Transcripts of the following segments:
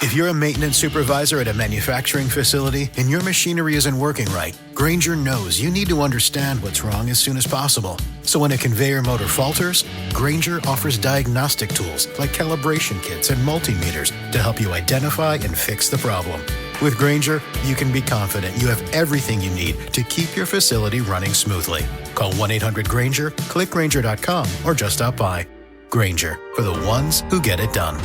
If you're a maintenance supervisor at a manufacturing facility and your machinery isn't working right, Grainger knows you need to understand what's wrong as soon as possible. So when a conveyor motor falters, Grainger offers diagnostic tools like calibration kits and multimeters to help you identify and fix the problem. With Grainger, you can be confident you have everything you need to keep your facility running smoothly. Call 1-800-GRAINGER, click Grainger.com, or just stop by. Grainger, for the ones who get it done.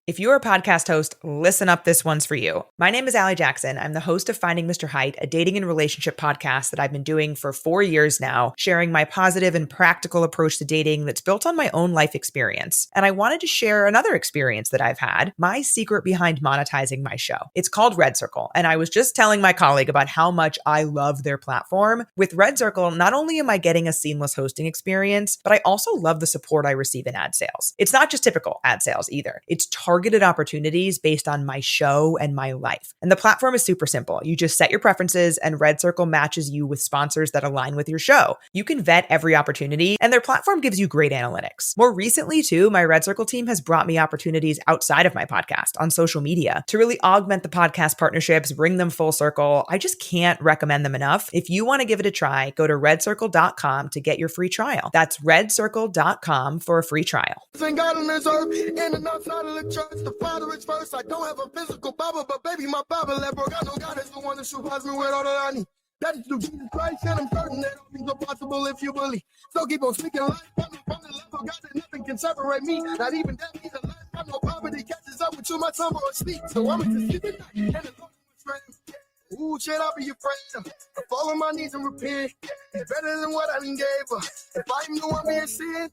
If you're a podcast host, listen up, this one's for you. My name is Allie Jackson. I'm the host of Finding Mr. Height, a dating and relationship podcast that I've been doing for 4 years now, sharing my positive and practical approach to dating that's built on my own life experience. And I wanted to share another experience that I've had, my secret behind monetizing my show. It's called Red Circle, and I was just telling my colleague about how much I love their platform. With Red Circle, not only am I getting a seamless hosting experience, but I also love the support I receive in ad sales. It's not just typical ad sales either. It's targeted opportunities based on my show and my life. And the platform is super simple. You just set your preferences and Red Circle matches you with sponsors that align with your show. You can vet every opportunity and their platform gives you great analytics. More recently too, my Red Circle team has brought me opportunities outside of my podcast on social media to really augment the podcast partnerships, bring them full circle. I just can't recommend them enough. If you want to give it a try, go to redcircle.com to get your free trial. That's redcircle.com for a free trial. The Father is first. I don't have a physical Bible, but baby, my Bible that broke. I know God is the one that surprised me with all that I need. That is through Jesus Christ, and I'm certain that all things are possible if you believe. So keep on speaking life from the love of God, that nothing can separate me. Not even death, neither life. I know poverty catches up with you, my tongue won't speak. So I'm going to sleep at night, and the Lord is my strength. Ooh, shit, I'll be afraid. I fall on my knees and repent. It's better than what I done gave her. If I even know I'm being sin,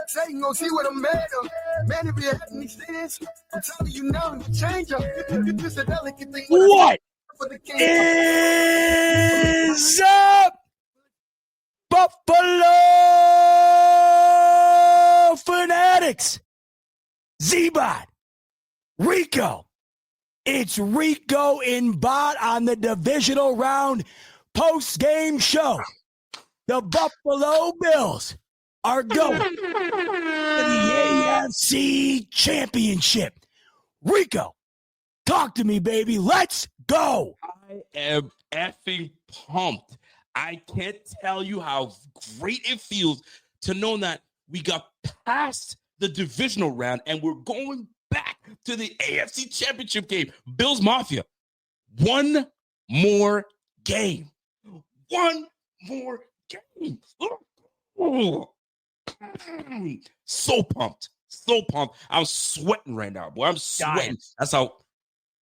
Satan gon' see what I'm made of. Man, if you have any sins, I'm telling you now, I'm a changer. It's a delicate thing. What is up, Buffalo Fanatics? Z-Bot, RICO. It's RICO in Bot on the divisional round post-game show. The Buffalo Bills are going to the AFC Championship. RICO, talk to me, baby. Let's go. I am effing pumped. I can't tell you how great it feels to know that we got past the divisional round and we're going back to the AFC Championship game. Bills Mafia, one more game. One more game. Oh. So pumped. So pumped. I'm sweating right now, boy. I'm sweating. That's how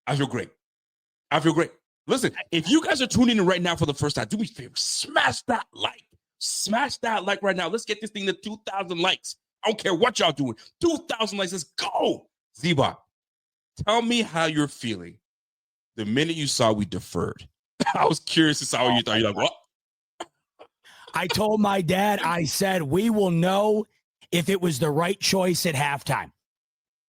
I feel great. I feel great. Listen, if you guys are tuning in right now for the first time, do me a favor. Smash that like. Smash that like right now. Let's get this thing to 2,000 likes. I don't care what y'all doing. 2,000 likes. Let's go. Z-Bot, tell me how you're feeling the minute you saw we deferred. I was curious to see how you thought. You're like, what? I told my dad, I said, we will know if it was the right choice at halftime.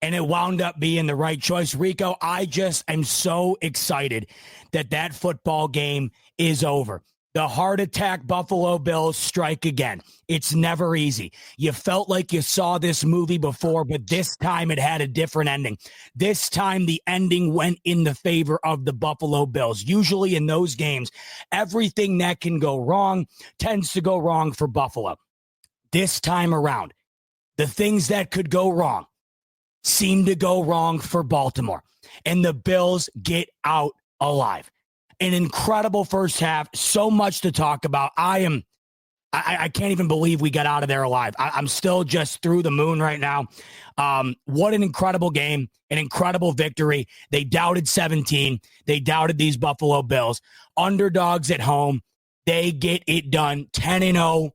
And it wound up being the right choice. RICO, I just am so excited that that football game is over. The heart attack Buffalo Bills strike again. It's never easy. You felt like you saw this movie before, but this time it had a different ending. This time the ending went in the favor of the Buffalo Bills. Usually in those games, everything that can go wrong tends to go wrong for Buffalo. This time around, the things that could go wrong seem to go wrong for Baltimore, and the Bills get out alive. An incredible first half. So much to talk about. I can't even believe we got out of there alive. I'm still just through the moon right now. What an incredible game, an incredible victory. They doubted 17. They doubted these Buffalo Bills. Underdogs at home. They get it done. 10-0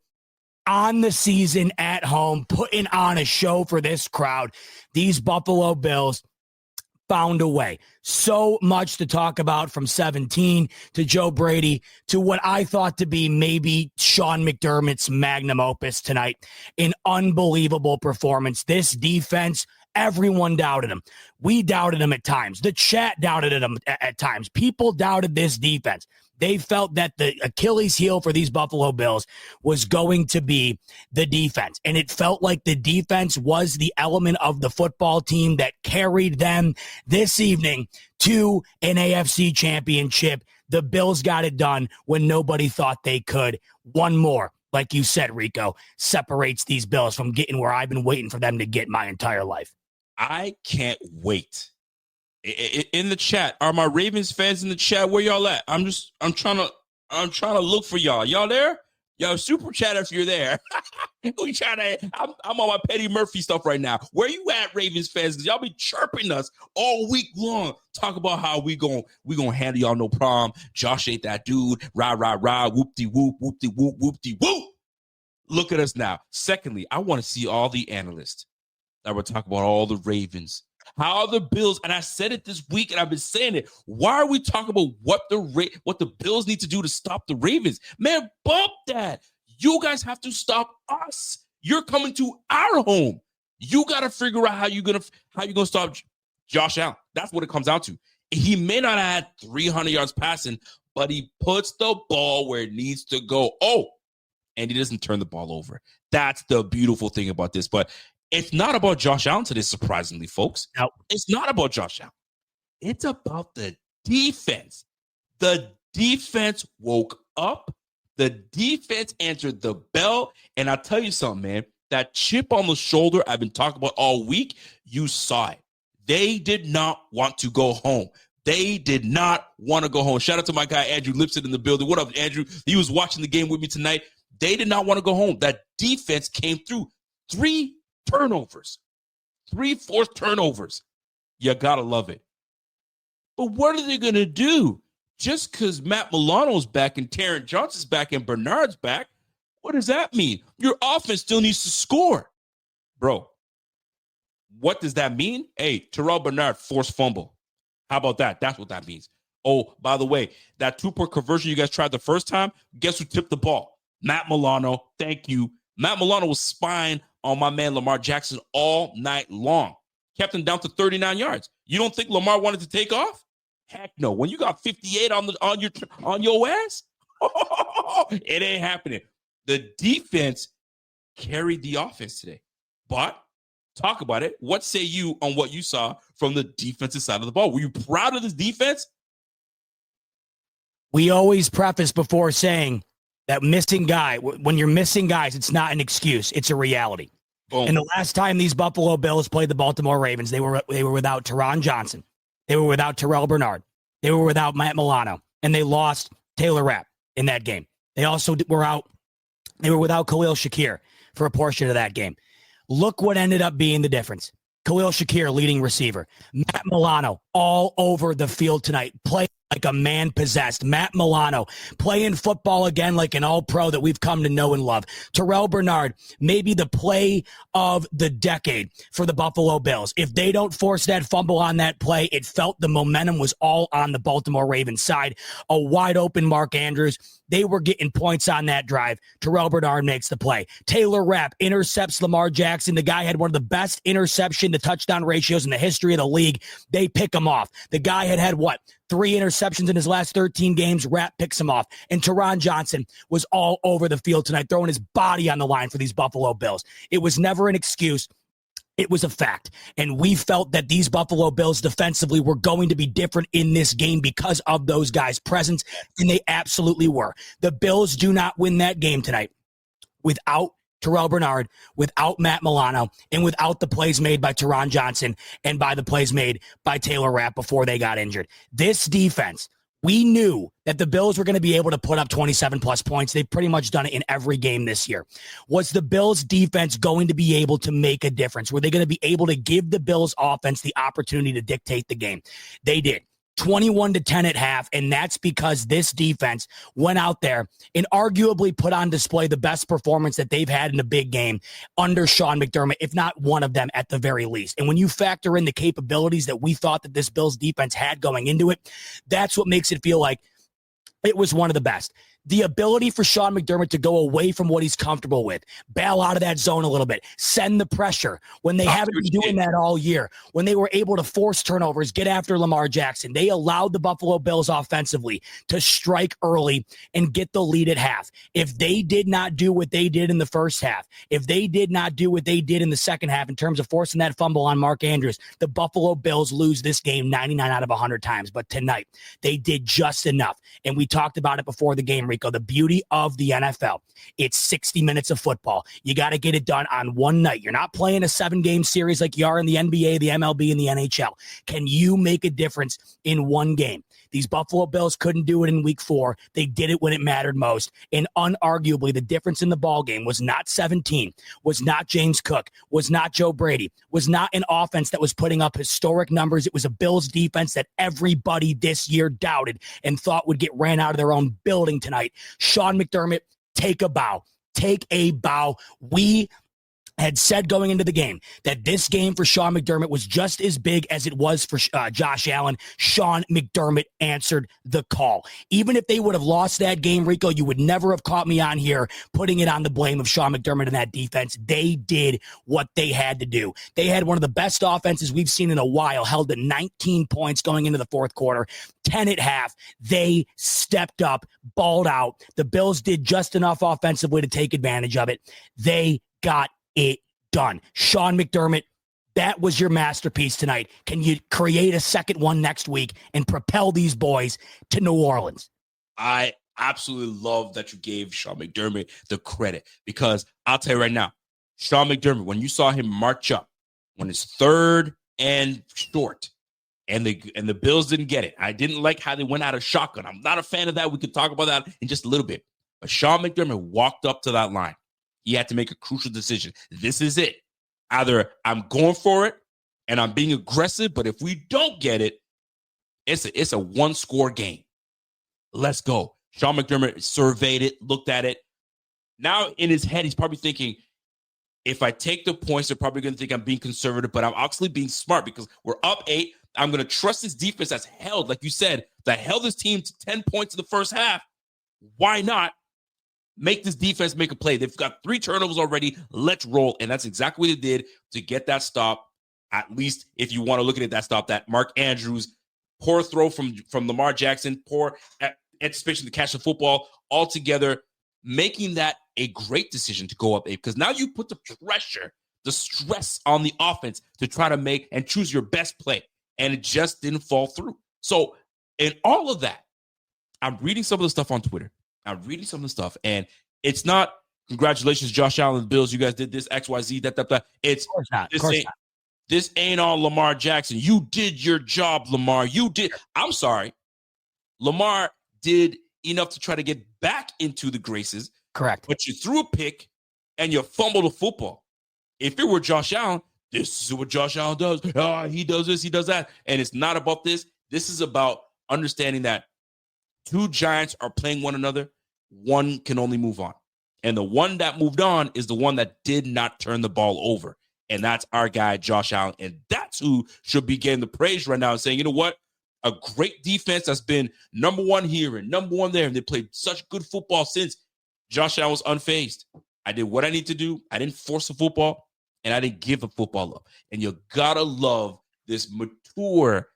on the season at home, putting on a show for this crowd. These Buffalo Bills found a way. So much to talk about, from 17 to Joe Brady to what I thought to be maybe Sean McDermott's magnum opus tonight. An unbelievable performance. This defense, everyone doubted him. We doubted him at times. The chat doubted him at times. People doubted this defense. They felt that the Achilles heel for these Buffalo Bills was going to be the defense. And it felt like the defense was the element of the football team that carried them this evening to an AFC championship. The Bills got it done when nobody thought they could. One more, like you said, Rico, separates these Bills from getting where I've been waiting for them to get my entire life. I can't wait. In the chat, are my Ravens fans in the chat? Where y'all at? I'm trying to look for y'all. Y'all there? Yo, super chat if you're there. I'm on my Petty Murphy stuff right now. Where you at, Ravens fans? Because y'all be chirping us all week long. Talk about how we gonna handle y'all no problem. Josh ain't that dude. Rah, rah, rah. Whoop-de-whoop, whoop-de-whoop, whoop-de-whoop. Look at us now. Secondly, I want to see all the analysts that will talk about all the Ravens. How are the Bills? And I said it this week, and I've been saying it. Why are we talking about what the Bills need to do to stop the Ravens? Man, bump that. You guys have to stop us. You're coming to our home. You got to figure out how you're gonna stop Josh Allen. That's what it comes down to. He may not have had 300 yards passing, but he puts the ball where it needs to go. Oh, and he doesn't turn the ball over. That's the beautiful thing about this. But it's not about Josh Allen today, surprisingly, folks. No. It's not about Josh Allen. It's about the defense. The defense woke up. The defense answered the bell. And I'll tell you something, man. That chip on the shoulder I've been talking about all week, you saw it. They did not want to go home. They did not want to go home. Shout out to my guy, Andrew Lipson, in the building. What up, Andrew? He was watching the game with me tonight. They did not want to go home. That defense came through. 3 turnovers. 3 forced turnovers. You got to love it. But what are they going to do? Just because Matt Milano's back and Terrence Johnson's back and Bernard's back, what does that mean? Your offense still needs to score. Bro, what does that mean? Hey, Terrell Bernard forced fumble. How about that? That's what that means. Oh, by the way, that 2-point conversion you guys tried the first time, guess who tipped the ball? Matt Milano. Thank you. Matt Milano was spying on my man Lamar Jackson all night long. Kept him down to 39 yards. You don't think Lamar wanted to take off? Heck no. When you got 58 on your ass, it ain't happening. The defense carried the offense today. But talk about it. What say you on what you saw from the defensive side of the ball? Were you proud of this defense? We always preface before saying that missing guy, when you're missing guys, it's not an excuse. It's a reality. Boom. And the last time these Buffalo Bills played the Baltimore Ravens, they were without Teron Johnson. They were without Terrell Bernard. They were without Matt Milano. And they lost Taylor Rapp in that game. They also were without Khalil Shakir for a portion of that game. Look what ended up being the difference. Khalil Shakir, leading receiver. Matt Milano, all over the field tonight. Play like a man possessed. Matt Milano playing football again like an all-pro that we've come to know and love. Terrell Bernard, maybe the play of the decade for the Buffalo Bills. If they don't force that fumble on that play, it felt the momentum was all on the Baltimore Ravens side. A wide open Mark Andrews. They were getting points on that drive. Terrell Bernard makes the play. Taylor Rapp intercepts Lamar Jackson. The guy had one of the best interception to touchdown ratios in the history of the league. They pick him off. The guy had 3 interceptions in his last 13 games. Rapp picks him off. And Teron Johnson was all over the field tonight, throwing his body on the line for these Buffalo Bills. It was never an excuse. It was a fact. And we felt that these Buffalo Bills defensively were going to be different in this game because of those guys' presence, and they absolutely were. The Bills do not win that game tonight without Terrell Bernard, without Matt Milano, and without the plays made by Teron Johnson and by the plays made by Taylor Rapp before they got injured. This defense, we knew that the Bills were going to be able to put up 27-plus points. They've pretty much done it in every game this year. Was the Bills' defense going to be able to make a difference? Were they going to be able to give the Bills' offense the opportunity to dictate the game? They did. 21-10 at half, and that's because this defense went out there and arguably put on display the best performance that they've had in a big game under Sean McDermott, if not one of them at the very least. And when you factor in the capabilities that we thought that this Bills defense had going into it, that's what makes it feel like it was one of the best. the ability for Sean McDermott to go away from what he's comfortable with, bail out of that zone a little bit, send the pressure when they haven't been doing that all year, when they were able to force turnovers, get after Lamar Jackson. They allowed the Buffalo Bills offensively to strike early and get the lead at half. If they did not do what they did in the first half, if they did not do what they did in the second half in terms of forcing that fumble on Mark Andrews, the Buffalo Bills lose this game 99 out of 100 times. But tonight, they did just enough. And we talked about it before the game, Rico. The beauty of the NFL, it's 60 minutes of football. You got to get it done on one night. You're not playing a 7-game series like you are in the NBA, the MLB, and the NHL. Can you make a difference in one game? These Buffalo Bills couldn't do it in week 4. They did it when it mattered most. And unarguably, the difference in the ball game was not 17, was not James Cook, was not Joe Brady, was not an offense that was putting up historic numbers. It was a Bills defense that everybody this year doubted and thought would get ran out of their own building tonight. Sean McDermott, take a bow. Take a bow. We had said going into the game that this game for Sean McDermott was just as big as it was for Josh Allen. Sean McDermott answered the call. Even if they would have lost that game, Rico, you would never have caught me on here putting it on the blame of Sean McDermott and that defense. They did what they had to do. They had one of the best offenses we've seen in a while, held to 19 points going into the fourth quarter, 10 at half. They stepped up, balled out. The Bills did just enough offensively to take advantage of it. They got it done. Sean McDermott, that was your masterpiece tonight. Can you create a second one next week and propel these boys to New Orleans? I absolutely love that you gave Sean McDermott the credit, because I'll tell you right now, Sean McDermott, when you saw him march up when it's 3rd and short and the Bills didn't get it, I didn't like how they went out of shotgun. I'm not a fan of that. We could talk about that in just a little bit. But Sean McDermott walked up to that line. He had to make a crucial decision. This is it. Either I'm going for it and I'm being aggressive, but if we don't get it, it's a one-score game. Let's go. Sean McDermott surveyed it, looked at it. Now in his head, he's probably thinking, if I take the points, they're probably going to think I'm being conservative, but I'm actually being smart because we're up 8. I'm going to trust this defense that's held, like you said, that held this team to 10 points in the first half. Why not make this defense make a play? They've got 3 turnovers already. Let's roll. And that's exactly what they did to get that stop. At least if you want to look at it, that stop, that Mark Andrews poor throw from Lamar Jackson, poor anticipation to catch the football, altogether making that a great decision to go up 8, because now you put the pressure, the stress on the offense to try to make and choose your best play. And it just didn't fall through. So in all of that, I'm reading some of the stuff on Twitter. I'm reading some of the stuff, and it's not congratulations, Josh Allen, Bills. You guys did this, XYZ, that. It's this ain't all Lamar Jackson. You did your job, Lamar. You did. I'm sorry. Lamar did enough to try to get back into the graces. Correct. But you threw a pick and you fumbled the football. If it were Josh Allen, this is what Josh Allen does. Oh, he does this, he does that. And it's not about this. This is about understanding that 2 giants are playing one another. One can only move on. And the one that moved on is the one that did not turn the ball over. And that's our guy, Josh Allen. And that's who should be getting the praise right now and saying, you know what? A great defense that's been number 1 here and number 1 there. And they played such good football since. Josh Allen was unfazed. I did what I need to do. I didn't force the football, and I didn't give the football up. And you got to love this mature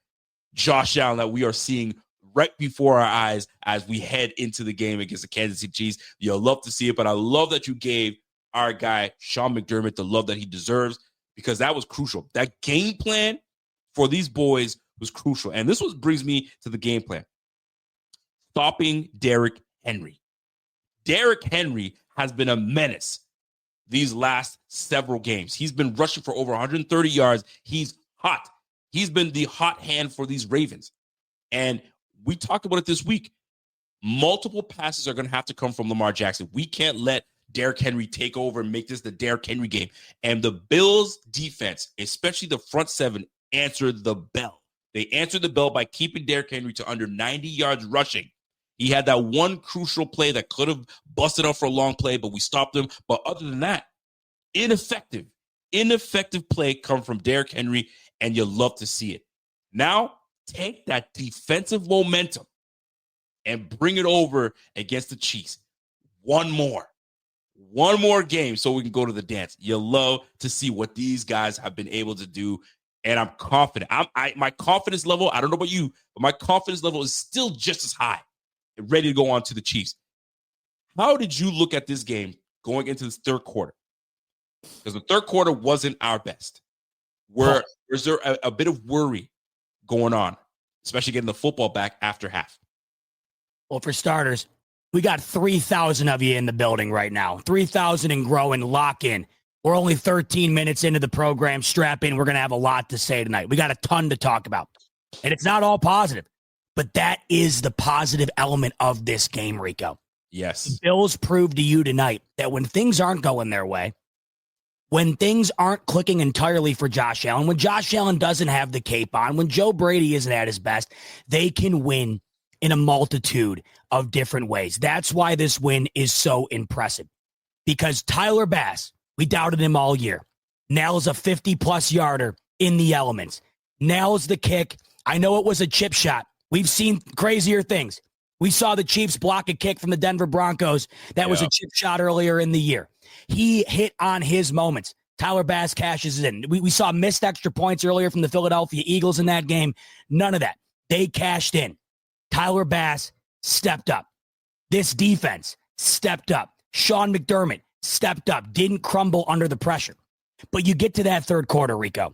Josh Allen that we are seeing right before our eyes as we head into the game against the Kansas City Chiefs. You'll love to see it, but I love that you gave our guy, Sean McDermott, the love that he deserves, because that was crucial. That game plan for these boys was crucial. And this brings me to the game plan. Stopping Derrick Henry. Derrick Henry has been a menace these last several games. He's been rushing for over 130 yards. He's hot. He's been the hot hand for these Ravens. And we talked about it this week. Multiple passes are going to have to come from Lamar Jackson. We can't let Derrick Henry take over and make this the Derrick Henry game. And the Bills defense, especially the front 7, answered the bell. They answered the bell by keeping Derrick Henry to under 90 yards rushing. He had that one crucial play that could have busted up for a long play, but we stopped him. But other than that, ineffective play come from Derrick Henry, and you love to see it. Now, take that defensive momentum and bring it over against the Chiefs. One more game so we can go to the dance. You love to see what these guys have been able to do, and I'm confident. My confidence level, I don't know about you, but my confidence level is still just as high and ready to go on to the Chiefs. How did you look at this game going into this third quarter? Because the third quarter wasn't our best. Was there a bit of worry going on, especially getting the football back after half? Well, for starters, we got 3,000 of you in the building right now. 3,000 and growing, lock in. We're only 13 minutes into the program. Strap in. We're going to have a lot to say tonight. We got a ton to talk about. And it's not all positive, but that is the positive element of this game, Rico. Yes. The Bills proved to you tonight that when things aren't going their way, when things aren't clicking entirely for Josh Allen, when Josh Allen doesn't have the cape on, when Joe Brady isn't at his best, they can win in a multitude of different ways. That's why this win is so impressive. Because Tyler Bass, we doubted him all year, nails a 50-plus yarder in the elements, nails the kick. I know it was a chip shot. We've seen crazier things. We saw the Chiefs block a kick from the Denver Broncos. That was a chip shot earlier in the year. He hit on his moments. Tyler Bass cashes it in. We saw missed extra points earlier from the Philadelphia Eagles in that game. None of that. They cashed in. Tyler Bass stepped up. This defense stepped up. Sean McDermott stepped up, didn't crumble under the pressure. But you get to that third quarter, Rico,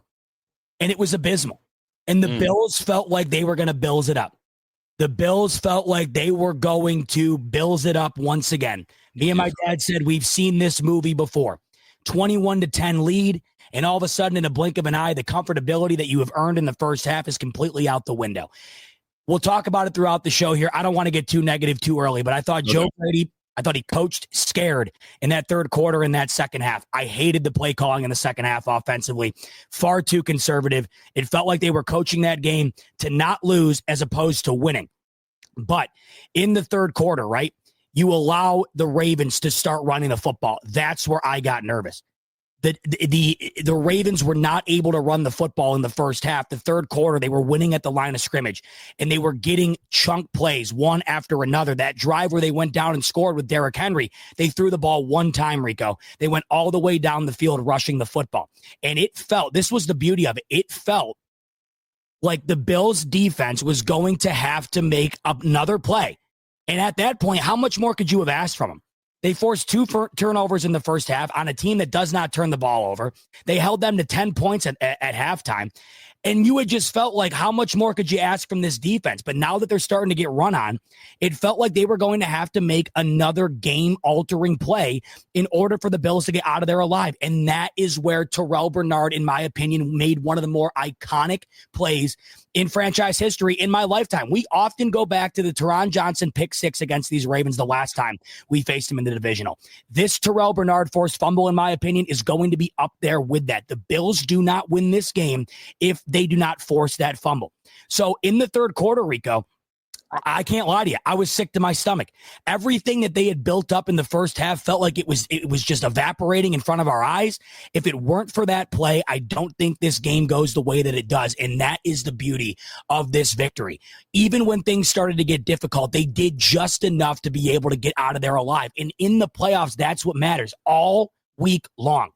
and it was abysmal. And the Bills felt like they were going to Bills it up. The Bills felt like they were going to Bills it up once again. Me and my dad said, we've seen this movie before. 21-10 lead, and all of a sudden, in a blink of an eye, the comfortability that you have earned in the first half is completely out the window. We'll talk about it throughout the show here. I don't want to get too negative too early, but I thought Joe Brady, I thought he coached scared in that third quarter in that second half. I hated the play calling in the second half offensively. Far too conservative. It felt like they were coaching that game to not lose as opposed to winning. But in the third quarter, right, you allow the Ravens to start running the football. That's where I got nervous. The Ravens were not able to run the football in the first half. The third quarter, they were winning at the line of scrimmage, and they were getting chunk plays one after another. That drive where they went down and scored with Derrick Henry, they threw the ball one time, Rico. They went all the way down the field rushing the football. And it felt, this was the beauty of it, it felt like the Bills' defense was going to have to make another play. And at that point, how much more could you have asked from them? They forced 2 turnovers in the first half on a team that does not turn the ball over. They held them to 10 points at halftime. And you had just felt like, how much more could you ask from this defense? But now that they're starting to get run on, it felt like they were going to have to make another game-altering play in order for the Bills to get out of there alive. And that is where Terrell Bernard, in my opinion, made one of the more iconic plays in franchise history in my lifetime. We often go back to the Teron Johnson pick six against these Ravens the last time we faced him in the divisional. This Terrell Bernard forced fumble, in my opinion, is going to be up there with that. The Bills do not win this game if they do not force that fumble. So in the third quarter, Rico, I can't lie to you, I was sick to my stomach. Everything that they had built up in the first half felt like it was just evaporating in front of our eyes. If it weren't for that play, I don't think this game goes the way that it does. And that is the beauty of this victory. Even when things started to get difficult, they did just enough to be able to get out of there alive. And in the playoffs, that's what matters all week long.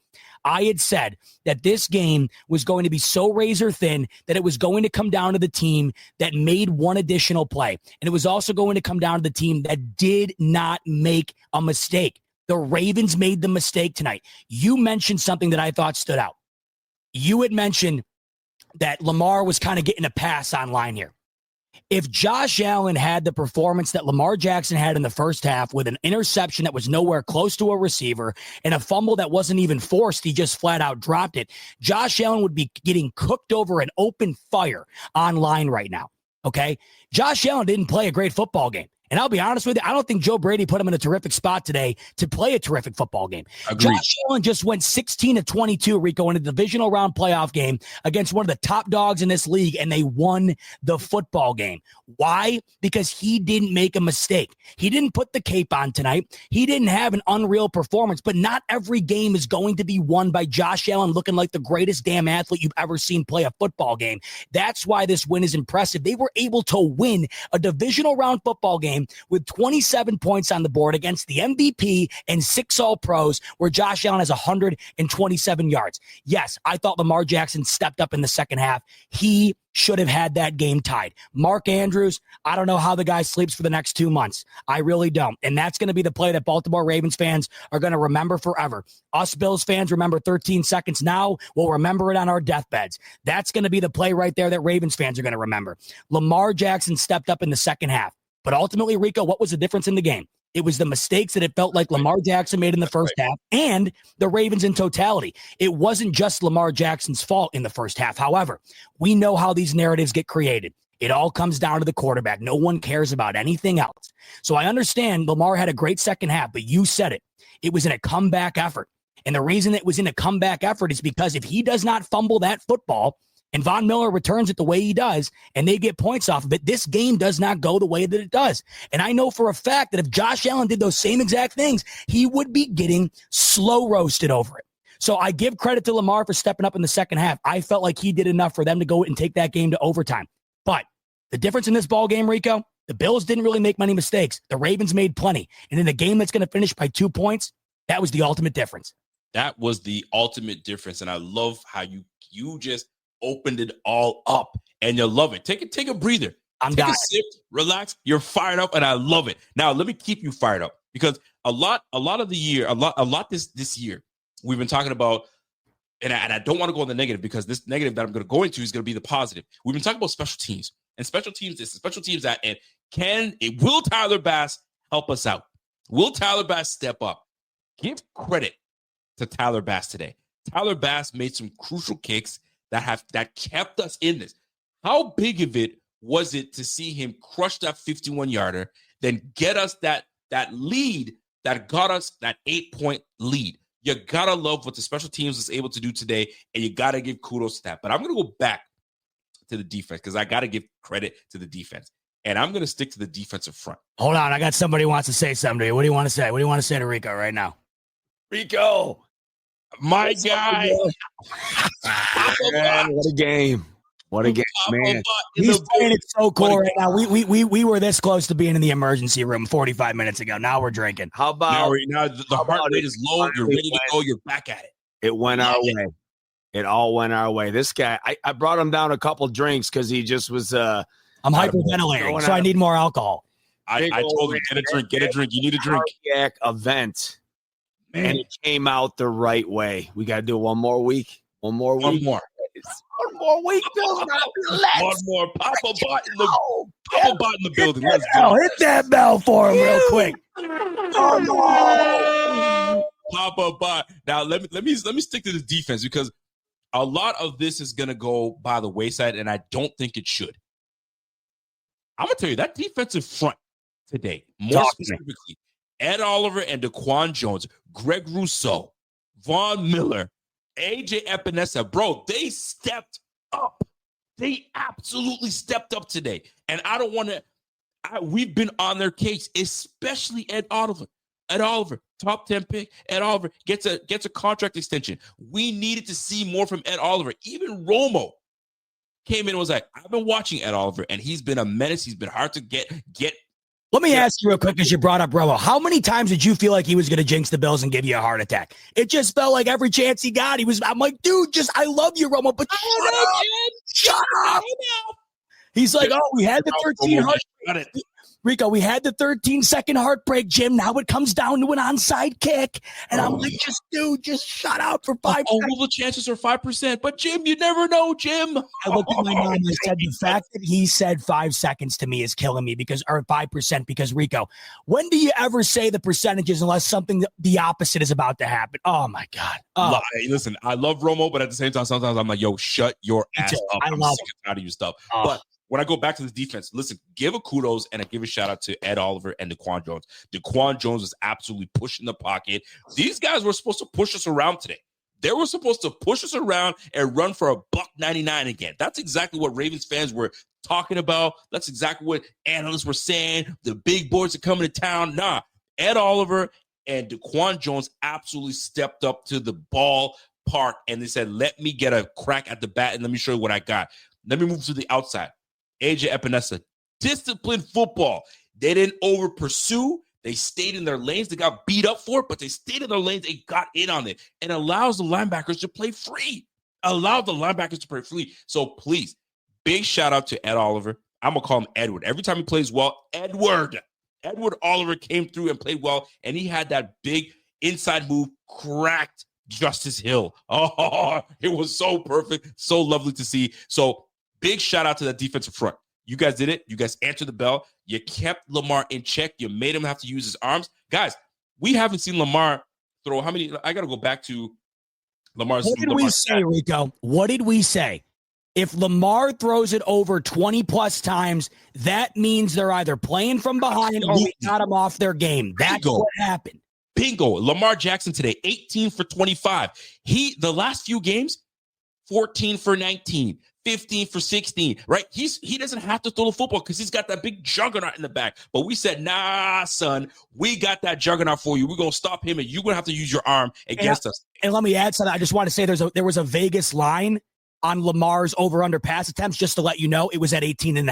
I had said that this game was going to be so razor thin that it was going to come down to the team that made one additional play. And it was also going to come down to the team that did not make a mistake. The Ravens made the mistake tonight. You mentioned something that I thought stood out. You had mentioned that Lamar was kind of getting a pass online here. If Josh Allen had the performance that Lamar Jackson had in the first half with an interception that was nowhere close to a receiver and a fumble that wasn't even forced, he just flat out dropped it, Josh Allen would be getting cooked over an open fire online right now, okay? Josh Allen didn't play a great football game. And I'll be honest with you, I don't think Joe Brady put him in a terrific spot today to play a terrific football game. Agreed. Josh Allen just went 16-22, Rico, in a divisional round playoff game against one of the top dogs in this league, and they won the football game. Why? Because he didn't make a mistake. He didn't put the cape on tonight. He didn't have an unreal performance, but not every game is going to be won by Josh Allen looking like the greatest damn athlete you've ever seen play a football game. That's why this win is impressive. They were able to win a divisional round football game game with 27 points on the board against the MVP and 6 All-Pros, where Josh Allen has 127 yards. Yes, I thought Lamar Jackson stepped up in the second half. He should have had that game tied. Mark Andrews, I don't know how the guy sleeps for the next 2 months. I really don't. And that's going to be the play that Baltimore Ravens fans are going to remember forever. Us Bills fans remember 13 seconds now. We'll remember it on our deathbeds. That's going to be the play right there that Ravens fans are going to remember. Lamar Jackson stepped up in the second half. But ultimately, Rico, what was the difference in the game? It was the mistakes that it felt like Lamar Jackson made in the first half and the Ravens in totality. It wasn't just Lamar Jackson's fault in the first half. However, we know how these narratives get created. It all comes down to the quarterback. No one cares about anything else. So I understand Lamar had a great second half, but you said it. It was in a comeback effort. And the reason it was in a comeback effort is because if he does not fumble that football, and Von Miller returns it the way he does, and they get points off of it, this game does not go the way that it does. And I know for a fact that if Josh Allen did those same exact things, he would be getting slow roasted over it. So I give credit to Lamar for stepping up in the second half. I felt like he did enough for them to go and take that game to overtime. But the difference in this ball game, Rico, the Bills didn't really make many mistakes. The Ravens made plenty. And in the game that's going to finish by 2 points, that was the ultimate difference. That was the ultimate difference. And I love how you just opened it all up, and you love it. Take a breather. Take a sip, relax. You're fired up, and I love it. Now, let me keep you fired up because a lot of the year, a lot this year, we've been talking about, and I don't want to go on the negative because this negative that I'm going to go into is going to be the positive. We've been talking about special teams and special teams this, special teams that, and will Tyler Bass help us out? Will Tyler Bass step up? Give credit to Tyler Bass today. Tyler Bass made some crucial kicks that kept us in this. How big of it was it to see him crush that 51-yarder, then get us that lead that got us that 8-point lead? You gotta love what the special teams was able to do today, and you gotta give kudos to that. But I'm gonna go back to the defense because I gotta give credit to the defense, and I'm gonna stick to the defensive front. Hold on, I got somebody who wants to say something to you. What do you want to say? What do you want to say to Rico right now? Rico. My guy. Man, what a game. What a game, man. He's playing it so cool right now. We were this close to being in the emergency room 45 minutes ago. Now we're drinking. How about now the heart rate is low. You're ready to go. You're back at it. It went our way. It all went our way. This guy, I brought him down a couple drinks because he just was I'm hyperventilating, so I need more alcohol. I told him, get a drink. You need a drink. Cardiac event. And it came out the right way. We got to do one more week. One more week. One more. Papa Bot in the building. Let's go. Hit that bell for him real quick. Papa Bot. Now let me stick to the defense because a lot of this is gonna go by the wayside, and I don't think it should. I'm gonna tell you that defensive front today, more specifically, Ed Oliver and Daquan Jones, Greg Rousseau, Von Miller, AJ Epinesa, bro, they stepped up. They absolutely stepped up today. And I don't want to, we've been on their case, especially Ed Oliver. Ed Oliver, top 10 pick. Ed Oliver gets a contract extension. We needed to see more from Ed Oliver. Even Romo came in and was like, I've been watching Ed Oliver, and he's been a menace. He's been hard to get. Let me ask you real quick, because you brought up Romo. How many times did you feel like he was going to jinx the Bills and give you a heart attack? It just felt like every chance he got, I'm like, dude, I love you, Romo, but shut up. He's like, we had the 1300. Rico, we had the 13-second heartbreak, Jim. Now it comes down to an onside kick. And I'm like, just shut up for 5 seconds. Well, the chances are 5%. But, Jim, you never know, Jim. I looked at my mom and I said, the fact that he said 5 seconds to me is killing me or 5% because, Rico, when do you ever say the percentages unless something the opposite is about to happen? Oh, my God. Oh. Hey, listen, I love Romo, but at the same time, sometimes I'm like, yo, shut your ass up. I'm sick and tired of your stuff. But when I go back to the defense, listen, give a kudos and I give a shout out to Ed Oliver and Daquan Jones. Daquan Jones is absolutely pushing the pocket. These guys were supposed to push us around today. They were supposed to push us around and run for $1.99 again. That's exactly what Ravens fans were talking about. That's exactly what analysts were saying. The big boys are coming to town. Nah, Ed Oliver and Daquan Jones absolutely stepped up to the ballpark and they said, let me get a crack at the bat and let me show you what I got. Let me move to the outside. AJ Epinesa, disciplined football. They didn't over pursue. They stayed in their lanes. They got beat up for it, but they stayed in their lanes. They got in on it and allows the linebackers to play free. So please, big shout out to Ed Oliver. I'm going to call him Edward. Every time he plays well, Edward Oliver came through and played well, and he had that big inside move, cracked Justice Hill. Oh, it was so perfect, so lovely to see. So big shout out to that defensive front. You guys did it. You guys answered the bell. You kept Lamar in check. You made him have to use his arms. Guys, we haven't seen Lamar throw how many? I got to go back to Lamar's. What did we say, Rico? What did we say? If Lamar throws it over 20-plus times, that means they're either playing from behind or we got them off their game. That's what happened. Bingo. Lamar Jackson today, 18 for 25. The last few games, 14 for 19, 15 for 16, right? He doesn't have to throw the football because he's got that big juggernaut in the back. But we said, nah, son, we got that juggernaut for you. We're going to stop him, and you're going to have to use your arm against us. And let me add something. I just want to say there was a Vegas line on Lamar's over-under pass attempts, just to let you know, it was at 18.5.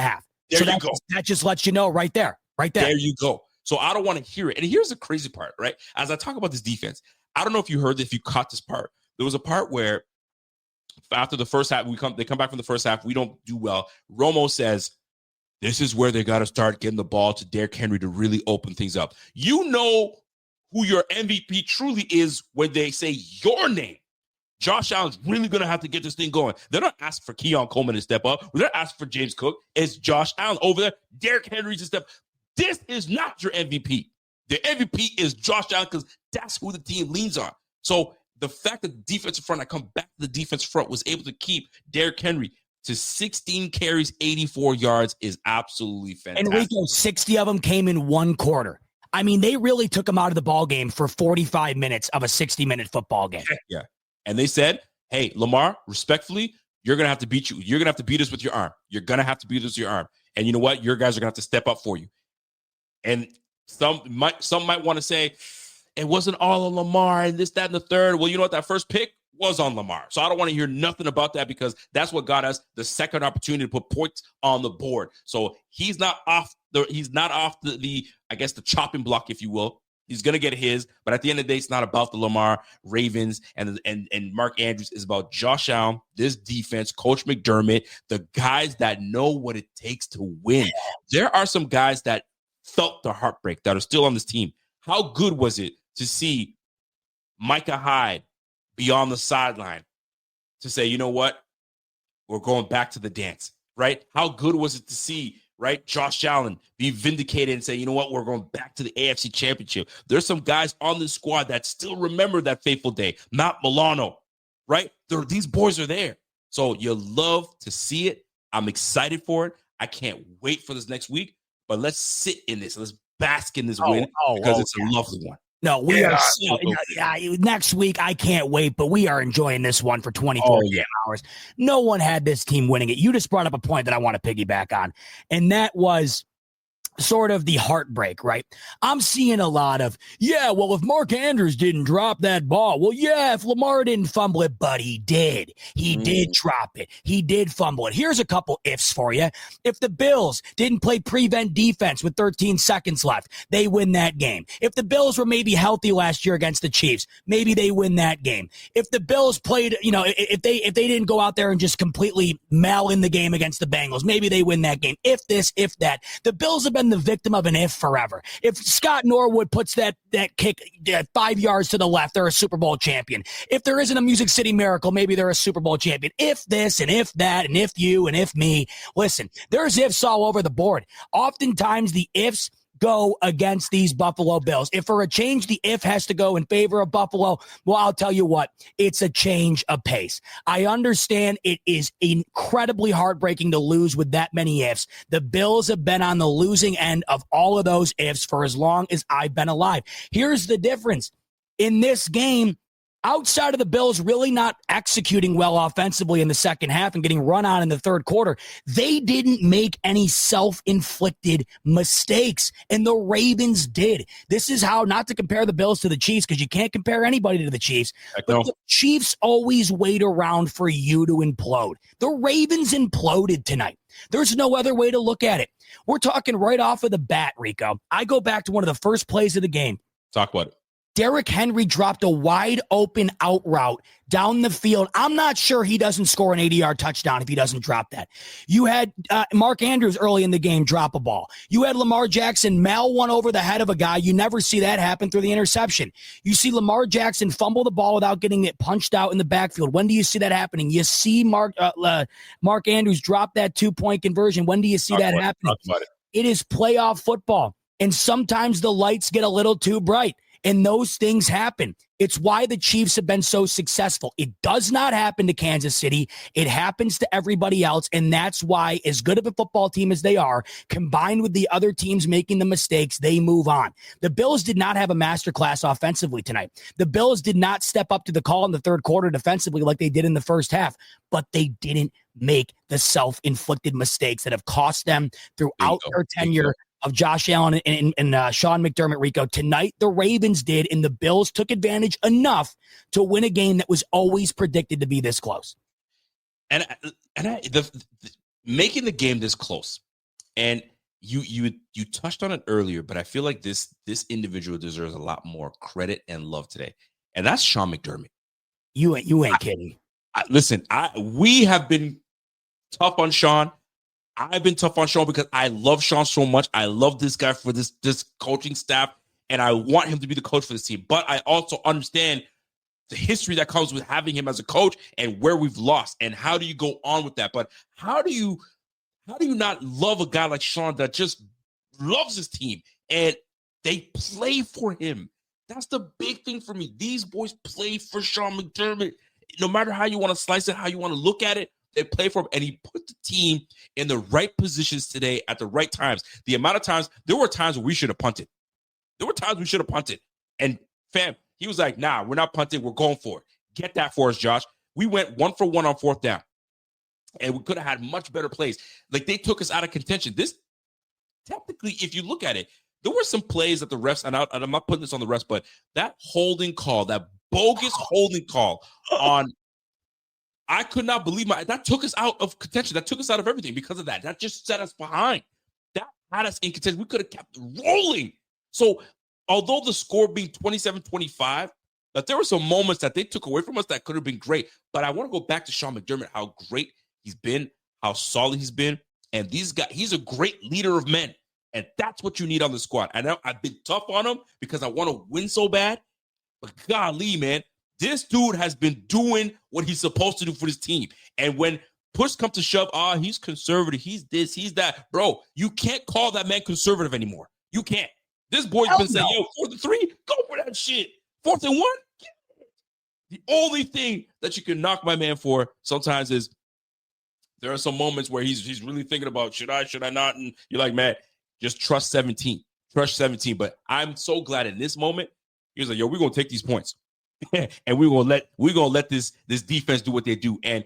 There you go. That just lets you know right there. There you go. So I don't want to hear it. And here's the crazy part, right? As I talk about this defense, I don't know if you heard, if you caught this part. There was a part where after the first half, they come back from the first half, we don't do well. Romo says, this is where they got to start getting the ball to Derrick Henry to really open things up. You know who your MVP truly is when they say your name. Josh Allen's really going to have to get this thing going. They're not asking for Keon Coleman to step up. They're asking for James Cook. It's Josh Allen over there. Derrick Henry's to step. This is not your MVP. The MVP is Josh Allen because that's who the team leans on. So the fact that the defensive front, I come back to the defensive front, was able to keep Derrick Henry to 16 carries, 84 yards is absolutely fantastic. And Rico, 60 of them came in one quarter. I mean, they really took him out of the ball game for 45 minutes of a 60-minute football game. Yeah. And they said, hey, Lamar, respectfully, you're going to have to beat you. You're going to have to beat us with your arm. You're going to have to beat us with your arm. And you know what? Your guys are going to have to step up for you. And some might want to say, it wasn't all on Lamar and this, that, and the third. Well, you know what? That first pick was on Lamar. So I don't want to hear nothing about that because that's what got us the second opportunity to put points on the board. So he's not off the I guess the chopping block, if you will. He's going to get his, but at the end of the day, it's not about the Lamar Ravens and Mark Andrews. It's about Josh Allen, this defense, Coach McDermott, the guys that know what it takes to win. There are some guys that felt the heartbreak that are still on this team. How good was it to see Micah Hyde be on the sideline to say, you know what? We're going back to the dance, right? How good was it to see, right, Josh Allen be vindicated and say, you know what, we're going back to the AFC Championship. There's some guys on this squad that still remember that fateful day. Matt Milano, right? These boys are there. So you love to see it. I'm excited for it. I can't wait for this next week. But let's sit in this. Let's bask in this win because it's a lovely one. No, we are. Next week, I can't wait, but we are enjoying this one for 24 hours. No one had this team winning it. You just brought up a point that I want to piggyback on, and that was sort of the heartbreak, right? I'm seeing a lot of, well, if Mark Andrews didn't drop that ball, well, if Lamar didn't fumble it, but he did. He did drop it. He did fumble it. Here's a couple ifs for you. If the Bills didn't play prevent defense with 13 seconds left, they win that game. If the Bills were maybe healthy last year against the Chiefs, maybe they win that game. If the Bills played, if they didn't go out there and just completely mail in the game against the Bengals, maybe they win that game. If this, if that. The Bills have been the victim of an if forever. If Scott Norwood puts that kick 5 yards to the left, they're a Super Bowl champion. If there isn't a Music City Miracle, maybe they're a Super Bowl champion. If this and if that and if you and if me. Listen, there's ifs all over the board. Oftentimes the ifs go against these Buffalo Bills. If for a change, the if has to go in favor of Buffalo, well, I'll tell you what, it's a change of pace. I understand it is incredibly heartbreaking to lose with that many ifs. The Bills have been on the losing end of all of those ifs for as long as I've been alive. Here's the difference. In this game, outside of the Bills really not executing well offensively in the second half and getting run on in the third quarter, they didn't make any self-inflicted mistakes, and the Ravens did. This is how, not to compare the Bills to the Chiefs, because you can't compare anybody to the Chiefs, but the Chiefs always wait around for you to implode. The Ravens imploded tonight. There's no other way to look at it. We're talking right off of the bat, Rico. I go back to one of the first plays of the game. Talk about it. Derrick Henry dropped a wide open out route down the field. I'm not sure he doesn't score an 80-yard touchdown if he doesn't drop that. You had Mark Andrews early in the game drop a ball. You had Lamar Jackson mail one over the head of a guy. You never see that happen through the interception. You see Lamar Jackson fumble the ball without getting it punched out in the backfield. When do you see that happening? You see Mark Andrews drop that 2-point conversion. When do you see that happening? It is playoff football, and sometimes the lights get a little too bright. And those things happen. It's why the Chiefs have been so successful. It does not happen to Kansas City. It happens to everybody else. And that's why, as good of a football team as they are, combined with the other teams making the mistakes, they move on. The Bills did not have a masterclass offensively tonight. The Bills did not step up to the call in the third quarter defensively like they did in the first half, but they didn't make the self-inflicted mistakes that have cost them throughout their tenure of Josh Allen and Sean McDermott, Rico. Tonight, the Ravens did, and the Bills took advantage enough to win a game that was always predicted to be this close. And making the game this close, and you touched on it earlier, but I feel like this individual deserves a lot more credit and love today, and that's Sean McDermott. You ain't kidding. Listen, we have been tough on Sean. I've been tough on Sean because I love Sean so much. I love this guy for this coaching staff, and I want him to be the coach for this team. But I also understand the history that comes with having him as a coach and where we've lost, and how do you go on with that? But how do you not love a guy like Sean that just loves his team and they play for him? That's the big thing for me. These boys play for Sean McDermott. No matter how you want to slice it, how you want to look at it, they play for him, and he put the team in the right positions today at the right times. The amount of times, there were times where we should have punted. And fam, he was like, nah, we're not punting. We're going for it. Get that for us, Josh. We went 1 for 1 on fourth down, and we could have had much better plays. Like, they took us out of contention. This, technically, if you look at it, there were some plays that the refs, and I'm not putting this on the refs, but that holding call, that bogus holding call on, I could not believe that took us out of contention. That took us out of everything because of that. That just set us behind. That had us in contention. We could have kept rolling. So although the score being 27-25, that there were some moments that they took away from us that could have been great. But I want to go back to Sean McDermott, how great he's been, how solid he's been. And these guys, he's a great leader of men. And that's what you need on the squad. I know I've been tough on him because I want to win so bad. But golly, man, this dude has been doing what he's supposed to do for this team. And when push comes to shove, he's conservative, he's this, he's that. Bro, you can't call that man conservative anymore. You can't. This boy's been saying, 4th and 3, go for that shit. 4th and 1, the only thing that you can knock my man for sometimes is there are some moments where he's really thinking about, should I not? And you're like, man, just trust 17. Trust 17. But I'm so glad in this moment, he was like, yo, we're going to take these points. And we're gonna let this defense do what they do. And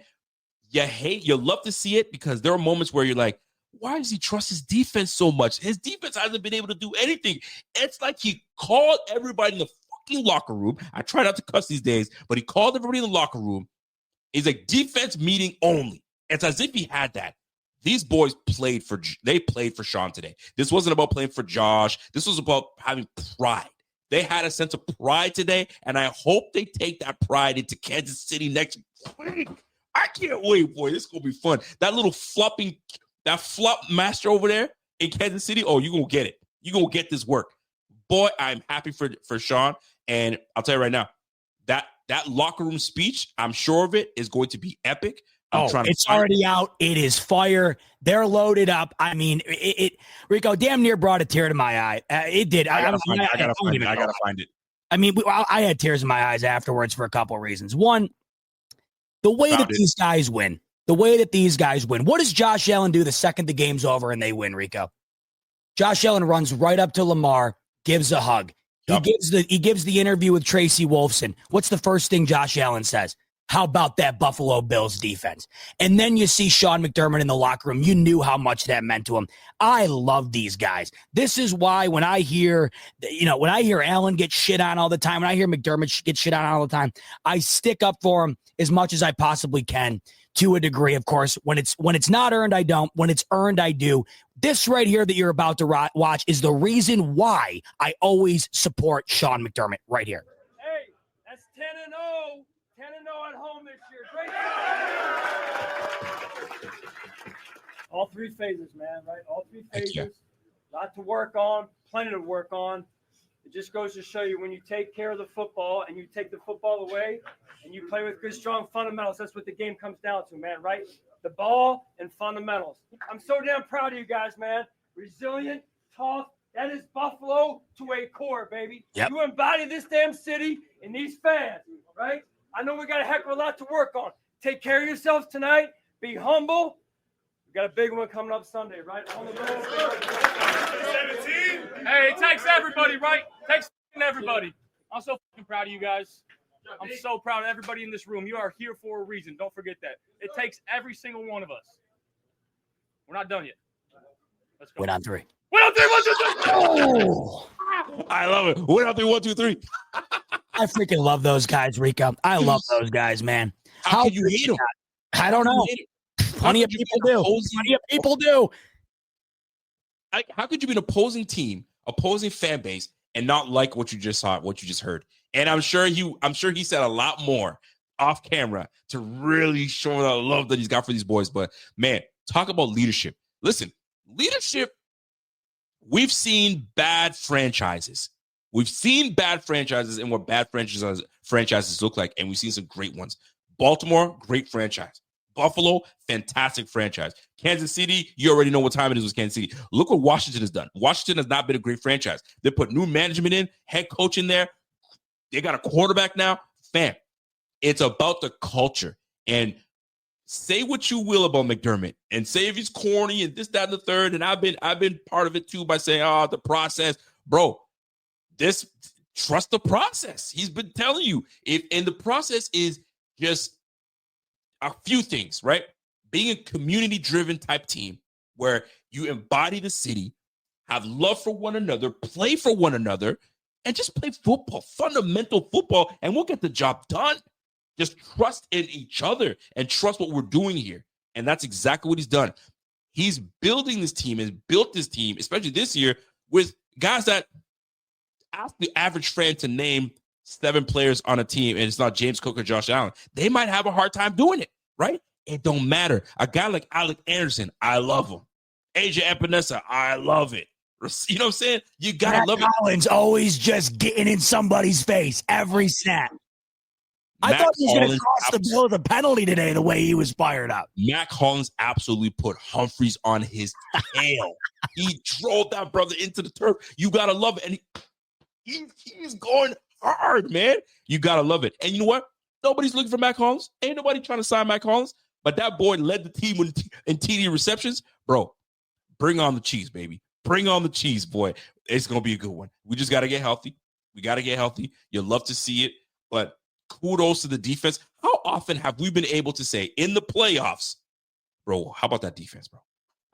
you love to see it because there are moments where you're like, why does he trust his defense so much? His defense hasn't been able to do anything. It's like he called everybody in the fucking locker room. I try not to cuss these days, but he called everybody in the locker room. He's like, defense meeting only. It's as if he had that. These boys played for Sean today. This wasn't about playing for Josh. This was about having pride. They had a sense of pride today, and I hope they take that pride into Kansas City next week. I can't wait, boy. This is going to be fun. That little flop master over there in Kansas City, you're going to get it. You're going to get this work. Boy, I'm happy for Sean, and I'll tell you right now, that locker room speech, I'm sure of it, is going to be epic. It's already out. It is fire. They're loaded up. I mean, Rico damn near brought a tear to my eye. It did. I gotta find it. I mean, I had tears in my eyes afterwards for a couple of reasons. One, the way these guys win. What does Josh Allen do the second the game's over and they win, Rico? Josh Allen runs right up to Lamar, gives a hug. Yep. He gives the interview with Tracy Wolfson. What's the first thing Josh Allen says? How about that Buffalo Bills defense? And then you see Sean McDermott in the locker room. You knew how much that meant to him. I love these guys. This is why when I hear Allen get shit on all the time, when I hear McDermott get shit on all the time, I stick up for him as much as I possibly can, to a degree, of course. When it's not earned, I don't. When it's earned, I do. This right here that you're about to watch is the reason why I always support Sean McDermott right here. Hey, that's 10-0. 10-0 at home this year. Great job. All three phases, man, right? All three phases. Yeah. Lot to work on, plenty to work on. It just goes to show you when you take care of the football and you take the football away and you play with good, strong fundamentals, that's what the game comes down to, man, right? The ball and fundamentals. I'm so damn proud of you guys, man. Resilient, tough. That is Buffalo to a core, baby. Yep. You embody this damn city and these fans, right? I know we got a heck of a lot to work on. Take care of yourselves tonight. Be humble. We got a big one coming up Sunday, right? On the road. 17. Hey, it takes everybody, right? It takes everybody. I'm so fucking proud of you guys. I'm so proud of everybody in this room. You are here for a reason. Don't forget that. It takes every single one of us. We're not done yet. Let's go. Win on three. Win on three, 1, 2, 3. Oh, I love it. Win on 3, 1, 2, 3. I freaking love those guys, Rico. I love those guys, man. How can you hate them? I don't know. Plenty of people do. Plenty of people do. How could you be an opposing team, opposing fan base, and not like what you just saw, what you just heard? And I'm sure he said a lot more off camera to really show the love that he's got for these boys. But man, talk about leadership. Listen, leadership. We've seen bad franchises. We've seen bad franchises and what bad franchises look like, and we've seen some great ones. Baltimore, great franchise. Buffalo, fantastic franchise. Kansas City, you already know what time it is with Kansas City. Look what Washington has done. Washington has not been a great franchise. They put new management in, head coach in there. They got a quarterback now. Fam, it's about the culture. And say what you will about McDermott, and say if he's corny and this, that, and the third. And I've been part of it too by saying, oh, the process, bro. Trust the process. He's been telling you and the process is just a few things, right? Being a community-driven type team where you embody the city, have love for one another, play for one another, and just play football, fundamental football, and we'll get the job done. Just trust in each other and trust what we're doing here. And that's exactly what he's done. He's building this team and built this team, especially this year, with guys that ask the average fan to name 7 players on a team, and it's not James Cook or Josh Allen. They might have a hard time doing it, right? It don't matter. A guy like Alec Anderson, I love him. AJ Epinesa, I love it. You know what I'm saying? You gotta love it. Collins always just getting in somebody's face every snap. I thought he was going to cross the bill of the penalty today, the way he was fired up. Matt Collins absolutely put Humphreys on his tail. He drove that brother into the turf. You got to love it. And he's going hard, man. You got to love it. And you know what? Nobody's looking for Matt Collins. Ain't nobody trying to sign Matt Collins. But that boy led the team in TD receptions. Bro, bring on the cheese, baby. Bring on the cheese, boy. It's going to be a good one. We just got to get healthy. We got to get healthy. You'll love to see it. But kudos to the defense. How often have we been able to say in the playoffs, bro, how about that defense, bro?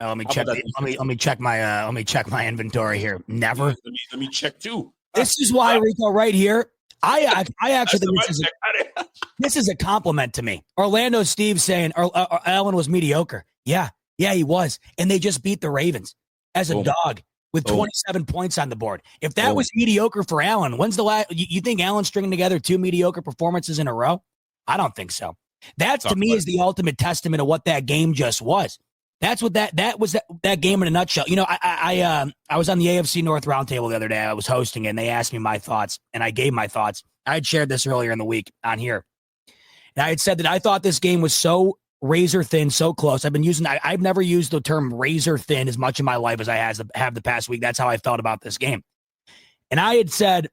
Let me check. Let me check my inventory here. Never. Let me check too. This is why, Rico, right here. I actually think this is a compliment to me. Orlando Steve saying Allen was mediocre. Yeah, he was, and they just beat the Ravens as a dog with 27 points on the board. If that was mediocre for Allen, when's the last? You think Allen's stringing together 2 mediocre performances in a row? I don't think so. That to me is the ultimate testament of what that game just was. That's what that was that game in a nutshell. You know, I was on the AFC North Roundtable the other day. I was hosting it, and they asked me my thoughts, and I gave my thoughts. I had shared this earlier in the week on here. And I had said that I thought this game was so razor thin, so close. I've never used the term razor thin as much in my life as I have the past week. That's how I felt about this game. And I had said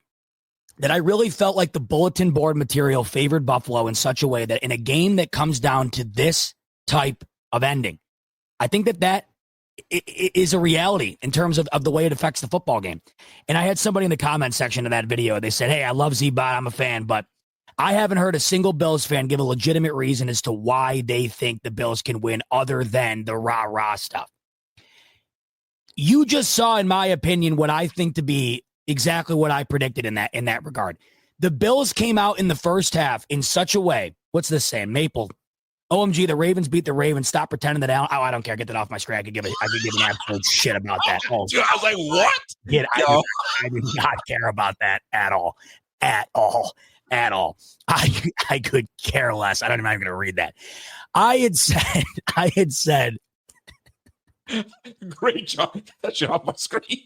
that I really felt like the bulletin board material favored Buffalo in such a way that in a game that comes down to this type of ending, I think that is a reality in terms of the way it affects the football game. And I had somebody in the comment section of that video. They said, hey, I love Z-Bot. I'm a fan, but I haven't heard a single Bills fan give a legitimate reason as to why they think the Bills can win other than the rah-rah stuff. You just saw, in my opinion, what I think to be exactly what I predicted in that regard. The Bills came out in the first half in such a way. What's this saying? Maple. OMG, the Ravens beat the Ravens. Stop pretending that I don't care. Get that off my screen. I could give an absolute shit about that. Oh, dude, I was like, what? I did not care about that at all. At all. I could care less. I'm not even going to read that. I had said. Great job. That shit off my screen.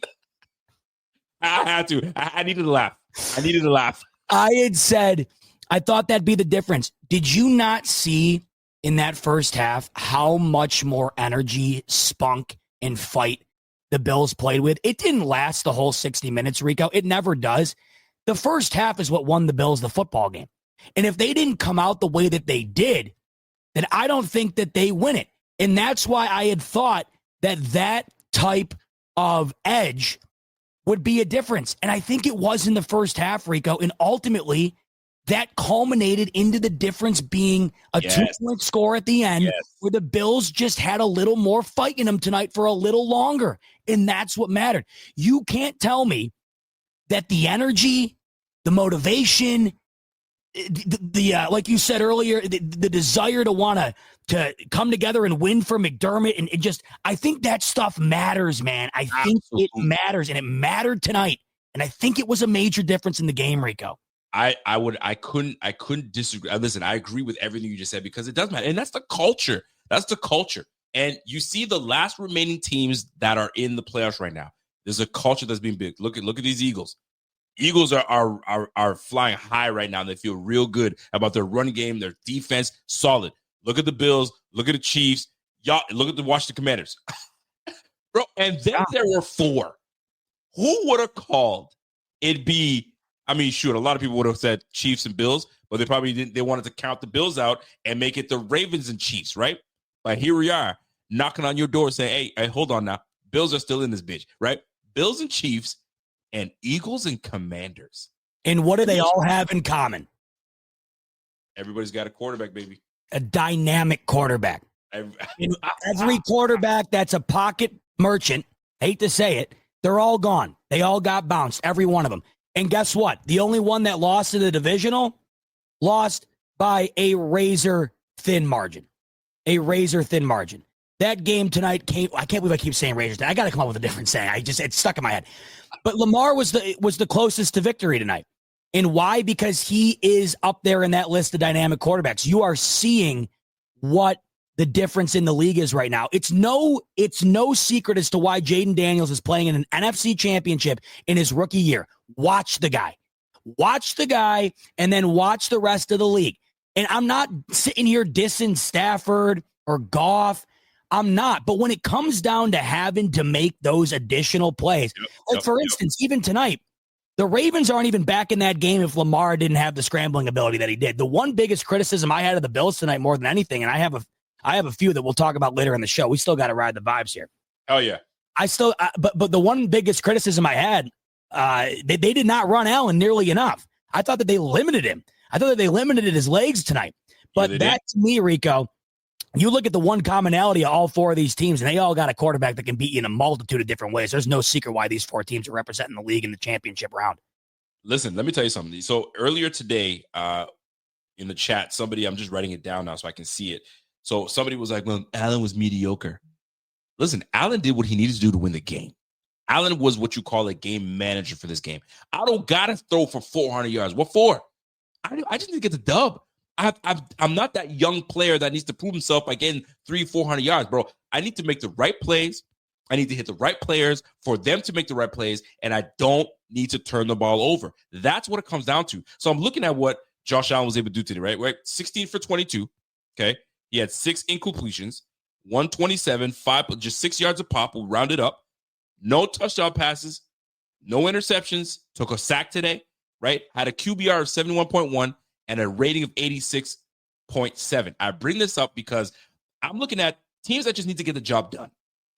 I had to. I needed to laugh. I had said, I thought that'd be the difference. Did you not see in that first half how much more energy, spunk, and fight the Bills played with? It didn't last the whole 60 minutes, Rico. It never does. The first half is what won the Bills the football game. And if they didn't come out the way that they did, then I don't think that they win it. And that's why I had thought that type of edge would be a difference. And I think it was in the first half, Rico. And ultimately, that culminated into the difference being a 2-point score at the end, where the Bills just had a little more fight in them tonight for a little longer. And that's what mattered. You can't tell me that the energy, the motivation, the like you said earlier, the desire to want to come together and win for McDermott, and I think that stuff matters, man. I think it matters, and it mattered tonight. And I think it was a major difference in the game, Rico. I couldn't disagree. Listen, I agree with everything you just said because it does matter. And that's the culture. And you see the last remaining teams that are in the playoffs right now. There's a culture that's being built. Look at these Eagles. Eagles are flying high right now. And they feel real good about their run game, their defense, solid. Look at the Bills. Look at the Chiefs. Y'all, look at the Washington Commanders. Bro, and then there were 4. Who would have called it be? I mean, shoot, a lot of people would have said Chiefs and Bills, but they probably didn't. They wanted to count the Bills out and make it the Ravens and Chiefs, right? But here we are knocking on your door saying, hey, hold on now. Bills are still in this bitch, right? Bills and Chiefs and Eagles and Commanders. And what do they all have in common? Everybody's got a quarterback, baby. A dynamic quarterback. Every quarterback that's a pocket merchant, hate to say it, they're all gone. They all got bounced, every one of them. And guess what? The only one that lost in the divisional lost by a razor-thin margin. That game tonight came. I can't believe I keep saying razor. I got to come up with a different saying. It's stuck in my head. But Lamar was the closest to victory tonight. And why? Because he is up there in that list of dynamic quarterbacks. You are seeing what the difference in the league is right now. It's no secret as to why Jaden Daniels is playing in an NFC championship in his rookie year. Watch the guy, and then watch the rest of the league. And I'm not sitting here dissing Stafford or Goff. I'm not. But when it comes down to having to make those additional plays, for instance, even tonight, the Ravens aren't even back in that game if Lamar didn't have the scrambling ability that he did. The one biggest criticism I had of the Bills tonight more than anything, and I have a few that we'll talk about later in the show. We still got to ride the vibes here. Oh, yeah. But the one biggest criticism I had, they did not run Allen nearly enough. I thought that they limited him. I thought that they limited his legs tonight. But to me, Rico, you look at the one commonality of all 4 of these teams, and they all got a quarterback that can beat you in a multitude of different ways. There's no secret why these 4 teams are representing the league in the championship round. Listen, let me tell you something. So earlier today, in the chat, I'm just writing it down now so I can see it. So somebody was like, well, Allen was mediocre. Listen, Allen did what he needed to do to win the game. Allen was what you call a game manager for this game. I don't got to throw for 400 yards. What for? I just need to get the dub. I'm not that young player that needs to prove himself by getting 300-400 yards, bro. I need to make the right plays. I need to hit the right players for them to make the right plays, and I don't need to turn the ball over. That's what it comes down to. So I'm looking at what Josh Allen was able to do today, right? 16 for 22, okay? He had 6 incompletions, 127, 5, just 6 yards a pop. We'll round it up. No touchdown passes, no interceptions, took a sack today, right? Had a QBR of 71.1 and a rating of 86.7. I bring this up because I'm looking at teams that just need to get the job done,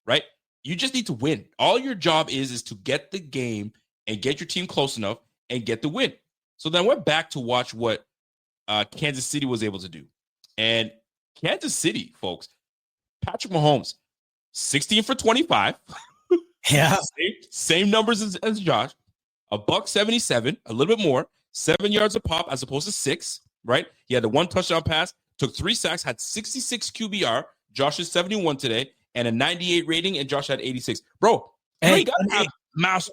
right? You just need to win. All your job is to get the game and get your team close enough and get the win. So then I went back to watch what Kansas City was able to do. And Kansas City, folks, Patrick Mahomes, 16 for 25. Yeah. Same numbers as Josh. $177, a little bit more, 7 yards a pop as opposed to 6, right? He had the 1 touchdown pass, took 3 sacks, had 66 QBR. Josh is 71 today, and a 98 rating, and Josh had 86. Bro, you got to have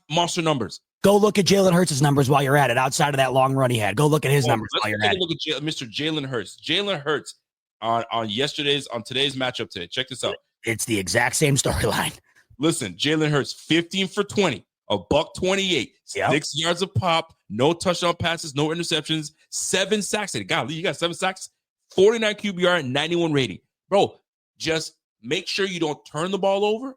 monster numbers. Go look at Jalen Hurts' numbers while you're at it. Outside of that long run he had, go look at his numbers while you're at it. Look at Mr. Jalen Hurts. Jalen Hurts on today's matchup today. Check this out. It's the exact same storyline. Listen, Jalen Hurts, 15 for 20, $128, 6 yards of pop, no touchdown passes, no interceptions, 7 sacks. God, you got 7 sacks, 49 QBR, 91 rating. Bro, just make sure you don't turn the ball over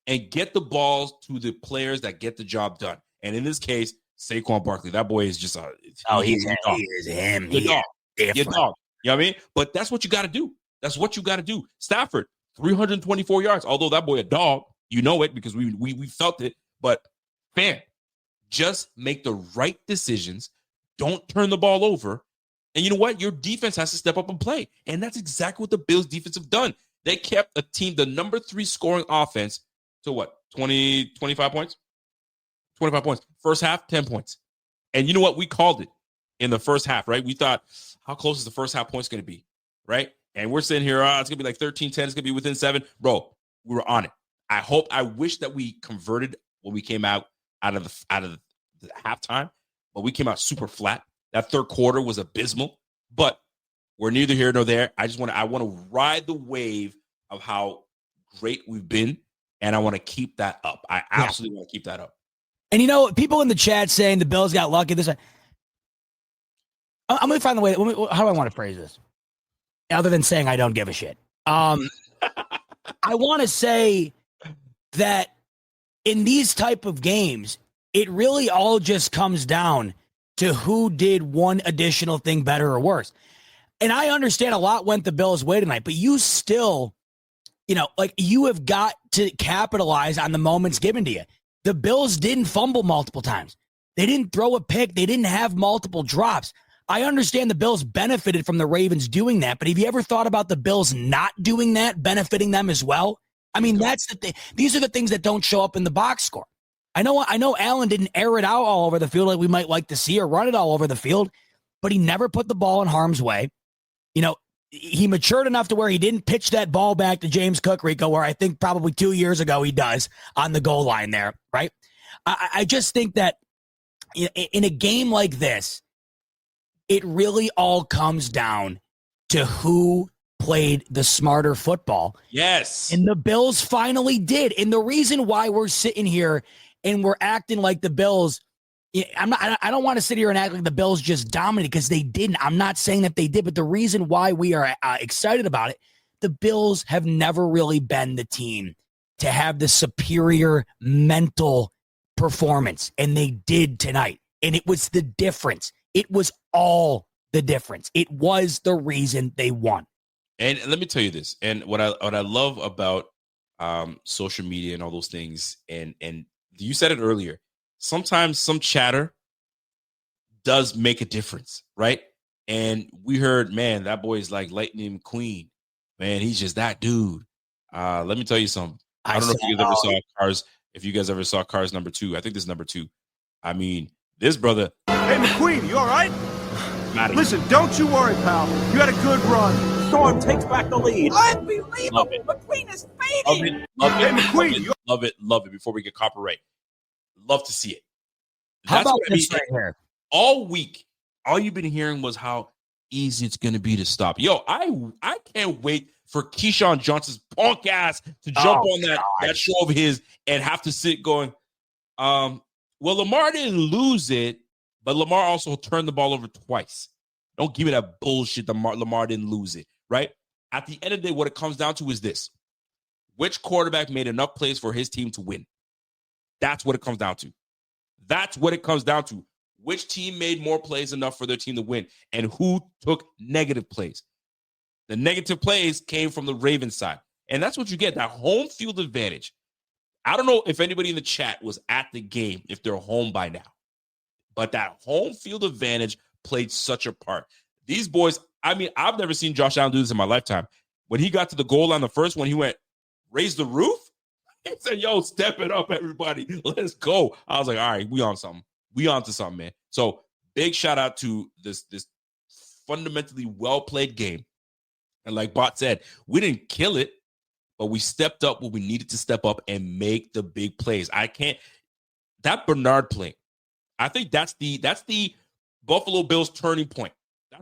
and get the balls to the players that get the job done. And in this case, Saquon Barkley, that boy is just he is him. Your dog. Your dog. You know what I mean? But that's what you got to do. That's what you got to do. Stafford, 324 yards. Although that boy a dog, you know it because we felt it. But fam, just make the right decisions. Don't turn the ball over. And you know what? Your defense has to step up and play. And that's exactly what the Bills defense have done. They kept a team, the number 3 scoring offense, to what? 25 points? 25 points. First half, 10 points. And you know what? We called it in the first half, right? We thought, how close is the first half points going to be, right? And we're sitting here, it's going to be like 13-10. It's going to be within 7. Bro, we were on it. I wish that we converted when we came out of the halftime, but we came out super flat. That third quarter was abysmal, but we're neither here nor there. I want to ride the wave of how great we've been, and I want to keep that up. I absolutely want to keep that up. And people in the chat saying the Bills got lucky. I'm going to find the way. How do I want to phrase this? Other than saying I don't give a shit. I want to say that in these type of games, it really all just comes down to who did one additional thing better or worse. And I understand a lot went the Bills' way tonight, but you still, you have got to capitalize on the moments given to you. The Bills didn't fumble multiple times. They didn't throw a pick. They didn't have multiple drops. I understand the Bills benefited from the Ravens doing that, but have you ever thought about the Bills not doing that, benefiting them as well? I mean, that's the thing. These are the things that don't show up in the box score. I know Allen didn't air it out all over the field like we might like to see or run it all over the field, but he never put the ball in harm's way. He matured enough to where he didn't pitch that ball back to James Cook, Rico, where I think probably 2 years ago he does on the goal line there, right? I just think that in a game like this, it really all comes down to who played the smarter football. Yes. And the Bills finally did. And the reason why we're sitting here and we're acting like the Bills, I don't want to sit here and act like the Bills just dominated because they didn't. I'm not saying that they did, but the reason why we are excited about it, the Bills have never really been the team to have the superior mental performance, and they did tonight. And it was the difference. It was all the difference. It was the reason they won. And let me tell you this, and what I love about social media and all those things, and you said it earlier, sometimes some chatter does make a difference, right? And we heard, man, that boy is like Lightning McQueen. Man, he's just that dude. Let me tell you something. I don't know if you guys ever saw Cars. If you guys ever saw Cars number 2, I think this is number 2. I mean, this brother. Hey, McQueen, you all right? Listen, don't you worry, pal. You had a good run. Storm takes back the lead. Unbelievable. McQueen is fading. Love it. Before we get copyright. Love to see it. How about this right here? All week, all you've been hearing was how easy it's going to be to stop. Yo, I can't wait for Keyshawn Johnson's punk ass to jump on that show of his and have to sit going, well, Lamar didn't lose it, but Lamar also turned the ball over twice. Don't give me that bullshit that Lamar didn't lose it, right? At the end of the day, what it comes down to is this. Which quarterback made enough plays for his team to win? That's what it comes down to. That's what it comes down to. Which team made more plays enough for their team to win? And who took negative plays? The negative plays came from the Ravens side. And that's what you get, that home field advantage. I don't know if anybody in the chat was at the game, if they're home by now, but that home field advantage played such a part. These boys, I mean, I've never seen Josh Allen do this in my lifetime. When he got to the goal line, the first one, he went, raise the roof. He said, yo, step it up, everybody. Let's go. I was like, all right, we on something. We on to something, man. So big shout out to this fundamentally well-played game. And like Bot said, we didn't kill it, but we stepped up when we needed to step up and make the big plays. That Bernard play, I think that's the Buffalo Bills turning point.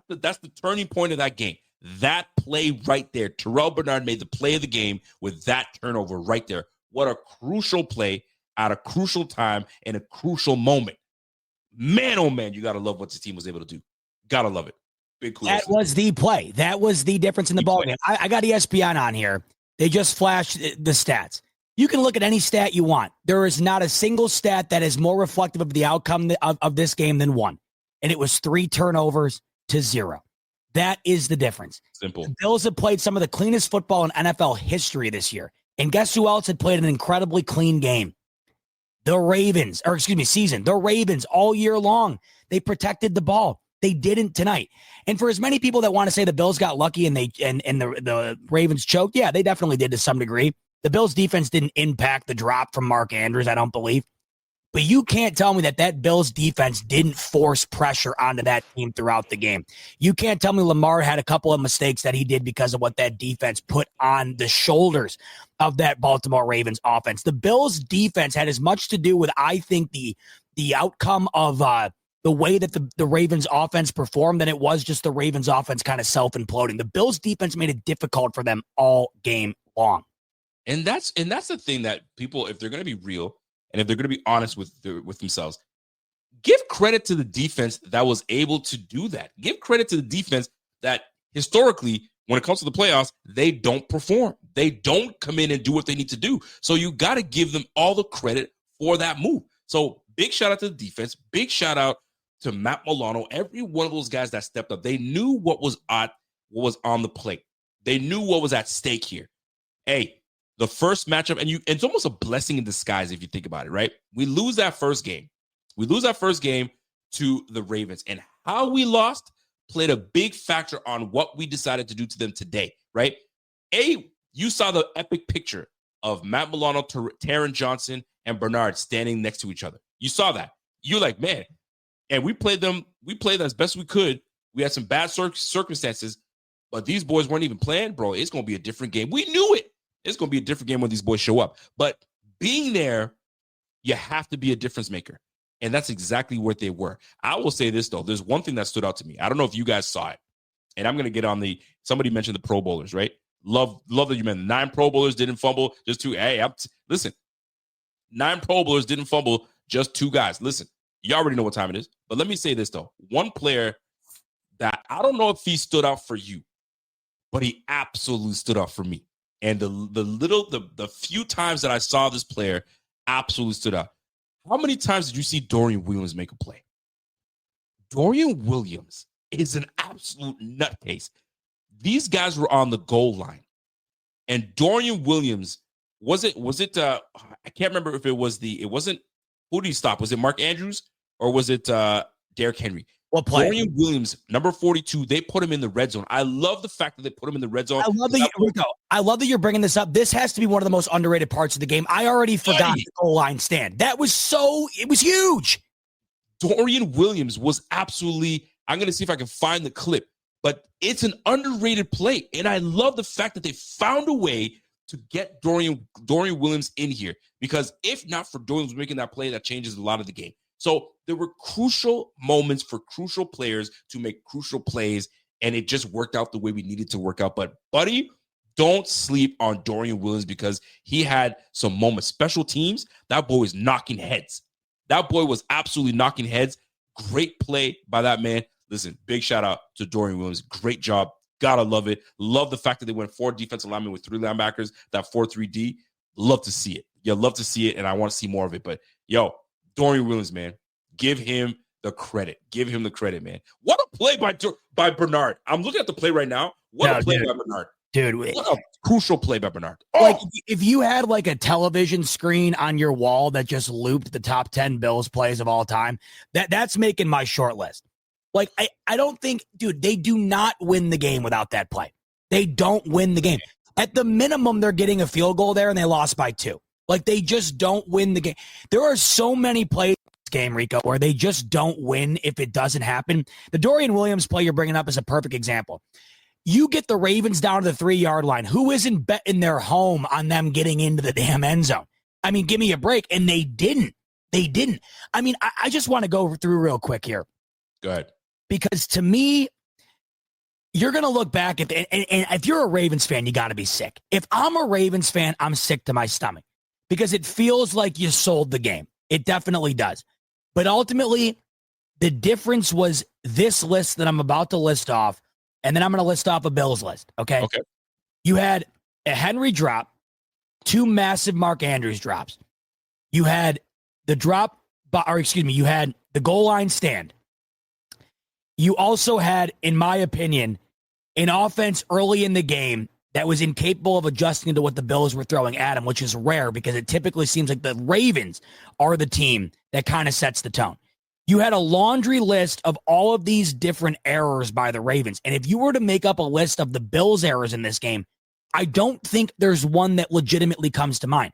That's the turning point of that game. That play right there. Terrell Bernard made the play of the game with that turnover right there. What a crucial play at a crucial time in a crucial moment. Man, oh man, you got to love what the team was able to do. Got to love it. Big kudos. That was the play. That was the difference in the ball game. I got ESPN on here. They just flashed the stats. You can look at any stat you want. There is not a single stat that is more reflective of the outcome of this game than one. And it was 3 turnovers to 0. That is the difference. Simple. The Bills have played some of the cleanest football in NFL history this year. And guess who else had played an incredibly clean game? The Ravens, season. The Ravens all year long. They protected the ball. They didn't tonight. And for as many people that want to say the Bills got lucky and the Ravens choked, yeah, they definitely did to some degree. The Bills defense didn't impact the drop from Mark Andrews, I don't believe. But you can't tell me that Bills defense didn't force pressure onto that team throughout the game. You can't tell me Lamar had a couple of mistakes that he did because of what that defense put on the shoulders of that Baltimore Ravens offense. The Bills defense had as much to do with, I think, the outcome of the way that the Ravens offense performed than it was just the Ravens offense kind of self-imploding. The Bills defense made it difficult for them all game long. And that's the thing that people, if they're going to be real and if they're going to be honest with themselves, give credit to the defense that was able to do that. Give credit to the defense that historically, when it comes to the playoffs, they don't perform. They don't come in and do what they need to do. So you got to give them all the credit for that move. So big shout out to the defense. Big shout out to Matt Milano. Every one of those guys that stepped up, they knew what was on the plate. They knew what was at stake here. Hey, the first matchup, and it's almost a blessing in disguise if you think about it, right? We lose that first game. We lose that first game to the Ravens. And how we lost played a big factor on what we decided to do to them today, right? You saw the epic picture of Matt Milano, Taron Johnson, and Bernard standing next to each other. You saw that. You're like, man. And we played them as best we could. We had some bad circumstances, but these boys weren't even playing. Bro, it's going to be a different game. We knew it. It's going to be a different game when these boys show up. But being there, you have to be a difference maker. And that's exactly what they were. I will say this, though. There's one thing that stood out to me. I don't know if you guys saw it. And I'm going to get on somebody mentioned the Pro Bowlers, right? Love that you mentioned 9 Pro Bowlers didn't fumble. Just 2. Hey, listen. 9 Pro Bowlers didn't fumble. Just 2 guys. Listen, you already know what time it is. But let me say this, though. One player that I don't know if he stood out for you, but he absolutely stood out for me. And the few times that I saw this player absolutely stood out. How many times did you see Dorian Williams make a play? Dorian Williams is an absolute nutcase. These guys were on the goal line. And Dorian Williams, was it I can't remember if it wasn't, who did he stop? Was it Mark Andrews or was it Derrick Henry? What play? Dorian Williams, number 42, they put him in the red zone. I love the fact that they put him in the red zone. I love that you're bringing this up. This has to be one of the most underrated parts of the game. I already forgot the goal line stand. It was huge. Dorian Williams was absolutely, I'm going to see if I can find the clip, but it's an underrated play. And I love the fact that they found a way to get Dorian Williams in here, because if not for Dorian Williams making that play, that changes a lot of the game. So there were crucial moments for crucial players to make crucial plays, and it just worked out the way we needed to work out. But, buddy, don't sleep on Dorian Williams because he had some moments. Special teams, that boy was knocking heads. That boy was absolutely knocking heads. Great play by that man. Listen, big shout out to Dorian Williams. Great job. Gotta love it. Love the fact that they went 4 defensive linemen with 3 linebackers, that 4-3-D. Love to see it. Yeah, love to see it, and I want to see more of it. But, Dorian Williams, man, give him the credit. Give him the credit, man. What a play by Bernard. I'm looking at the play right now. What a play by Bernard. Dude, what a crucial play by Bernard. Like if you had like a television screen on your wall that just looped the top 10 Bills plays of all time, that's making my short list. Like I don't think, dude, they do not win the game without that play. They don't win the game. At the minimum, they're getting a field goal there and they lost by 2. Like they just don't win the game. There are so many plays in this game, Rico, where they just don't win if it doesn't happen. The Dorian Williams play you're bringing up is a perfect example. You get the Ravens down to the 3-yard line. Who isn't betting their home on them getting into the damn end zone? I mean, give me a break. And they didn't. They didn't. I mean, I just want to go through real quick here. Go ahead. Because to me, you're going to look back at and if you're a Ravens fan, you got to be sick. If I'm a Ravens fan, I'm sick to my stomach because it feels like you sold the game. It definitely does. But ultimately, the difference was this list that I'm about to list off. And then I'm going to list off a Bills list, okay? Okay. You had a Henry drop, 2 massive Mark Andrews drops. You had the drop, you had the goal line stand. You also had, in my opinion, an offense early in the game that was incapable of adjusting to what the Bills were throwing at him, which is rare because it typically seems like the Ravens are the team that kind of sets the tone. You had a laundry list of all of these different errors by the Ravens. And if you were to make up a list of the Bills' errors in this game, I don't think there's one that legitimately comes to mind.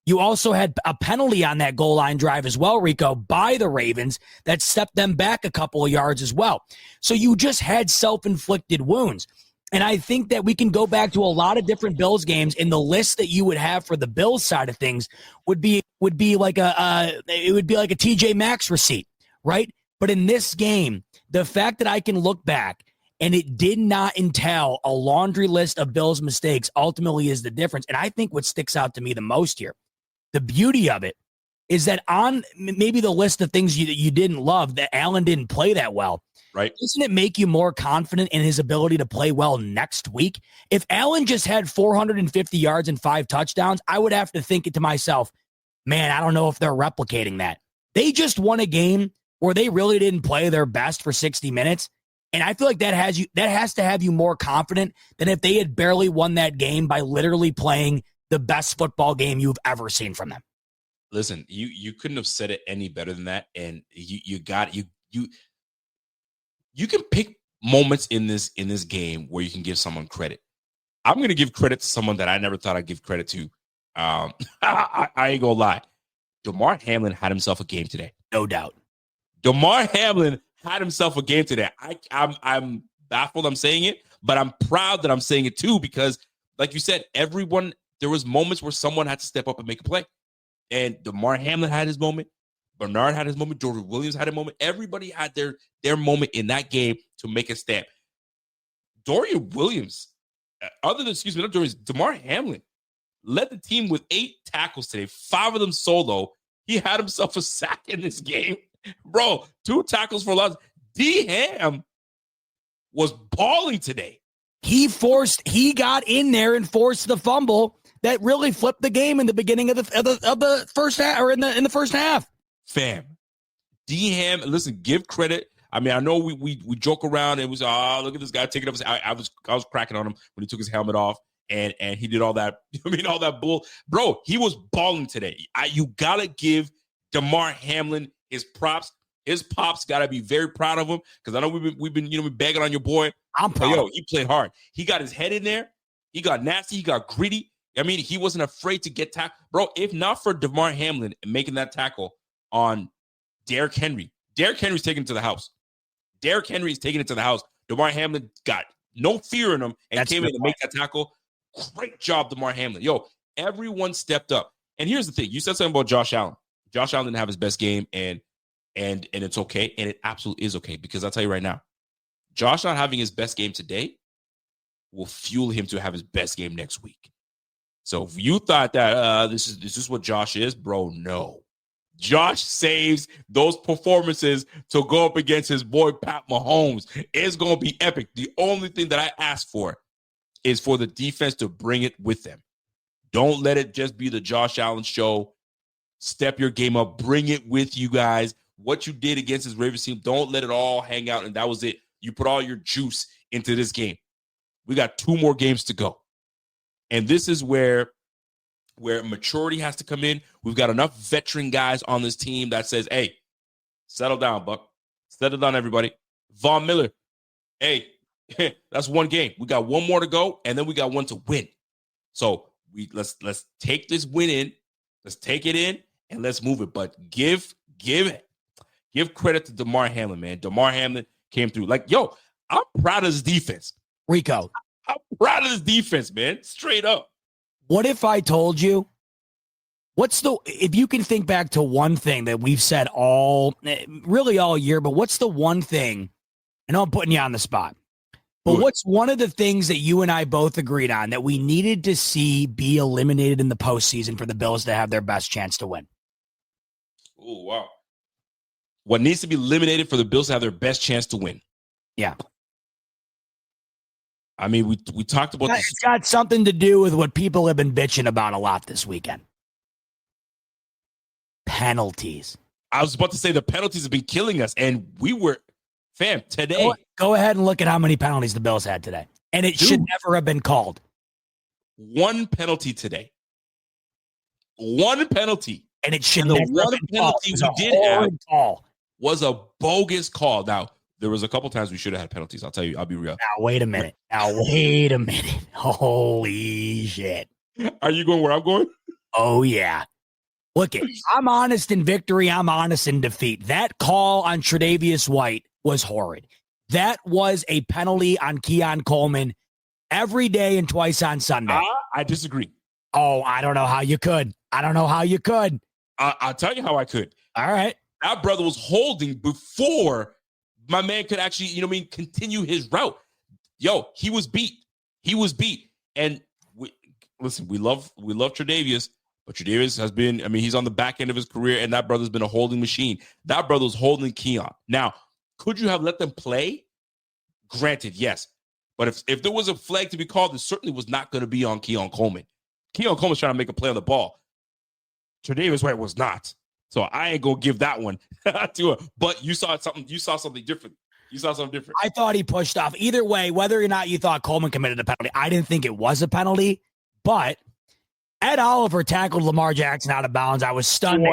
You also had a penalty on that goal line drive as well, Rico, by the Ravens that stepped them back a couple of yards as well. So you just had self-inflicted wounds. And I think that we can go back to a lot of different Bills games, and the list that you would have for the Bills side of things would be like a TJ Maxx receipt. Right? But in this game, the fact that I can look back and it did not entail a laundry list of Bills mistakes ultimately is the difference. And I think what sticks out to me the most here, the beauty of it is that on maybe the list of things you didn't love, that Allen didn't play that well. Right. Doesn't it make you more confident in his ability to play well next week? If Allen just had 450 yards and 5 touchdowns, I would have to think it to myself, man, I don't know if they're replicating that. They just won a game where they really didn't play their best for 60 minutes. And I feel like that has to have you more confident than if they had barely won that game by literally playing the best football game you've ever seen from them. Listen, you couldn't have said it any better than that. And you can pick moments in this game where you can give someone credit. I'm going to give credit to someone that I never thought I'd give credit to. I ain't gonna lie. Damar Hamlin had himself a game today. No doubt. Damar Hamlin had himself a game today. I'm baffled I'm saying it, but I'm proud that I'm saying it too, because like you said, there was moments where someone had to step up and make a play. And Damar Hamlin had his moment. Bernard had his moment. Jordan Williams had a moment. Everybody had their moment in that game to make a stamp. Dorian Williams, Damar Hamlin led the team with 8 tackles today, 5 of them solo. He had himself a sack in this game. Bro, 2 tackles for loss. D-Ham was balling today. He got in there and forced the fumble that really flipped the game in the beginning of the first half, or in the first half. Fam, D-Ham, listen, give credit. I mean, I know we joke around. It was, look at this guy taking up. I was cracking on him when he took his helmet off and he did all that. I mean, all that bull. Bro, he was balling today. You gotta give Damar Hamlin his props. His pops got to be very proud of him, because I know we've been bagging on your boy. I'm proud. He played hard. He got his head in there. He got nasty. He got gritty. I mean, he wasn't afraid to get tackled. Bro, if not for Damar Hamlin making that tackle on Derrick Henry, Derrick Henry's taking it to the house. Derrick Henry's taking it to the house. Damar Hamlin got no fear in him and came in to make that tackle. Great job, Damar Hamlin. Yo, everyone stepped up. And here's the thing. You said something about Josh Allen. Josh Allen didn't have his best game, and it's okay. And it absolutely is okay, because I'll tell you right now, Josh not having his best game today will fuel him to have his best game next week. So if you thought that this is what Josh is, bro, no. Josh saves those performances to go up against his boy Pat Mahomes. It's going to be epic. The only thing that I ask for is for the defense to bring it with them. Don't let it just be the Josh Allen show. Step your game up. Bring it with you guys. What you did against this Ravens team, don't let it all hang out, and that was it. You put all your juice into this game. We got 2 more games to go. And this is where maturity has to come in. We've got enough veteran guys on this team that says, hey, settle down, Buck. Settle down, everybody. Von Miller, hey, that's one game. We got one more to go, and then we got one to win. So let's take this win in. Let's take it in, and let's move it. But give credit to DeMar Hamlin, man. DeMar Hamlin came through. Like, yo, I'm proud of this defense. Rico. I'm proud of this defense, man. Straight up. What if I told you, if you can think back to one thing that we've said really all year, but what's the one thing, I know I'm putting you on the spot, but what's one of the things that you and I both agreed on that we needed to see be eliminated in the postseason for the Bills to have their best chance to win? Oh, wow. What needs to be eliminated for the Bills to have their best chance to win? Yeah. I mean, we talked about this. It's got something to do with what people have been bitching about a lot this weekend. Penalties. I was about to say the penalties have been killing us, and we were, fam, today. Go ahead and look at how many penalties the Bills had today, and it should never have been called. One penalty today. One penalty. And it should never have been called. penalty we did have was a bogus call. Now, there was a couple times we should have had penalties. I'll tell you. I'll be real. Now, wait a minute. Holy shit. Are you going where I'm going? Oh, yeah. Look, I'm honest in victory. I'm honest in defeat. That call on Tre'Davious White was horrid. That was a penalty on Keon Coleman every day and twice on Sunday. I disagree. Oh, I don't know how you could. I'll tell you how I could. All right. That brother was holding before my man could actually, continue his route. Yo, he was beat. And we love Tre'Davious, but Tre'Davious has been, he's on the back end of his career, and that brother's been a holding machine. That brother's holding Keon. Now, could you have let them play? Granted, yes. But if there was a flag to be called, it certainly was not going to be on Keon Coleman. Keon Coleman's trying to make a play on the ball. Tre'Davious White was not. So I ain't gonna give that one to him. But you saw something different. I thought he pushed off. Either way, whether or not you thought Coleman committed a penalty, I didn't think it was a penalty. But Ed Oliver tackled Lamar Jackson out of bounds. I was stunned.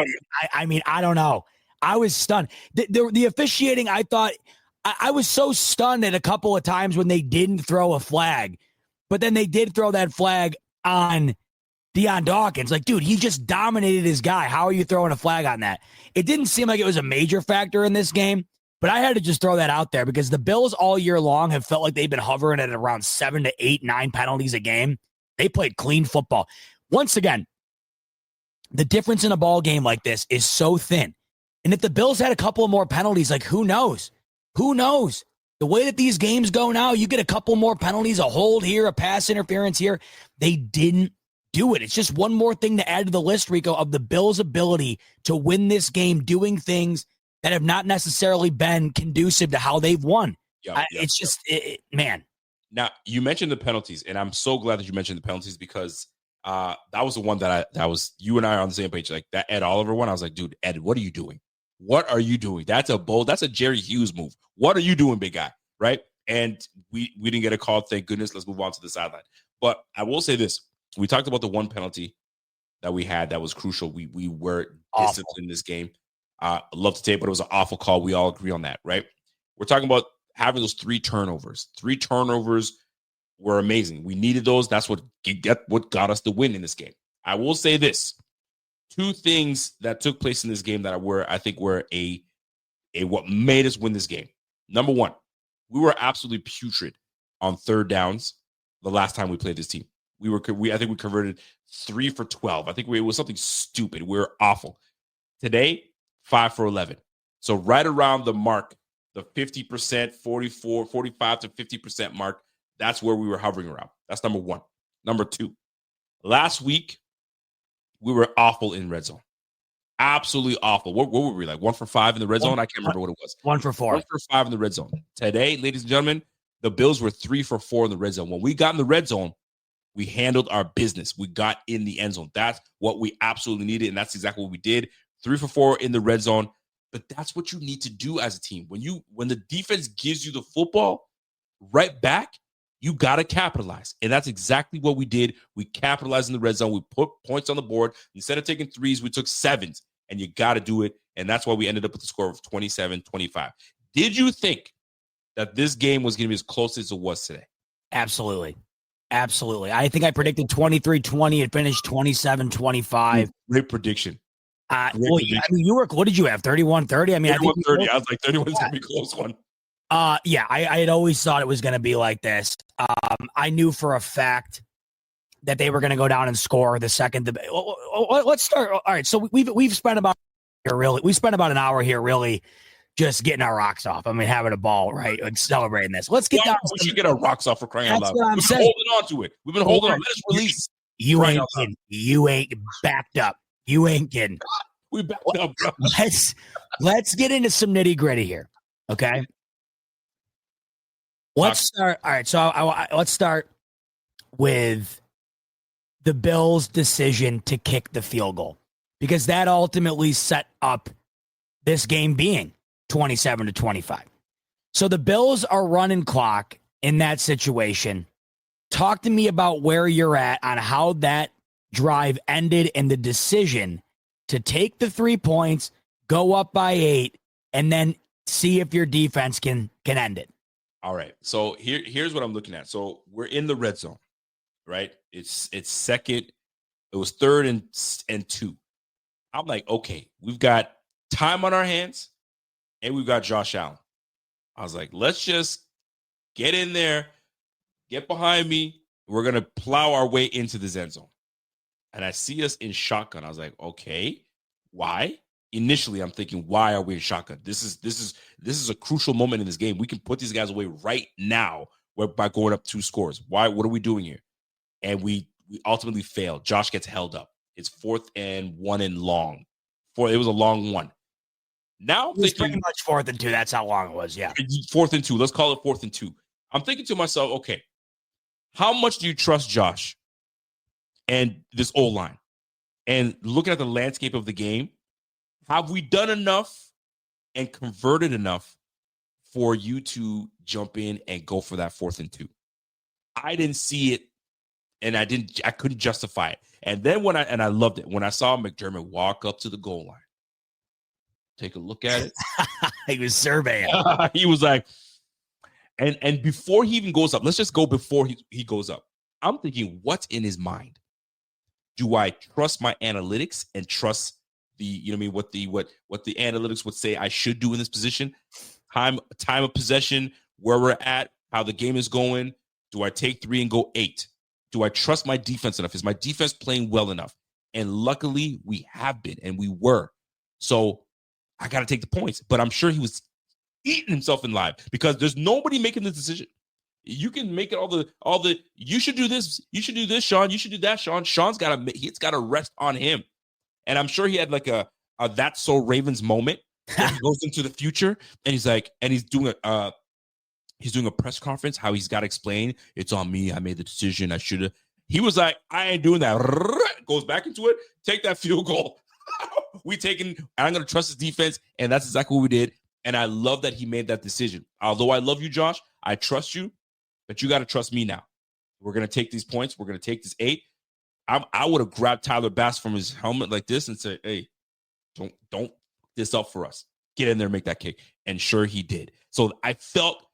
I don't know. I was stunned. The officiating, I thought, I was so stunned at a couple of times when they didn't throw a flag. But then they did throw that flag on Deion Dawkins. Like, dude, he just dominated his guy. How are you throwing a flag on that? It didn't seem like it was a major factor in this game, but I had to just throw that out there because the Bills all year long have felt like they've been hovering at around 7 to 8, 9 penalties a game. They played clean football. Once again, the difference in a ball game like this is so thin. And if the Bills had a couple of more penalties, like, who knows? Who knows? The way that these games go now, you get a couple more penalties, a hold here, a pass interference here. They didn't do it. It's just one more thing to add to the list, Rico, of the Bills' ability to win this game doing things that have not necessarily been conducive to how they've won. It's just, man. Now, you mentioned the penalties, and I'm so glad that you mentioned the penalties because that was the one that was you and I are on the same page. Like that Ed Oliver one, I was like, dude, Ed, what are you doing? What are you doing? That's a Jerry Hughes move. What are you doing, big guy? Right? And we didn't get a call. Thank goodness. Let's move on to the sideline. But I will say this. We talked about the one penalty that we had that was crucial. We were disciplined in this game. Love to take, but it was an awful call. We all agree on that, right? We're talking about having those 3 turnovers. 3 turnovers were amazing. We needed those. That's what got us the win in this game. I will say this. 2 things that took place in this game that I think were what made us win this game. Number 1, we were absolutely putrid on 3rd downs the last time we played this team. I think we converted 3 for 12. I think it was something stupid. We were awful. Today, 5 for 11. So right around the mark, the 50%, 45 to 50% mark, that's where we were hovering around. That's number 1. Number 2, last week, we were awful in red zone. Absolutely awful. What were we, like 1 for 5 in the red zone? I can't remember what it was. 1 for 4. 1 for 5 in the red zone. Today, ladies and gentlemen, the Bills were 3 for 4 in the red zone. When we got in the red zone, we handled our business. We got in the end zone. That's what we absolutely needed, and that's exactly what we did. 3 for 4 in the red zone. But that's what you need to do as a team. When the defense gives you the football right back, You got to capitalize. And that's exactly what we did. We capitalized in the red zone. We put points on the board. Instead of taking threes, we took sevens. And you got to do it. And that's why we ended up with a score of 27-25. Did you think that this game was going to be as close as it was today? Absolutely. Absolutely. I think I predicted 23-20. It finished 27-25. Great prediction. Well, I mean, you were, what did you have? 31-30? I mean, 31-30. I was like, 31 is going to be a close one. Yeah, I had always thought it was going to be like this. I knew for a fact that they were going to go down and score the second. Let's start. All right, so we've spent about an hour here really just getting our rocks off. I mean, having a ball, right? Like celebrating this. Let's get down. We should get our rocks off for crying out loud. What I'm We've saying. been holding on to it. We've been holding on. Let us release. You ain't backed up. You ain't kidding. We backed up, bro. Let's get into some nitty gritty here. Okay. Let's start. All right. So let's start with the Bills' decision to kick the field goal, because that ultimately set up this game being 27-25. So the Bills are running clock in that situation. Talk to me about where you're at on how that drive ended and the decision to take the 3 points, go up by 8, and then see if your defense can end it. All right. So here's what I'm looking at. So we're in the red zone, right? It's second. It was 3rd and 2. I'm like, okay, we've got time on our hands and we've got Josh Allen. I was like, let's just get in there, get behind me. We're going to plow our way into the end zone. And I see us in shotgun. I was like, okay, why? Initially, I'm thinking, why are we in shotgun? This is a crucial moment in this game. We can put these guys away right now by going up 2 scores. Why? What are we doing here? And we ultimately failed. Josh gets held up. It's 4th and 1 and long. It was a long one. Now I'm thinking pretty much 4th and 2. That's how long it was. Yeah. 4th and 2. Let's call it 4th and 2. I'm thinking to myself, okay, how much do you trust Josh and this O-line? And looking at the landscape of the game, have we done enough and converted enough for you to jump in and go for that 4th and 2? I didn't see it, and I couldn't justify it. And then I loved it when I saw McDermott walk up to the goal line, take a look at it. He was surveying. He was like, and before he even goes up, let's just go before he goes up. I'm thinking, what's in his mind? Do I trust my analytics and trust what the analytics would say I should do in this position? Time of possession, where we're at, how the game is going. Do I take 3 and go 8? Do I trust my defense enough? Is my defense playing well enough? And luckily, we have been, and we were. So I got to take the points. But I'm sure he was eating himself in live because there's nobody making the decision. You can make it all the. You should do this. You should do this, Sean. You should do that, Sean. Sean's got to rest on him. And I'm sure he had like a That's So Ravens moment where he goes into the future and he's doing a press conference, how he's got to explain, it's on me. I made the decision. I should have. He was like, I ain't doing that. Goes back into it. Take that field goal. I'm going to trust his defense. And that's exactly what we did. And I love that he made that decision. Although I love you, Josh, I trust you, but you got to trust me now. We're going to take these points. We're going to take this 8. I would have grabbed Tyler Bass from his helmet like this and said, hey, don't this up for us. Get in there and make that kick. And sure he did. So I felt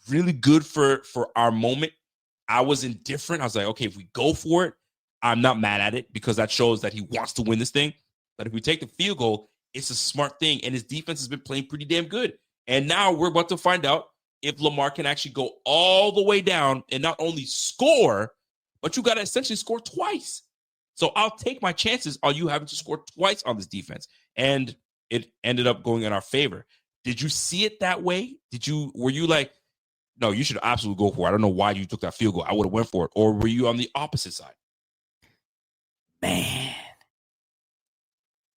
really good for our moment. I was indifferent. I was like, okay, if we go for it, I'm not mad at it because that shows that he wants to win this thing. But if we take the field goal, it's a smart thing. And his defense has been playing pretty damn good. And now we're about to find out if Lamar can actually go all the way down and not only score, but you got to essentially score twice. So I'll take my chances on you having to score twice on this defense. And it ended up going in our favor. Did you see it that way? Were you like, no, you should absolutely go for it. I don't know why you took that field goal. I would have went for it. Or were you on the opposite side? Man,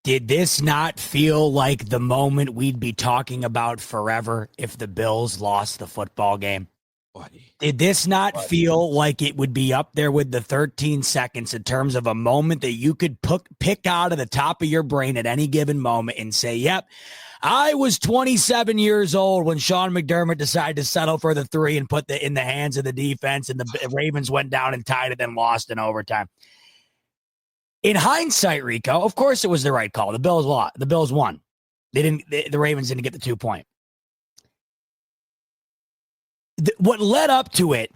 did this not feel like the moment we'd be talking about forever if the Bills lost the football game? buddy. Did this not feel like it would be up there with the 13 seconds in terms of a moment that you could pick out of the top of your brain at any given moment and say, yep, I was 27 years old when Sean McDermott decided to settle for the 3 and put in the hands of the defense, and the Ravens went down and tied it and lost in overtime. In hindsight, Rico, of course it was the right call. The Bills lost. The Bills won. The Ravens didn't get the 2 point. What led up to it,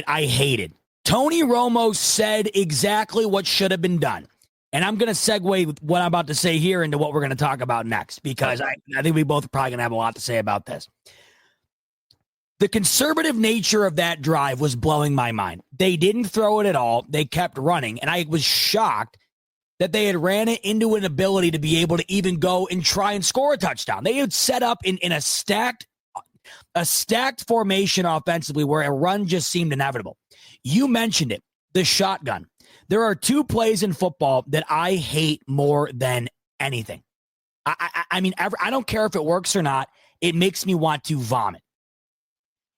I hated. Tony Romo said exactly what should have been done. And I'm going to segue what I'm about to say here into what we're going to talk about next, because I think we both are probably going to have a lot to say about this. The conservative nature of that drive was blowing my mind. They didn't throw it at all. They kept running. And I was shocked that they had ran it into an ability to be able to even go and try and score a touchdown. They had set up in a stacked formation offensively where a run just seemed inevitable. You mentioned it, the shotgun. There are 2 plays in football that I hate more than anything. I mean, I don't care if it works or not. It makes me want to vomit.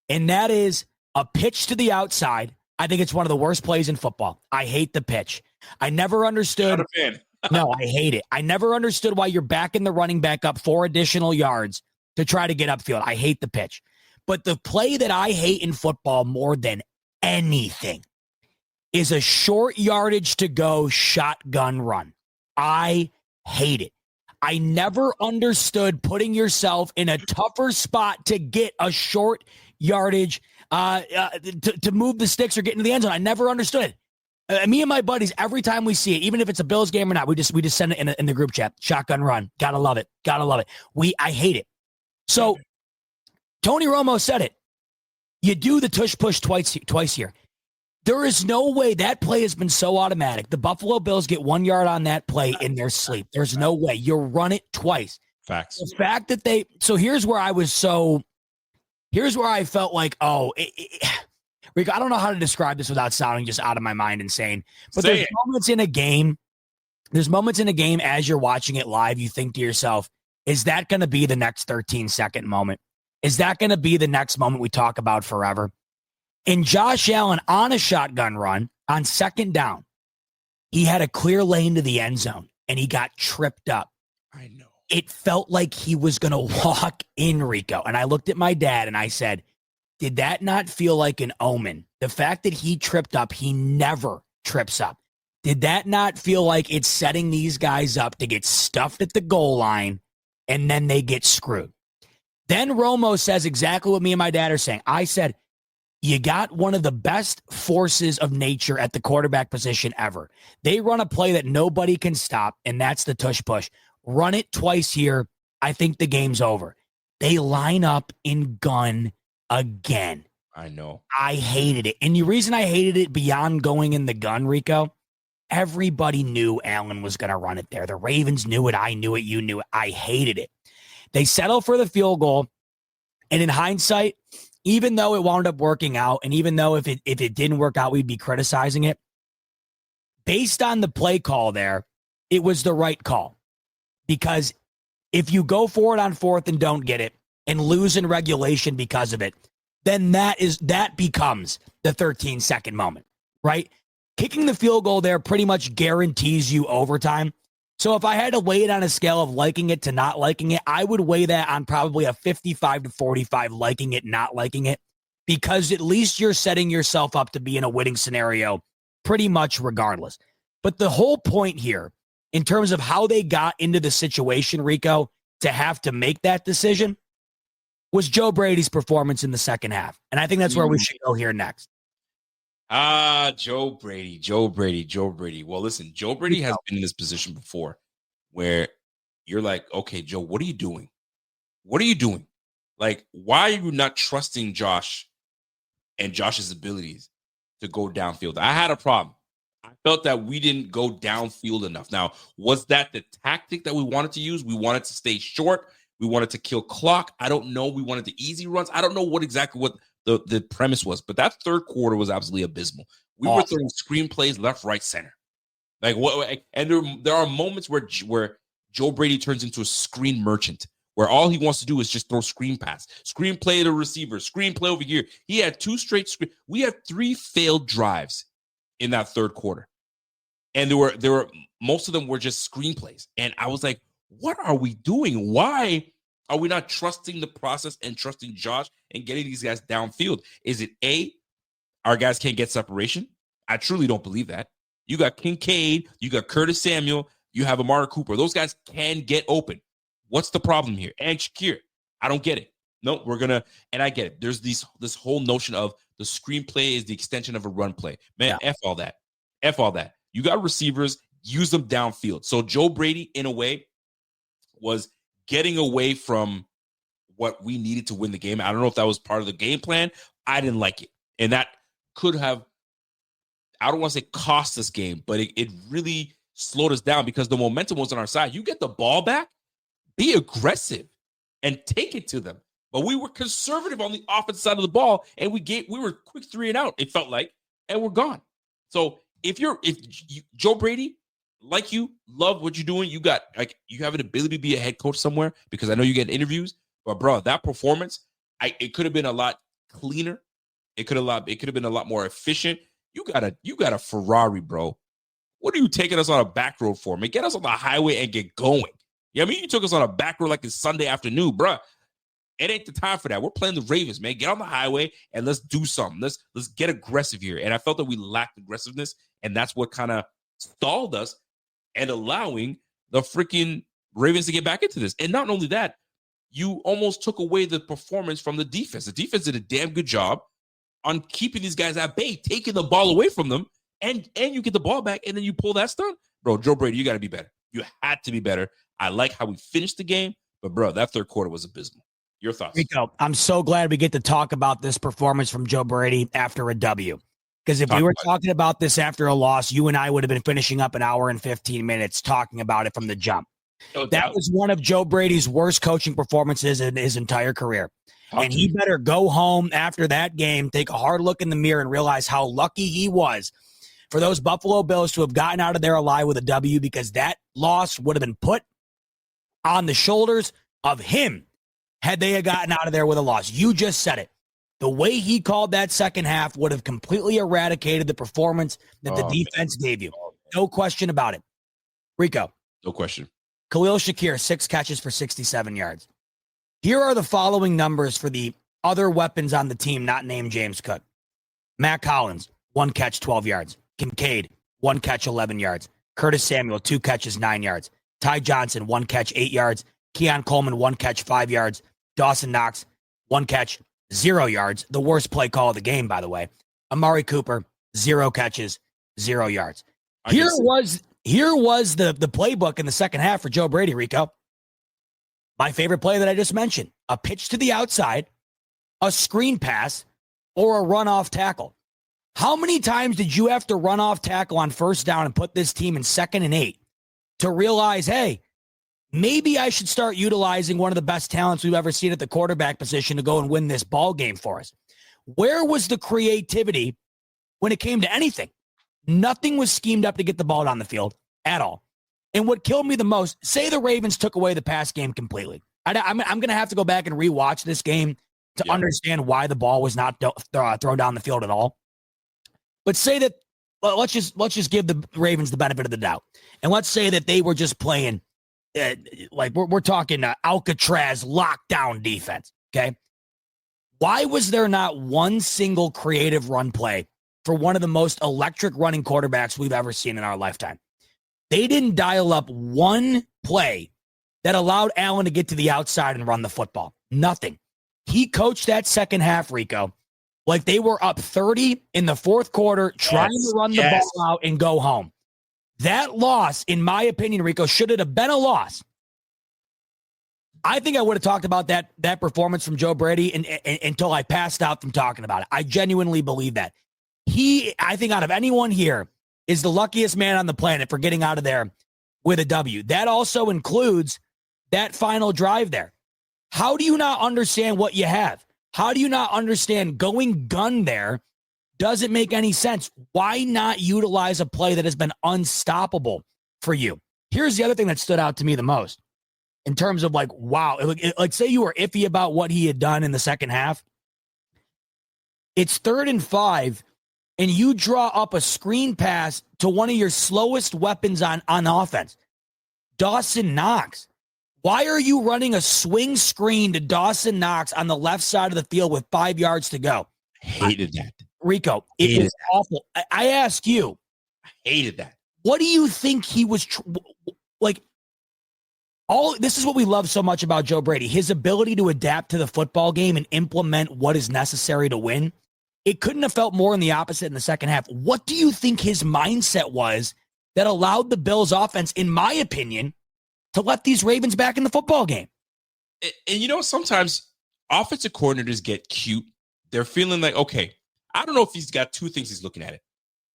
And that is a pitch to the outside. I think it's one of the worst plays in football. I hate the pitch. I never understood. Not a fan. No, I hate it. I never understood why you're backing the running back up 4 additional yards to try to get upfield. I hate the pitch. But the play that I hate in football more than anything is a short yardage to go shotgun run. I hate it. I never understood putting yourself in a tougher spot to get a short yardage to move the sticks or get into the end zone. I never understood it. Me and my buddies, every time we see it, even if it's a Bills game or not, we just send it in the group chat. Shotgun run. Gotta love it. Gotta love it. I hate it. So Tony Romo said it. You do the tush push twice here. There is no way that play has been so automatic. The Buffalo Bills get 1 yard on that play in their sleep. There's no way. You run it twice. Facts. The fact that here's where I felt like, Rico, I don't know how to describe this without sounding just out of my mind insane. But there's moments in a game as you're watching it live, you think to yourself, is that going to be the next 13-second moment? Is that going to be the next moment we talk about forever? And Josh Allen on a shotgun run on second down, he had a clear lane to the end zone, and he got tripped up. I know. It felt like he was going to walk in, Rico. And I looked at my dad and I said, did that not feel like an omen? The fact that he tripped up, he never trips up. Did that not feel like it's setting these guys up to get stuffed at the goal line and then they get screwed? Then Romo says exactly what me and my dad are saying. I said, you got one of the best forces of nature at the quarterback position ever. They run a play that nobody can stop, and that's the tush push. Run it twice here. I think the game's over. They line up in gun again. I know. I hated it. And the reason I hated it beyond going in the gun, Rico, everybody knew Allen was going to run it there. The Ravens knew it. I knew it. You knew it. I hated it. They settled for the field goal. And in hindsight, even though it wound up working out, and even though if it didn't work out, we'd be criticizing it, based on the play call there, it was the right call. Because if you go for it on fourth and don't get it and lose in regulation because of it, then that becomes the 13-second moment, right? Kicking the field goal there pretty much guarantees you overtime. So if I had to weigh it on a scale of liking it to not liking it, I would weigh that on probably a 55 to 45, liking it, not liking it, because at least you're setting yourself up to be in a winning scenario pretty much regardless. But the whole point here, in terms of how they got into the situation, Rico, to have to make that decision, was Joe Brady's performance in the second half. And I think that's where we should go here next. Joe Brady. Well, listen, Joe Brady has been in this position before where you're like, okay, Joe, what are you doing? Like, why are you not trusting Josh and Josh's abilities to go downfield? I had a problem. I felt that we didn't go downfield enough. Now, was that the tactic that we wanted to use? We wanted to stay short. We wanted to kill clock. I don't know. We wanted the easy runs. I don't know what the premise was, but that third quarter was absolutely abysmal. We were throwing screenplays left, right, center. Like what? And there are moments where Joe Brady turns into a screen merchant, where all he wants to do is just throw screen pass, screen play to the receiver, screen play over here. He had 2 straight screen. We had 3 failed drives in that third quarter. And there were most of them were just screenplays. And I was like, what are we doing? Why are we not trusting the process and trusting Josh and getting these guys downfield? Is it A, our guys can't get separation? I truly don't believe that. You got Kincaid, you got Curtis Samuel, you have Amari Cooper. Those guys can get open. What's the problem here? And Shakir, I don't get it. No, and I get it. There's this whole notion of the screenplay is the extension of a run play. Man, F all that. F all that. You got receivers, use them downfield. So Joe Brady, in a way, was getting away from what we needed to win the game. I don't know if that was part of the game plan. I didn't like it. And that could have, I don't want to say cost us game, but it really slowed us down because the momentum was on our side. You get the ball back, be aggressive and take it to them. But we were conservative on the offensive side of the ball, and we were quick 3 and out, it felt like, and we're gone. So if Joe Brady, like you, love what you're doing, you have an ability to be a head coach somewhere because I know you get interviews, but bro, that performance, it could have been a lot cleaner. It could have been a lot more efficient. You got a Ferrari, bro. What are you taking us on a back road for, man? Get us on the highway and get going. Yeah, I mean, you took us on a back road like it's Sunday afternoon, bro. It ain't the time for that. We're playing the Ravens, man. Get on the highway and let's do something. Let's get aggressive here. And I felt that we lacked aggressiveness, and that's what kind of stalled us and allowing the freaking Ravens to get back into this. And not only that, you almost took away the performance from the defense. The defense did a damn good job on keeping these guys at bay, taking the ball away from them, and you get the ball back, and then you pull that stunt. Bro, Joe Brady, you got to be better. You had to be better. I like how we finished the game, but, bro, that third quarter was abysmal. Your thoughts? Rico, I'm so glad we get to talk about this performance from Joe Brady after a W. Because if we were talking about this after a loss, you and I would have been finishing up an hour and 15 minutes talking about it from the jump. That was one of Joe Brady's worst coaching performances in his entire career. And he better go home after that game, take a hard look in the mirror, and realize how lucky he was for those Buffalo Bills to have gotten out of there alive with a W, because that loss would have been put on the shoulders of him had they gotten out of there with a loss. You just said it. The way he called that second half would have completely eradicated the performance that the defense gave you. No question about it. Rico. No question. Khalil Shakir, 6 catches for 67 yards. Here are the following numbers for the other weapons on the team not named James Cook. Matt Collins, 1 catch, 12 yards. Kincaid, 1 catch, 11 yards. Curtis Samuel, 2 catches, 9 yards. Ty Johnson, 1 catch, 8 yards. Keon Coleman, 1 catch, 5 yards. Dawson Knox, 1 catch, 0 yards. The worst play call of the game, by the way. Amari Cooper, 0 catches, 0 yards. Here was the playbook in the second half for Joe Brady, Rico. My favorite play that I just mentioned, a pitch to the outside, a screen pass, or a run-off tackle. How many times did you have to run off tackle on first down and put this team in 2nd and 8 to realize, hey, maybe I should start utilizing one of the best talents we've ever seen at the quarterback position to go and win this ball game for us? Where was the creativity when it came to anything? Nothing was schemed up to get the ball down the field at all. And what killed me the most, say the Ravens took away the pass game completely. I'm going to have to go back and rewatch this game to understand why the ball was not thrown down the field at all. But say that, let's just give the Ravens the benefit of the doubt. And let's say that they were just playing, like we're talking Alcatraz lockdown defense, okay? Why was there not one single creative run play for one of the most electric running quarterbacks we've ever seen in our lifetime? They didn't dial up one play that allowed Allen to get to the outside and run the football. Nothing. He coached that second half, Rico, like they were up 30 in the fourth quarter, trying to run the ball out and go home. That loss, in my opinion, Rico, should it have been a loss? I think I would have talked about that performance from Joe Brady until I passed out from talking about it. I genuinely believe that. I think out of anyone here, is the luckiest man on the planet for getting out of there with a W. That also includes that final drive there. How do you not understand what you have? How do you not understand going gun there doesn't make any sense? Why not utilize a play that has been unstoppable for you? Here's the other thing that stood out to me the most. in terms of like, wow, like say you were iffy about what he had done in the second half. It's 3rd and 5, and you draw up a screen pass to one of your slowest weapons on offense, Dawson Knox. Why are you running a swing screen to Dawson Knox on the left side of the field with 5 yards to go? Hated that. Rico, it was awful. I ask you. I hated that. What do you think he was like? This is what we love so much about Joe Brady, his ability to adapt to the football game and implement what is necessary to win. It couldn't have felt more in the opposite in the second half. What do you think his mindset was that allowed the Bills offense, in my opinion, to let these Ravens back in the football game? And sometimes offensive coordinators get cute. They're feeling like, okay, I don't know if he's got two things he's looking at it.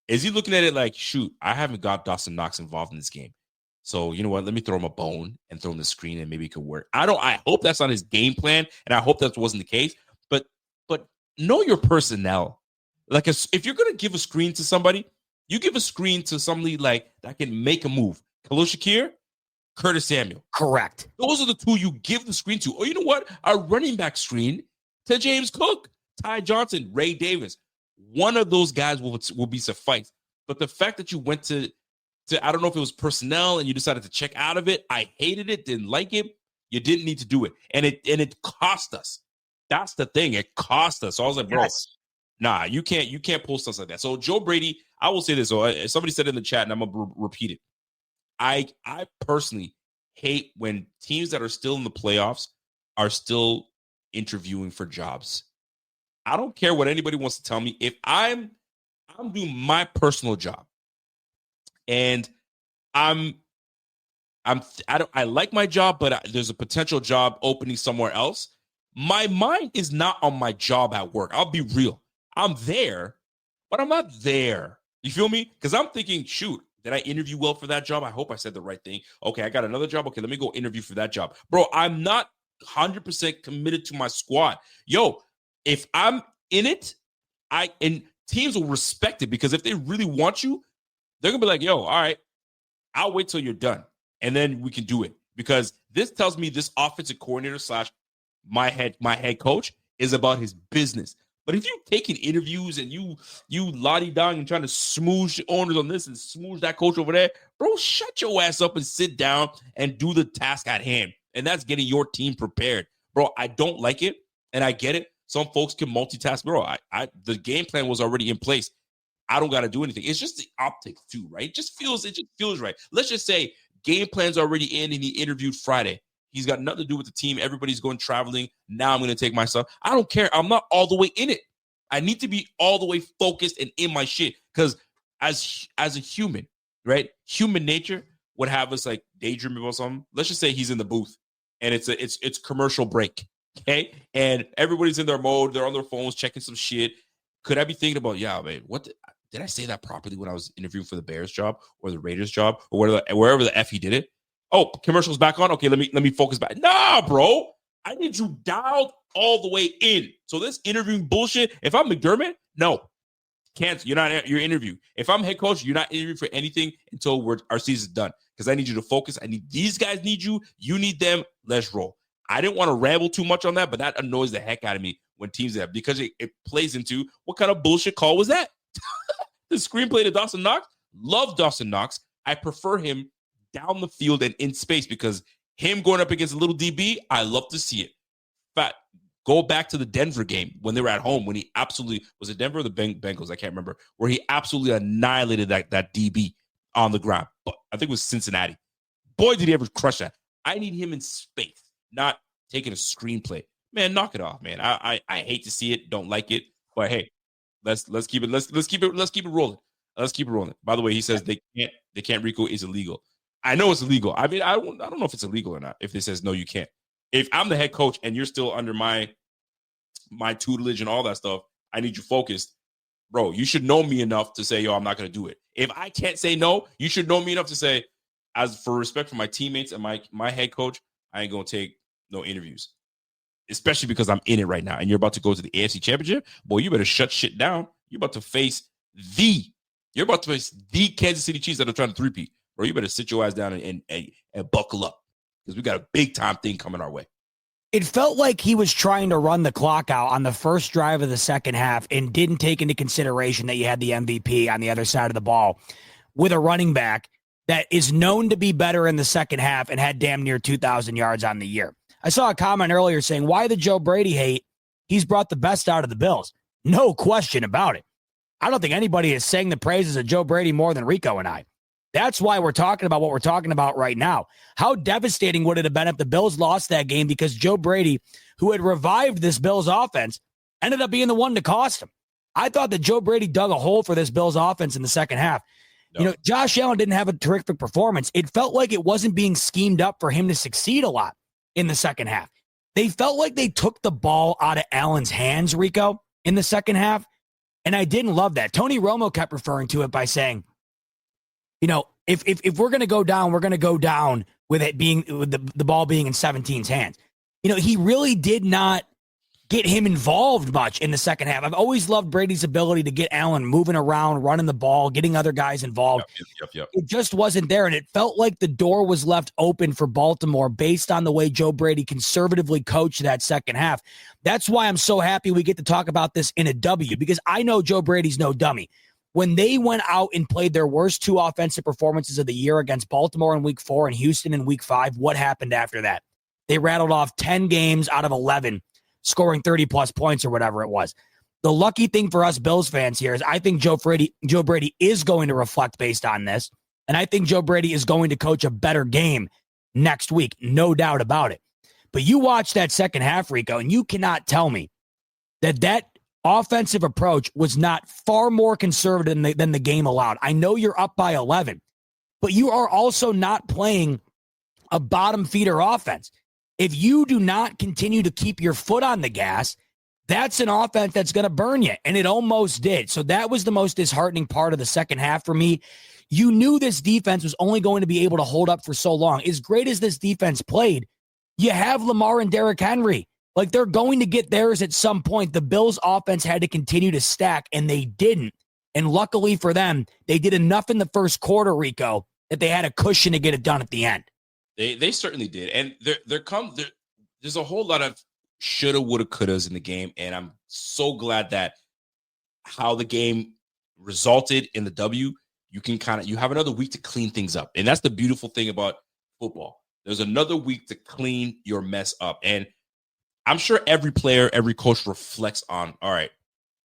Is he looking at it like, shoot, I haven't got Dawson Knox involved in this game, so you know what? Let me throw him a bone and throw him the screen, and maybe it could work. I hope that's not his game plan, and I hope that wasn't the case. But know your personnel. Like, if you're gonna give a screen to somebody, you give a screen to somebody like that can make a move. Khalil Shakir, Curtis Samuel. Correct. Those are the two you give the screen to. Or you know what? A running back screen to James Cook, Ty Johnson, Ray Davis. One of those guys will be suffice. But the fact that you went to I don't know if it was personnel and you decided to check out of it. I hated it, didn't like it. You didn't need to do it. And it cost us. That's the thing. It cost us. So I was like, bro, nah, you can't pull stuff like that. So Joe Brady, I will say this. So somebody said in the chat, and I'm gonna repeat it. I personally hate when teams that are still in the playoffs are still interviewing for jobs. I don't care what anybody wants to tell me. If I'm doing my personal job, and I like my job, but there's a potential job opening somewhere else. My mind is not on my job at work. I'll be real. I'm there, but I'm not there. You feel me? Because I'm thinking, shoot, did I interview well for that job? I hope I said the right thing. Okay, I got another job. Okay, let me go interview for that job. Bro, I'm not 100% committed to my squad. Yo, if I'm in it, and teams will respect it, because if they really want you, they're going to be like, yo, all right, I'll wait till you're done, and then we can do it. Because this tells me this offensive coordinator / my head coach is about his business. But if you taking interviews and you lottie-dong and trying to smoosh owners on this and smoosh that coach over there, bro, shut your ass up and sit down and do the task at hand. And that's getting your team prepared. Bro, I don't like it, and I get it. Some folks can multitask. Bro, the game plan was already in place. I don't got to do anything. It's just the optics too, right? It just feels right. Let's just say game plan's already in and he interviewed Friday. He's got nothing to do with the team. Everybody's going traveling. Now I'm going to take myself. I don't care. I'm not all the way in it. I need to be all the way focused and in my shit. Because as a human, right? Human nature would have us like daydreaming about something. Let's just say he's in the booth and it's commercial break. Okay. And everybody's in their mode. They're on their phones checking some shit. Could I be thinking about, yeah, man, did I say that properly when I was interviewing for the Bears job or the Raiders job or wherever the F he did it? Oh, commercial's back on. Okay, let me focus back. Nah, bro. I need you dialed all the way in. So this interviewing bullshit, if I'm McDermott, no. Cancel. You're interviewing. If I'm head coach, you're not interviewing for anything until our season's done. Because I need you to focus. These guys need you. You need them. Let's roll. I didn't want to ramble too much on that, but that annoys the heck out of me when teams have, because it plays into what kind of bullshit call was that? The screenplay to Dawson Knox. Love Dawson Knox. I prefer him down the field and in space, because him going up against a little DB, I love to see it. But go back to the Denver game when they were at home, when he absolutely, was it Denver or the Bengals? I can't remember, where he absolutely annihilated that DB on the ground. But I think it was Cincinnati. Boy, did he ever crush that. I need him in space, not taking a screenplay. Man, knock it off, man. I hate to see it, don't like it, but hey, let's keep it rolling. Let's keep it rolling. By the way, he says they can't RICO is illegal. I know it's illegal. I mean, I don't know if it's illegal or not. If it says no, you can't. If I'm the head coach and you're still under my tutelage and all that stuff, I need you focused, bro. You should know me enough to say, yo, I'm not going to do it. If I can't say no, you should know me enough to say, as for respect for my teammates and my head coach, I ain't going to take no interviews, especially because I'm in it right now. And you're about to go to the AFC Championship. Boy, you better shut shit down. You're about to face the Kansas City Chiefs that are trying to three-peat. Bro, you better sit your ass down and buckle up. because we got a big time thing coming our way. It felt like he was trying to run the clock out on the first drive of the second half and didn't take into consideration that you had the MVP on the other side of the ball with a running back that is known to be better in the second half and had damn near 2,000 yards on the year. I saw a comment earlier saying, why the Joe Brady hate? He's brought the best out of the Bills. No question about it. I don't think anybody is saying the praises of Joe Brady more than Rico and I. That's why we're talking about what we're talking about right now. How devastating would it have been if the Bills lost that game because Joe Brady, who had revived this Bills offense, ended up being the one to cost him? I thought that Joe Brady dug a hole for this Bills offense in the second half. No. You know, Josh Allen didn't have a terrific performance. It felt like it wasn't being schemed up for him to succeed a lot in the second half. They felt like they took the ball out of Allen's hands, Rico, in the second half, and I didn't love that. Tony Romo kept referring to it by saying, you know, if we're going to go down, we're going to go down with it being with the ball being in 17's hands. You know, he really did not get him involved much in the second half. I've always loved Brady's ability to get Allen moving around, running the ball, getting other guys involved. Yep. It just wasn't there, and it felt like the door was left open for Baltimore based on the way Joe Brady conservatively coached that second half. That's why I'm so happy we get to talk about this in a W, because I know Joe Brady's no dummy. When they went out and played their worst two offensive performances of the year against Baltimore in week 4 and Houston in week 5, what happened after that? They rattled off 10 games out of 11, scoring 30-plus points or whatever it was. The lucky thing for us Bills fans here is I think Joe Brady is going to reflect based on this, and I think Joe Brady is going to coach a better game next week, no doubt about it. But you watch that second half, Rico, and you cannot tell me that offensive approach was not far more conservative than the game allowed. I know you're up by 11, but you are also not playing a bottom feeder offense. If you do not continue to keep your foot on the gas, that's an offense that's going to burn you, and it almost did. So that was the most disheartening part of the second half for me. You knew this defense was only going to be able to hold up for so long. As great as this defense played, you have Lamar and Derrick Henry. Like, they're going to get theirs at some point. The Bills' offense had to continue to stack, and they didn't. And luckily for them, they did enough in the first quarter, Rico, that they had a cushion to get it done at the end. They certainly did. And there's a whole lot of shoulda, woulda, couldas in the game, and I'm so glad that how the game resulted in the W, you have another week to clean things up. And that's the beautiful thing about football. There's another week to clean your mess up. And I'm sure every player, every coach reflects on, all right,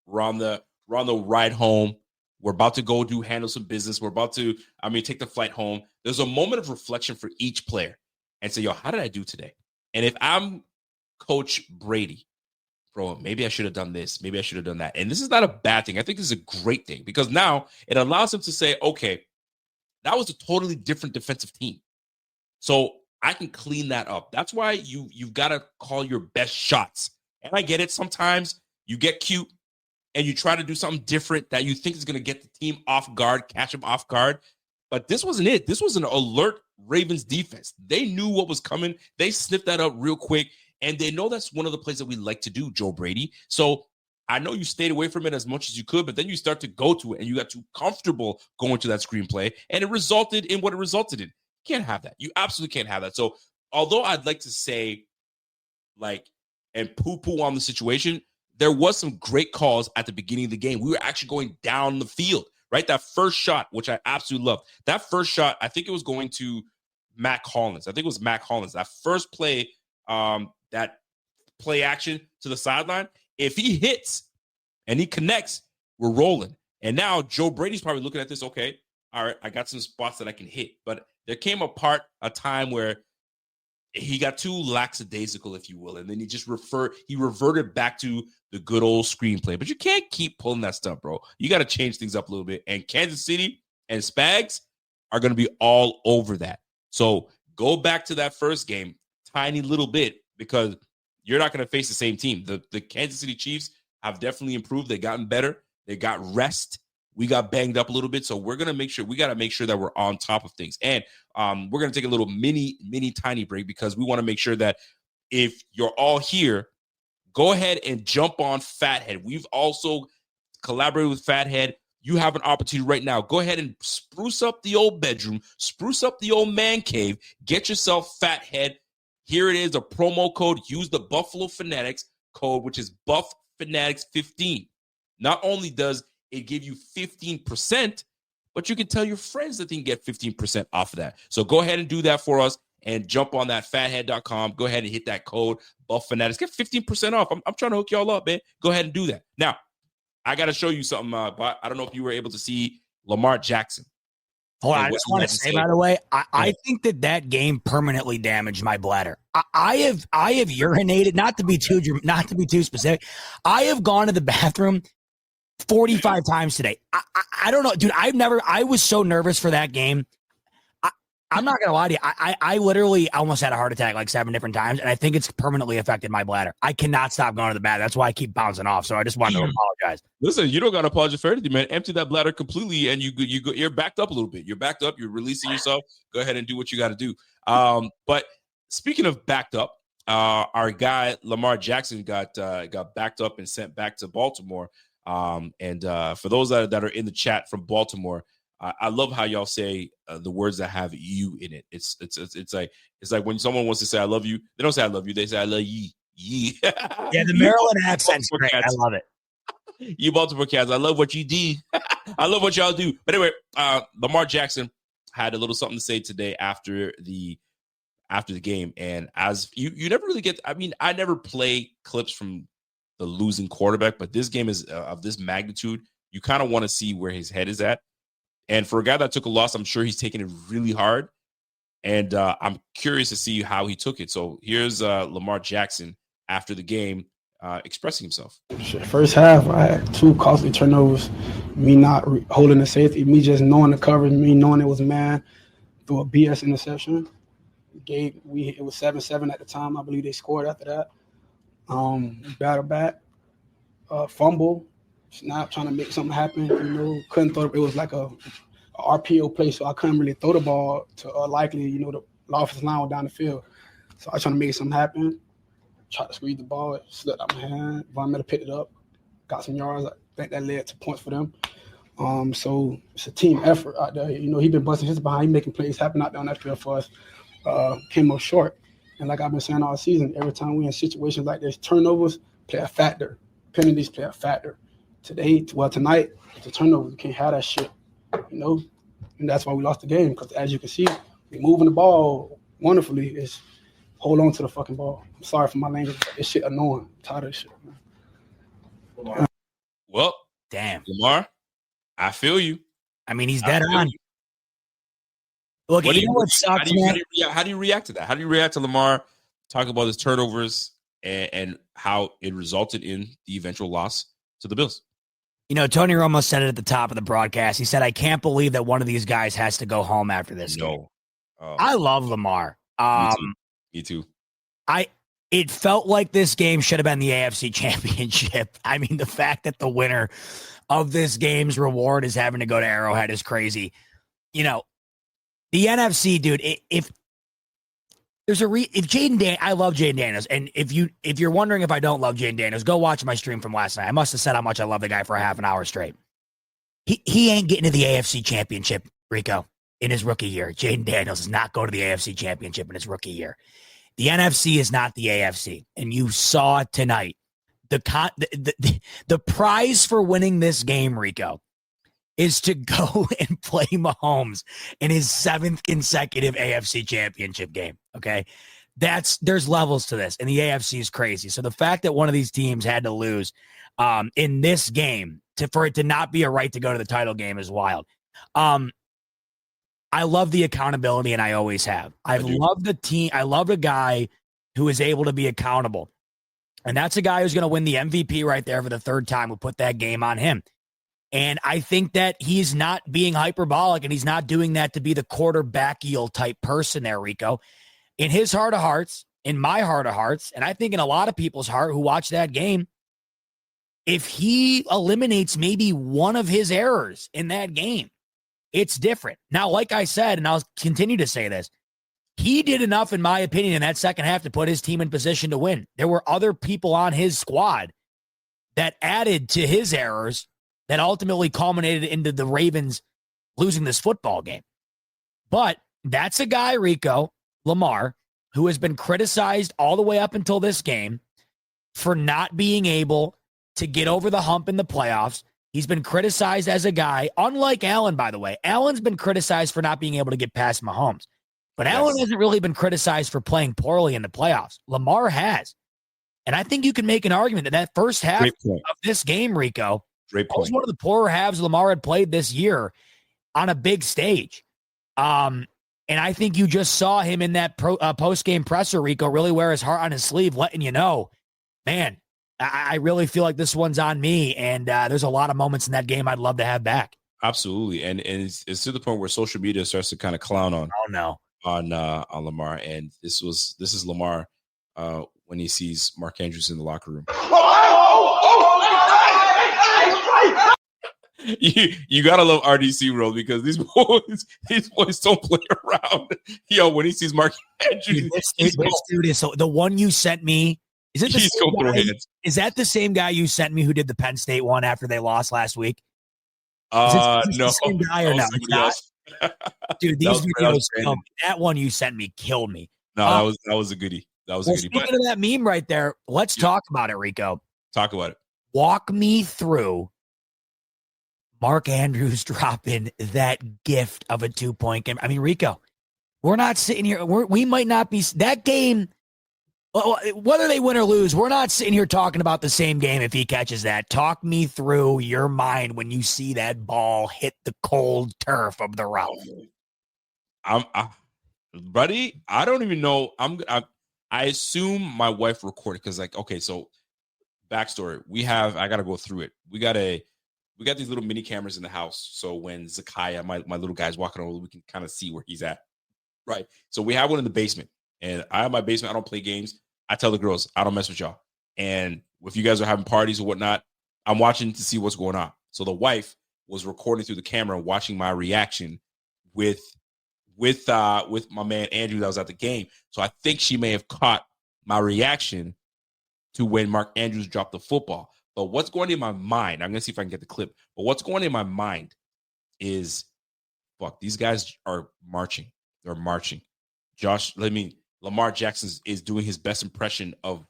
we're on the ride home. We're about to handle some business. We're about to, take the flight home. There's a moment of reflection for each player and say, yo, how did I do today? And if I'm Coach Brady, bro, maybe I should have done this. Maybe I should have done that. And this is not a bad thing. I think this is a great thing because now it allows him to say, okay, that was a totally different defensive team. So I can clean that up. That's why you've got to call your best shots. And I get it. Sometimes you get cute and you try to do something different that you think is going to get the team off guard, catch them off guard. But this wasn't it. This was an alert Ravens defense. They knew what was coming. They sniffed that up real quick. And they know that's one of the plays that we like to do, Joe Brady. So I know you stayed away from it as much as you could, but then you start to go to it and you got too comfortable going to that screenplay. And it resulted in what it resulted in. You can't have that. You absolutely can't have that. So although I'd like to say and poo-poo on the situation, there was some great calls at the beginning of the game. We were actually going down the field, right? That first shot, which I absolutely loved. That first shot, I think it was going to Mac Hollins. That first play, that play action to the sideline. If he hits and he connects, we're rolling. And now Joe Brady's probably looking at this, okay, all right, I got some spots that I can hit. But there came a time where he got too lackadaisical, if you will, and then he reverted back to the good old screenplay. But you can't keep pulling that stuff, bro. You got to change things up a little bit. And Kansas City and Spags are going to be all over that. So go back to that first game, tiny little bit, because you're not going to face the same team. The Kansas City Chiefs have definitely improved. They've gotten better. They got rest. We got banged up a little bit. So we got to make sure that we're on top of things. And we're going to take a little mini tiny break because we want to make sure that if you're all here, go ahead and jump on Fathead. We've also collaborated with Fathead. you have an opportunity right now. Go ahead and spruce up the old bedroom, spruce up the old man cave, get yourself fat head. Here it is, a promo code. Use the Buffalo Fanatics code, which is Buff Fanatics 15. Not only does it give you 15%, but you can tell your friends that they can get 15% off of that. So go ahead and do that for us and jump on that fathead.com. Go ahead and hit that code, Buff Fanatics. Get 15% off. I'm trying to hook y'all up, man. Go ahead and do that. Now, I got to show you something, but I don't know if you were able to see Lamar Jackson. Hold on, I just want to say, by the way, I think that game permanently damaged my bladder. I have urinated, not to be too specific. I have gone to the bathroom 45 times today. I don't know, dude. I was so nervous for that game. I'm not gonna lie to you. I literally almost had a heart attack like 7 different times, and I think it's permanently affected my bladder. I cannot stop going to the bathroom. That's why I keep bouncing off. So I just wanted to apologize. Listen, you don't got to apologize for anything, man. Empty that bladder completely, and you're backed up a little bit. You're backed up. You're releasing yourself. Go ahead and do what you got to do. But speaking of backed up, our guy Lamar Jackson got backed up and sent back to Baltimore. And for those that are in the chat from Baltimore, I love how y'all say the words that have "you" in it. It's like when someone wants to say "I love you," they don't say "I love you." They say "I love ye." Yeah, the Maryland accent's great. I love it. You Baltimore Cats, I love what you do. I love what y'all do. But anyway, Lamar Jackson had a little something to say today after the game, and as you never really get. I mean, I never play clips from the losing quarterback, but this game is of this magnitude. You kind of want to see where his head is at. And for a guy that took a loss, I'm sure he's taking it really hard. And I'm curious to see how he took it. So here's Lamar Jackson after the game expressing himself. First half, I had 2 costly turnovers. Me not holding the safety, me just knowing the coverage, me knowing it was man through a BS interception. It was 7-7 at the time. I believe they scored after that. Battle back, fumble. Snap, trying to make something happen, couldn't throw it. It was like a RPO play, so I couldn't really throw the ball to likely, the offensive line was down the field. So I was trying to make something happen, tried to squeeze the ball, it slipped out my hand. Von Miller picked it up, got some yards. I think that led to points for them. So it's a team effort out there. He been busting his behind, he making plays happen out there on that field for us. Came up short. And like I've been saying all season, every time we in situations like this, turnovers play a factor. Penalties play a factor. Tonight, the turnovers, we can't have that shit, and that's why we lost the game. Because as you can see, we're moving the ball wonderfully. It's hold on to the fucking ball. I'm sorry for my language. This shit annoying. I'm tired of this shit, man. Well, damn, Lamar, I feel you. I mean, he's dead on. Look, what sucks, man? How do you react to that? How do you react to Lamar talking about his turnovers and how it resulted in the eventual loss to the Bills? Tony Romo said it at the top of the broadcast. He said, I can't believe that one of these guys has to go home after this game. I love Lamar. Me too. It felt like this game should have been the AFC Championship. I mean, the fact that the winner of this game's reward is having to go to Arrowhead is crazy. The NFC, dude, if I love Jaden Daniels, and if you're wondering if I don't love Jaden Daniels, go watch my stream from last night. I must have said how much I love the guy for a half an hour straight. He ain't getting to the AFC Championship, Rico, in his rookie year. Jaden Daniels does not go to the AFC Championship in his rookie year. The NFC is not the AFC, and you saw tonight the prize for winning this game, Rico, is to go and play Mahomes in his 7th consecutive AFC Championship game, okay? There's levels to this, and the AFC is crazy. So the fact that one of these teams had to lose in this game for it to not be a right to go to the title game is wild. I love the accountability, and I always have. I love the team. I love a guy who is able to be accountable, and that's a guy who's going to win the MVP right there for the 3rd time. We'll put that game on him. And I think that he's not being hyperbolic, and he's not doing that to be the quarterback-eel type person there, Rico. In his heart of hearts, in my heart of hearts, and I think in a lot of people's heart who watch that game, if he eliminates maybe one of his errors in that game, it's different. Now, like I said, and I'll continue to say this, he did enough, in my opinion, in that second half to put his team in position to win. There were other people on his squad that added to his errors that ultimately culminated into the Ravens losing this football game. But that's a guy, Rico, Lamar, who has been criticized all the way up until this game for not being able to get over the hump in the playoffs. He's been criticized as a guy, unlike Allen, by the way. Allen's been criticized for not being able to get past Mahomes. But Allen hasn't really been criticized for playing poorly in the playoffs. Lamar has. And I think you can make an argument that that first half of this game, Rico, was one of the poorer halves Lamar had played this year on a big stage. And I think you just saw him in that post-game presser, Rico, really wear his heart on his sleeve, letting you know, man, I really feel like this one's on me. And there's a lot of moments in that game I'd love to have back. Absolutely. And it's to the point where social media starts to kind of clown on. Oh, no. On Lamar. And this is Lamar when he sees Mark Andrews in the locker room. You gotta love RDC World because these boys don't play around. Yo, when he sees Mark Andrews, this dude is so. The one you sent me, is it the same guy? Is that the same guy you sent me who did the Penn State one after they lost last week? No, the same guy or no? Dude, these videos killed me. That one you sent me killed me. No, that was a goodie. That was a goodie. Speaking of that meme right there, let's talk about it, Rico. Talk about it. Walk me through Mark Andrews dropping that gift of a 2-point game. I mean, Rico, we're not sitting here. We might not be that game. Whether they win or lose, we're not sitting here talking about the same game if he catches that. Talk me through your mind when you see that ball hit the cold turf of the route. Buddy, I don't even know. I assume my wife recorded because, like, okay, so backstory. I got to go through it. We got these little mini cameras in the house. So when Zakiah, my little guy's walking over, we can kind of see where he's at. Right. So we have one in the basement. And I have my basement. I don't play games. I tell the girls, I don't mess with y'all. And if you guys are having parties or whatnot, I'm watching to see what's going on. So the wife was recording through the camera, watching my reaction with my man Andrew that was at the game. So I think she may have caught my reaction to when Mark Andrews dropped the football. But what's going in my mind, I'm going to see if I can get the clip. But what's going in my mind is, fuck, these guys are marching. They're marching. Lamar Jackson is doing his best impression of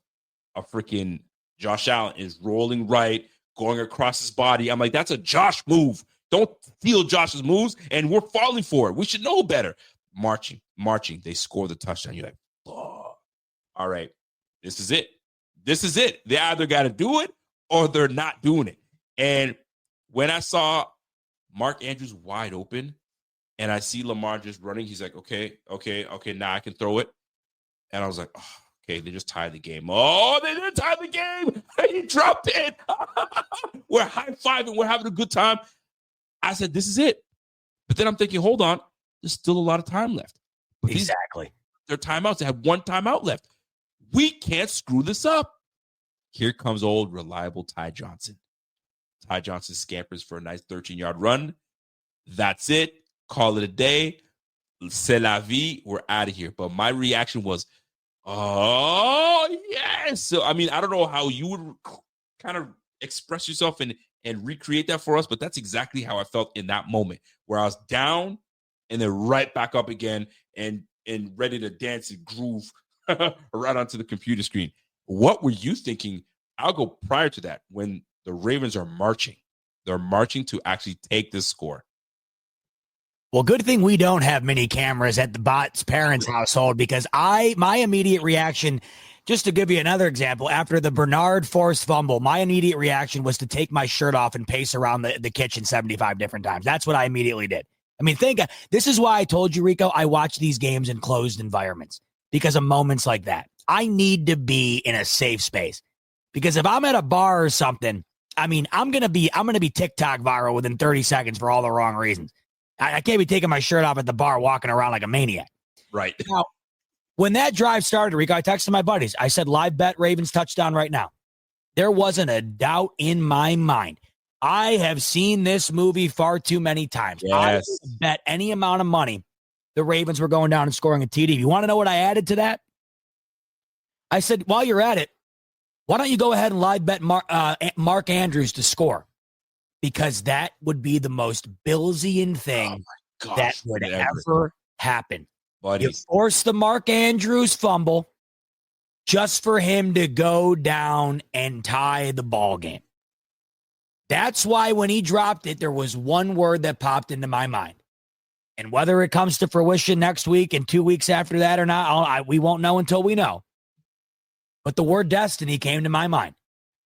a freaking Josh Allen, is rolling right, going across his body. I'm like, that's a Josh move. Don't steal Josh's moves, and we're falling for it. We should know better. Marching. They score the touchdown. You're like, oh, all right, this is it. They either got to do it or they're not doing it. And when I saw Mark Andrews wide open and I see Lamar just running, he's like, okay, now I can throw it. And I was like, oh, okay, they just tied the game. Oh, they didn't tie the game. He dropped it. We're high-fiving. We're having a good time. I said, this is it. But then I'm thinking, hold on. There's still a lot of time left. But exactly. They're timeouts. They have one timeout left. We can't screw this up. Here comes old, reliable Ty Johnson. Ty Johnson scampers for a nice 13-yard run. That's it. Call it a day. C'est la vie. We're out of here. But my reaction was, oh, yes. So, I mean, I don't know how you would kind of express yourself and recreate that for us, but that's exactly how I felt in that moment where I was down and then right back up again and ready to dance and groove right onto the computer screen. What were you thinking? I'll go prior to that when the Ravens are marching. They're marching to actually take this score. Well, good thing we don't have many cameras at the bot's parents' household because my immediate reaction, just to give you another example, after the Bernard forced fumble, my immediate reaction was to take my shirt off and pace around the kitchen 75 different times. That's what I immediately did. I mean, this is why I told you, Rico, I watch these games in closed environments because of moments like that. I need to be in a safe space because if I'm at a bar or something, I mean, I'm going to be TikTok viral within 30 seconds for all the wrong reasons. I can't be taking my shirt off at the bar, walking around like a maniac. Right. Now, when that drive started, Rico, I texted my buddies. I said, live bet Ravens touchdown right now. There wasn't a doubt in my mind. I have seen this movie far too many times. Yes. I would bet any amount of money the Ravens were going down and scoring a TD. You want to know what I added to that? I said, while you're at it, why don't you go ahead and live bet Mark Andrews to score? because that would be the most Billsian thing that would ever happen. Buddy. You force the Mark Andrews fumble just for him to go down and tie the ball game. That's why when he dropped it, there was one word that popped into my mind. And whether it comes to fruition next week and 2 weeks after that or not, we won't know until we know. But the word destiny came to my mind.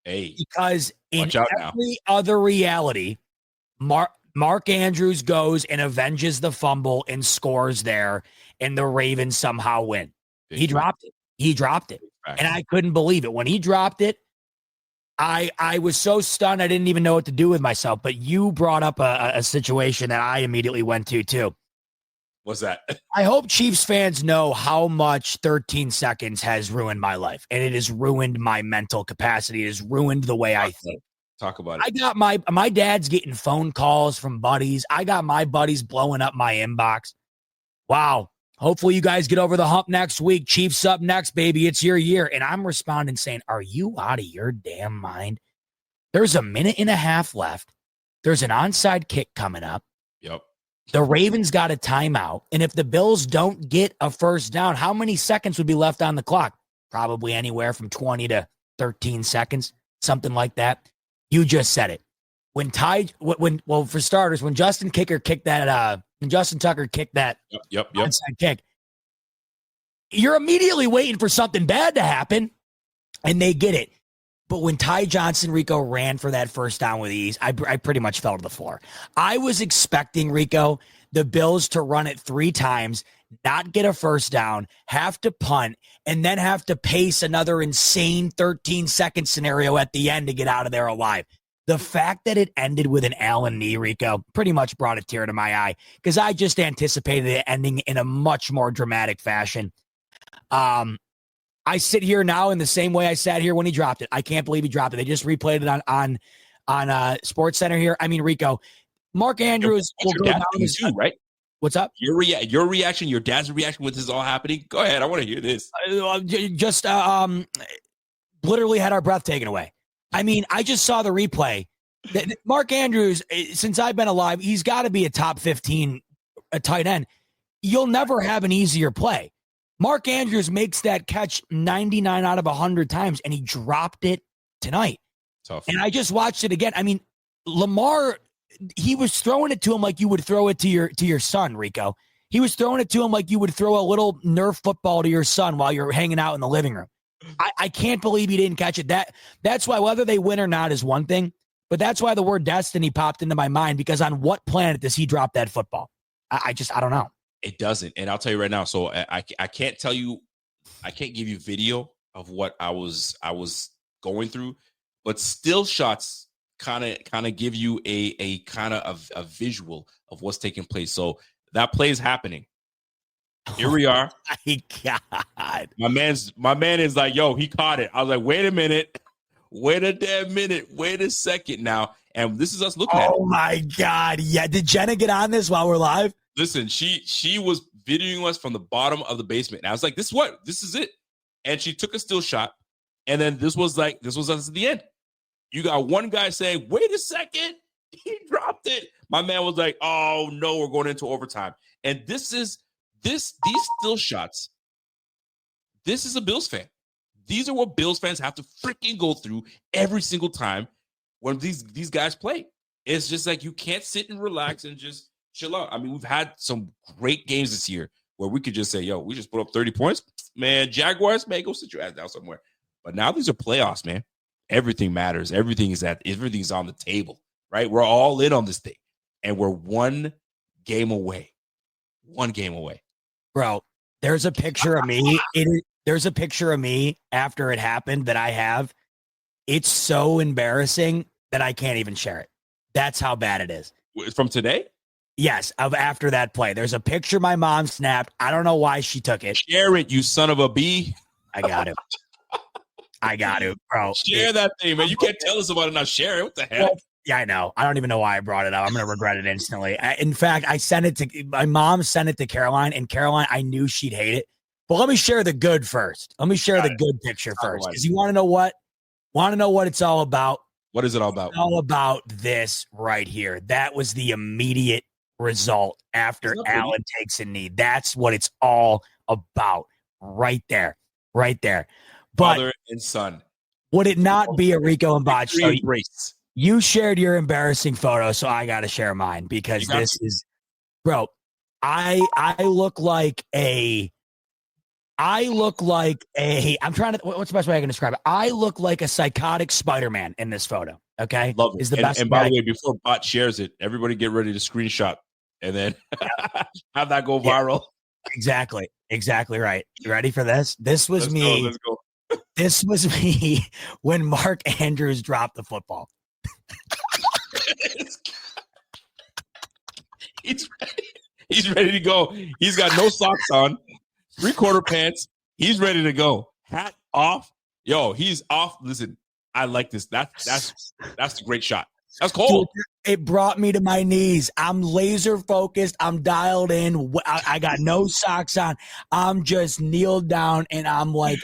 Hey, because in every other reality, Mark Andrews goes and avenges the fumble and scores there, and the Ravens somehow win. He dropped it. He dropped it. And I couldn't believe it. When he dropped it, I was so stunned I didn't even know what to do with myself. But you brought up a situation that I immediately went to, too. What's that? I hope Chiefs fans know how much 13 seconds has ruined my life, and it has ruined my mental capacity. It has ruined the way I think. Talk about it. I got my dad's getting phone calls from buddies. I got my buddies blowing up my inbox. Wow. Hopefully you guys get over the hump next week. Chiefs up next, baby. It's your year. And I'm responding saying, are you out of your damn mind? There's a minute and a half left. There's an onside kick coming up. Yep. The Ravens got a timeout. And if the Bills don't get a first down, how many seconds would be left on the clock? Probably anywhere from 20 to 13 seconds, something like that. You just said it. For starters, when Justin Tucker kicked that onside kick, you're immediately waiting for something bad to happen, and they get it. But when Ty Johnson, Rico, ran for that first down with ease, I pretty much fell to the floor. I was expecting, Rico, the Bills to run it 3 times, not get a first down, have to punt, and then have to pace another insane 13-second scenario at the end to get out of there alive. The fact that it ended with an Allen knee, Rico, pretty much brought a tear to my eye because I just anticipated it ending in a much more dramatic fashion. I sit here now in the same way I sat here when he dropped it. I can't believe he dropped it. They just replayed it on Sports Center here. I mean, Rico, Mark Andrews will go down too, right? What's up? Your reaction, your dad's reaction with this all happening. Go ahead. I want to hear this. Just literally had our breath taken away. I mean, I just saw the replay. Mark Andrews, since I've been alive, he's got to be a top 15 tight end. You'll never have an easier play. Mark Andrews makes that catch 99 out of 100 times, and he dropped it tonight. Tough. And I just watched it again. I mean, Lamar, he was throwing it to him like you would throw it to your son, Rico. He was throwing it to him like you would throw a little Nerf football to your son while you're hanging out in the living room. I can't believe he didn't catch it. That's why whether they win or not is one thing, but that's why the word destiny popped into my mind, because on what planet does he drop that football? I don't know. It doesn't. And I'll tell you right now. So I can't tell you, I can't give you video of what I was going through, but still shots kind of give you a kind of a visual of what's taking place. So that play is happening. Here we are. My God. My man is like, yo, he caught it. I was like, wait a minute. Wait a damn minute. Wait a second now. And this is us looking at it. Oh my God. Yeah. Did Jenna get on this while we're live? Listen, she was videoing us from the bottom of the basement. And I was like, this is it. And she took a still shot. And then this was us at the end. You got one guy saying, wait a second. He dropped it. My man was like, oh no, we're going into overtime. And these still shots. This is a Bills fan. These are what Bills fans have to freaking go through every single time when these guys play. It's just like you can't sit and relax and just chill out. I mean, we've had some great games this year where we could just say, yo, we just put up 30 points. Man, Jaguars, man, go sit your ass down somewhere. But now these are playoffs, man. Everything matters. Everything's on the table, right? We're all in on this thing. And we're one game away. Bro, there's a picture of me. There's a picture of me after it happened that I have. It's so embarrassing that I can't even share it. That's how bad it is. From today? Yes, of after that play. There's a picture my mom snapped. I don't know why she took it. Share it, you son of a bee. I got it, bro. Share that thing, man. You can't tell us about it now. Share it. What the hell? Yeah, I know. I don't even know why I brought it up. I'm going to regret it instantly. In fact, my mom sent it to Caroline, and Caroline, I knew she'd hate it. But let me share the good first. Let me share the good picture first. Because you want to know what? Want to know what it's all about? What is it all about? It's all about this right here. That was the immediate result after Allen takes a knee. That's what it's all about right there. Right there. But father and son. Would it not be a RICO and botch? So race. You shared your embarrassing photo, so I got to share mine because this is, bro, I look like a, I'm trying to, what's the best way I can describe it? I look like a psychotic Spider-Man in this photo. Okay. Love it. Is the best. And by the way, before Bot shares it, everybody get ready to screenshot and then have that go viral. Exactly. Exactly right. You ready for this? This was me. Let's go. This was me when Mark Andrews dropped the football. He's ready to go. He's got no socks on, 3/4 pants. He's ready to go. Hat off. Yo, he's off. Listen, I like this. That's a great shot. That's cold. Dude, it brought me to my knees. I'm laser focused. I'm dialed in. I got no socks on. I'm just kneeled down and I'm like,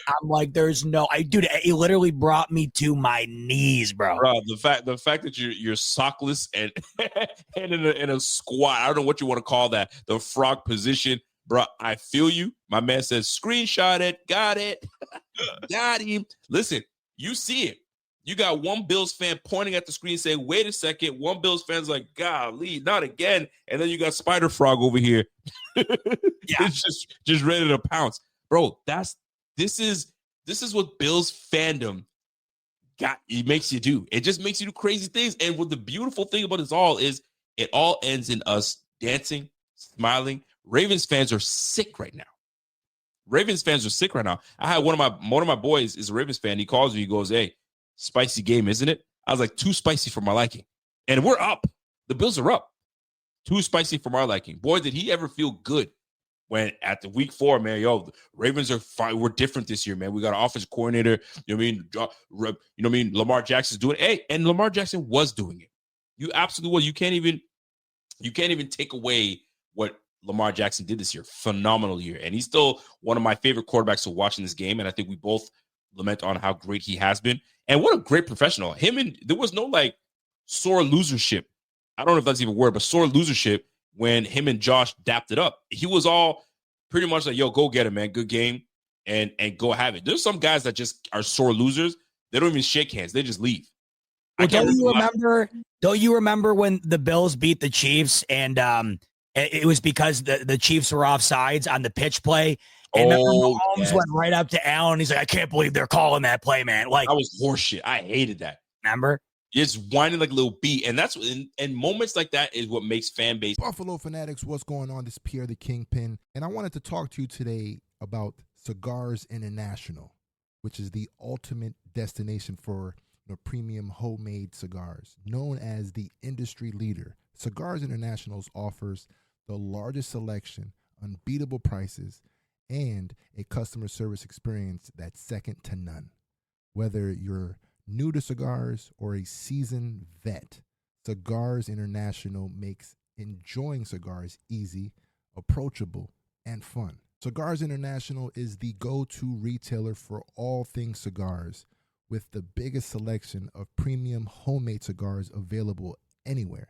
there's no, dude, it literally brought me to my knees, bro. Bro, the fact that you're sockless and and in a squat. I don't know what you want to call that. The frog position, bro. I feel you. My man says, screenshot it. Got it. Got him. Listen, you see it. You got one Bills fan pointing at the screen saying, wait a second. One Bills fan's like, golly, not again. And then you got Spider Frog over here. It's just ready to pounce. Bro, this is what Bills fandom it makes you do. It just makes you do crazy things. And what the beautiful thing about this all is it all ends in us dancing, smiling. Ravens fans are sick right now. I had one of my boys is a Ravens fan. He calls me, he goes, hey, spicy game, isn't it? I was like, too spicy for my liking. And we're up. The Bills are up. Too spicy for my liking. Boy, did he ever feel good when at the week 4, man, yo, the Ravens are fine. We're different this year, man. We got an offensive coordinator. You know what I mean? Lamar Jackson's doing it. Hey, and Lamar Jackson was doing it. You absolutely was. You can't even take away what Lamar Jackson did this year. Phenomenal year. And he's still one of my favorite quarterbacks to watch in this game. And I think we both lament on how great he has been. And what a great professional. There was no like sore losership. I don't know if that's even a word, but sore losership when him and Josh dapped it up. He was all pretty much like, yo, go get it, man. Good game. And go have it. There's some guys that just are sore losers. They don't even shake hands. They just leave. Well, don't you remember when the Bills beat the Chiefs and it was because the Chiefs were offsides on the pitch play? And Mahomes went right up to Allen. He's like, I can't believe they're calling that play, man. Like, that was horseshit. I hated that. Remember? It's whining like a little bee. And that's and moments like that is what makes fan base. Buffalo Fanatics, what's going on? This is Pierre the Kingpin. And I wanted to talk to you today about Cigars International, which is the ultimate destination for premium homemade cigars. Known as the industry leader, Cigars International offers the largest selection, unbeatable prices, and a customer service experience that's second to none. Whether you're new to cigars or a seasoned vet, Cigars International makes enjoying cigars easy, approachable, and fun. Cigars International is the go-to retailer for all things cigars, with the biggest selection of premium homemade cigars available anywhere.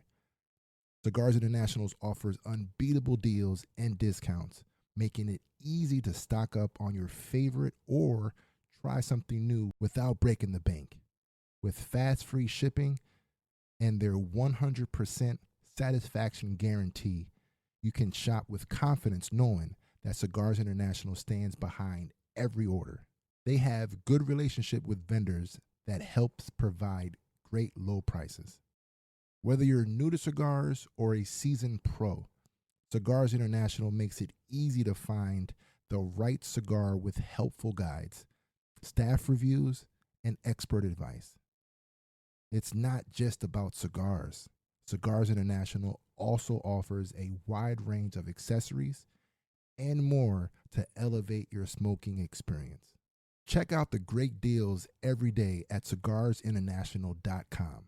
Cigars International offers unbeatable deals and discounts, making it easy to stock up on your favorite or try something new without breaking the bank. With fast free shipping and their 100% satisfaction guarantee, you can shop with confidence knowing that Cigars International stands behind every order. They have good relationship with vendors that helps provide great low prices. Whether you're new to cigars or a seasoned pro, Cigars International makes it easy to find the right cigar with helpful guides, staff reviews, and expert advice. It's not just about cigars. Cigars International also offers a wide range of accessories and more to elevate your smoking experience. Check out the great deals every day at cigarsinternational.com.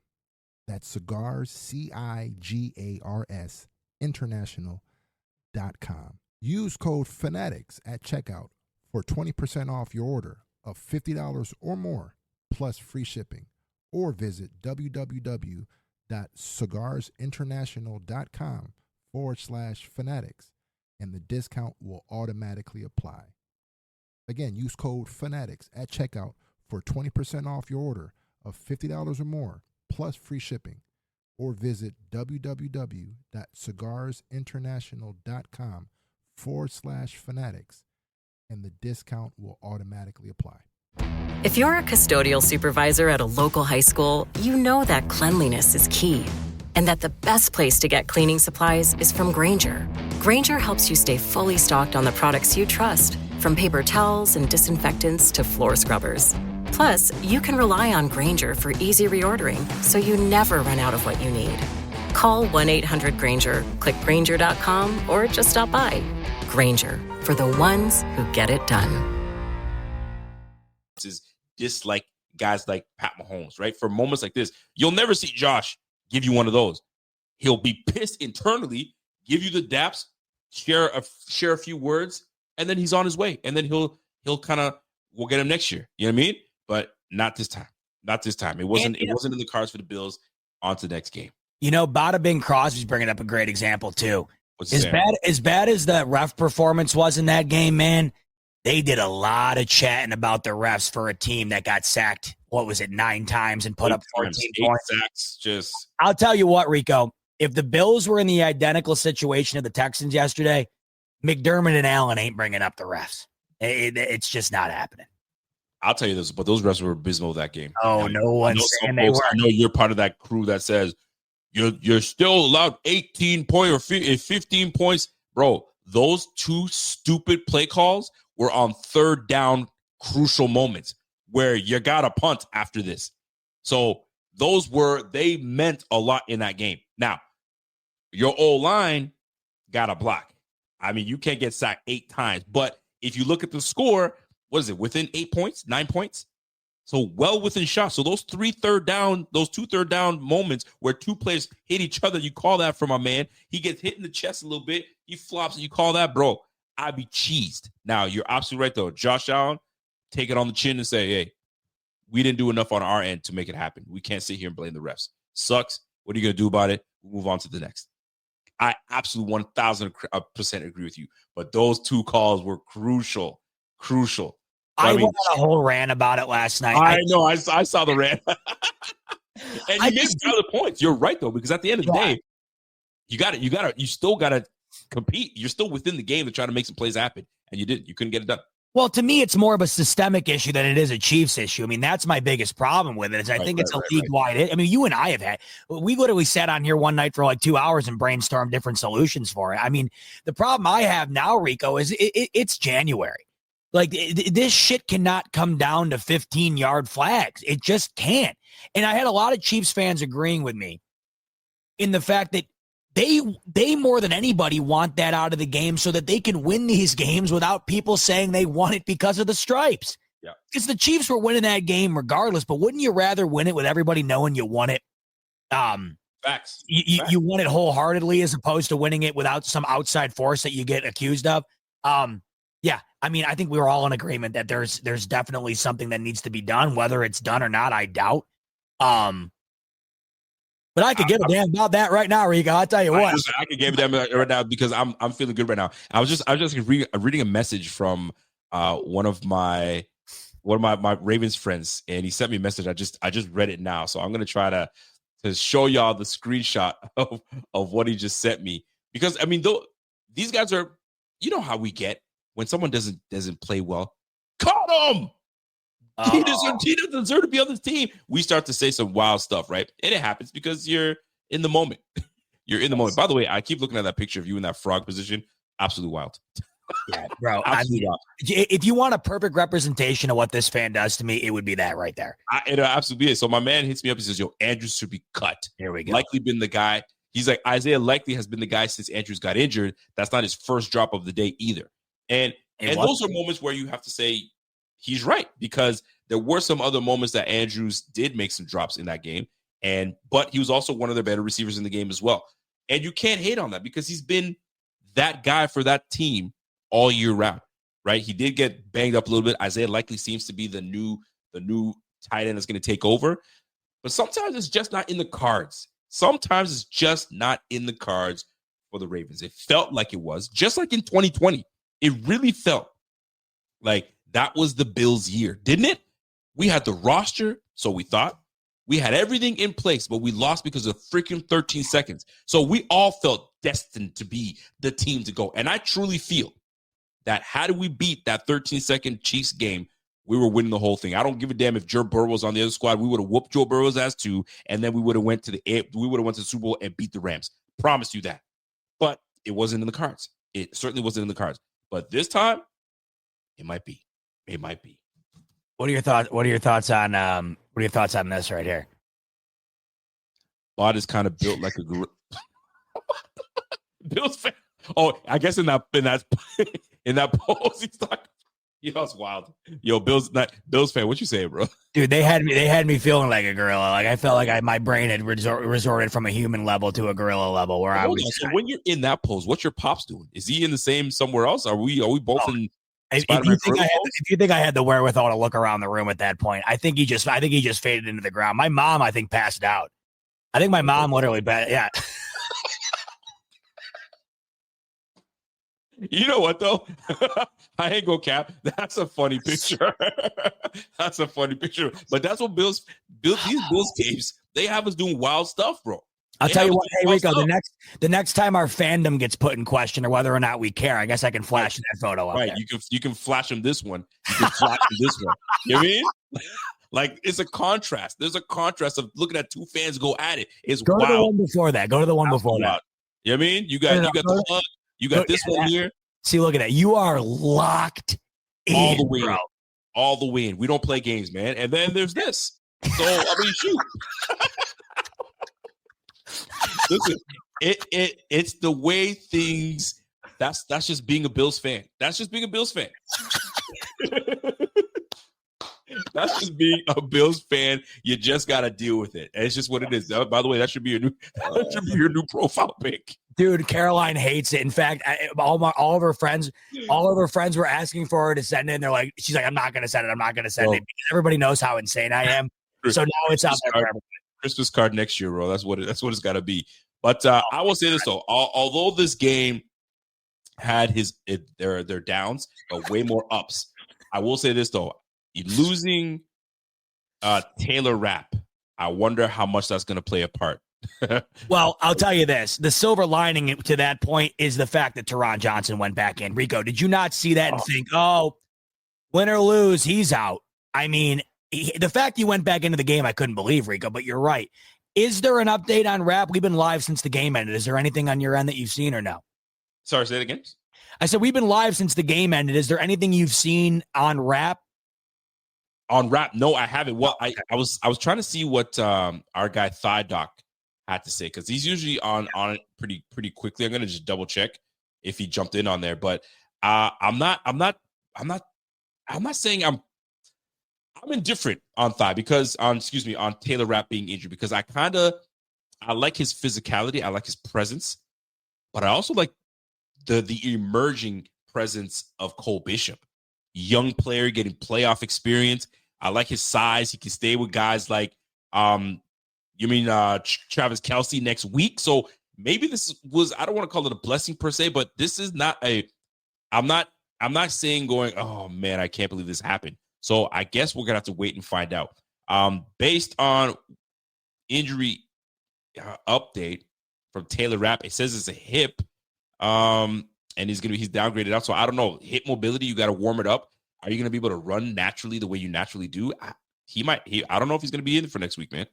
That's cigars, CIGARS, international.com. Use code FANATICS at checkout for 20% off your order of $50 or more, plus free shipping. or visit www.cigarsinternational.com/fanatics, and the discount will automatically apply. Again, use code FANATICS at checkout for 20% off your order of $50 or more, plus free shipping. Or visit www.cigarsinternational.com/fanatics, and the discount will automatically apply. If you're a custodial supervisor at a local high school, you know that cleanliness is key, and that the best place to get cleaning supplies is from Grainger. Grainger helps you stay fully stocked on the products you trust, from paper towels and disinfectants to floor scrubbers. Plus, you can rely on Grainger for easy reordering, so you never run out of what you need. Call 1-800-GRAINGER, click Grainger.com, or just stop by. Grainger, for the ones who get it done. Is just like guys like Pat Mahomes, right? For moments like this, you'll never see Josh give you one of those. He'll be pissed internally, give you the daps, share a few words, and then he's on his way. And then he'll kind of, we'll get him next year. You know what I mean? But not this time. Not this time. It wasn't in the cards for the Bills. On to the next game. You know, Bada Bing Crosby's bringing up a great example too. As bad as the ref performance was in that game, man, they did a lot of chatting about the refs for a team that got sacked, 9 times and put up 14 points. Sacks, I'll tell you what, Rico, if the Bills were in the identical situation of the Texans yesterday, McDermott and Allen ain't bringing up the refs. It's just not happening. I'll tell you this, but those refs were abysmal that game. Oh, no one's saying they were. I know you're part of that crew that says you're still allowed 18 points or 15 points. Bro, those two stupid play calls were on third down crucial moments where you got to punt after this. So they meant a lot in that game. Now, your O-line got a block. I mean, you can't get sacked 8 times, but if you look at the score, what is it, within 8 points, 9 points? So well within shot. So those 2 third down moments where 2 players hit each other, you call that from a man. He gets hit in the chest a little bit. He flops and you call that, bro. I'd be cheesed. Now, you're absolutely right, though. Josh Allen, take it on the chin and say, hey, we didn't do enough on our end to make it happen. We can't sit here and blame the refs. Sucks. What are you going to do about it? We'll move on to the next. I absolutely 1,000% agree with you. But those 2 calls were crucial. I went on a whole rant about it last night. I know. I saw the rant. And you made other points. You're right, though, because at the end of the day, you still got to compete. You're still within the game to try to make some plays happen. And you didn't. You couldn't get it done. Well, to me, it's more of a systemic issue than it is a Chiefs issue. I mean, that's my biggest problem with it. I think it's a league-wide. I mean, you and I have we literally sat on here one night for like 2 hours and brainstormed different solutions for it. I mean, the problem I have now, Rico, is it's January. Like, this shit cannot come down to 15-yard flags. It just can't. And I had a lot of Chiefs fans agreeing with me in the fact that they more than anybody want that out of the game so that they can win these games without people saying they won it because of the stripes. Yeah. Because the Chiefs were winning that game regardless, but wouldn't you rather win it with everybody knowing you won it? Facts. You won it wholeheartedly as opposed to winning it without some outside force that you get accused of. Yeah, I mean, I think we were all in agreement that there's definitely something that needs to be done. Whether it's done or not, I doubt. But I could give a damn about that right now, Rico. I'll tell you what. I could give a damn right now because I'm feeling good right now. I was just reading a message from one of my Ravens friends, and he sent me a message. I just read it now, so I'm gonna try to show y'all the screenshot of what he just sent me, because I mean, these guys are, you know how we get when someone doesn't play well. Caught him. He doesn't deserve to be on this team. We start to say some wild stuff, right? And it happens because you're in the moment. You're in the moment. By the way, I keep looking at that picture of you in that frog position. Absolutely wild. Yeah, bro. I mean, if you want a perfect representation of what this fan does to me, it would be that right there. It absolutely is. So my man hits me up and says, yo, Andrews should be cut. Here we go. Likely been the guy. He's like, Isaiah likely has been the guy since Andrews got injured. That's not his first drop of the day either. And those are moments where you have to say he's right, because there were some other moments that Andrews did make some drops in that game. But he was also one of the better receivers in the game as well. And you can't hate on that because he's been that guy for that team all year round, right? He did get banged up a little bit. Isaiah likely seems to be the new tight end that's going to take over. But sometimes it's just not in the cards. Sometimes it's just not in the cards for the Ravens. It felt like it was, just like in 2020. It really felt like that was the Bills' year, didn't it? We had the roster, so we thought. We had everything in place, but we lost because of freaking 13 seconds. So we all felt destined to be the team to go. And I truly feel that had we beat that 13-second Chiefs game, we were winning the whole thing. I don't give a damn if Joe Burrow was on the other squad. We would have whooped Joe Burrow's ass too, and then we would have went to the Super Bowl and beat the Rams. Promise you that. But it wasn't in the cards. It certainly wasn't in the cards. But this time, it might be. It might be. What are your thoughts? What are your thoughts on this right here? Bot is kind of built like a gorilla. Bills fan. Oh, I guess in that pose he's talking. Yo, it's wild. Yo, Bills fan. What you say, bro? Dude, they had me feeling like a gorilla. Like I felt like my brain had resorted from a human level to a gorilla level. Where I was. So when you're in that pose, what's your pops doing? Is he in the same somewhere else? Are we both in? If you think I had the wherewithal to look around the room at that point, I think he just faded into the ground. My mom, I think, passed out. I think my mom literally, yeah. You know what though? I ain't go cap. That's a funny picture. That's a funny picture. But that's what these Bills games, they have us doing wild stuff, bro. I'll tell you what, hey Rico, the next time our fandom gets put in question or whether or not we care, I guess I can flash that photo up. Right, there. you can flash him this one. You can flash him this one. You know what I mean? Like it's a contrast. There's a contrast of looking at two fans go at it. It's go wild. to the one before that. Go to the one before that. You know what I mean? You got the hug. You got this one here. See, look at that. You are locked all the way bro. All the way in. We don't play games, man. And then there's this. So I mean, shoot. Listen, it's the way things. That's just being a Bills fan. That's just being a Bills fan. That's just being a Bills fan. You just got to deal with it. It's just what it is. By the way, that should be your new profile pic. Dude, Caroline hates it. In fact, all of her friends were asking for her to send it. And they're like, she's like, I'm not going to send it. I'm not going to send it because everybody knows how insane I am. So now it's out there for everybody. Christmas card next year, bro. That's what it's got to be. But I will say this though, although this game had their downs, but way more ups. I will say this though, losing Taylor Rapp, I wonder how much that's going to play a part. Well, I'll tell you this: the silver lining to that point is the fact that Teron Johnson went back in. Rico, did you not see that and think, "Oh, win or lose, he's out"? I mean, the fact he went back into the game, I couldn't believe, Rico. But you're right. Is there an update on Rapp? We've been live since the game ended. Is there anything on your end that you've seen or no? Sorry, say it again. I said we've been live since the game ended. Is there anything you've seen on Rapp? On Rapp, no, I haven't. Well, I was trying to see what our guy Thigh Doc had to say because he's usually on it pretty quickly. I'm gonna just double check if he jumped in on there, but I'm not saying I'm indifferent on Thigh because on Taylor Rapp being injured because I like his physicality, I like his presence, but I also like the emerging presence of Cole Bishop, young player getting playoff experience. I like his size. He can stay with guys like Travis Kelce next week. So maybe this was, I don't want to call it a blessing per se, but this is not I'm not saying going, oh man, I can't believe this happened. So I guess we're going to have to wait and find out. Based on injury update from Taylor Rapp, it says it's a hip. And he's downgraded out. So I don't know. Hip mobility, you got to warm it up. Are you going to be able to run naturally the way you naturally do? I don't know if he's going to be in for next week, man.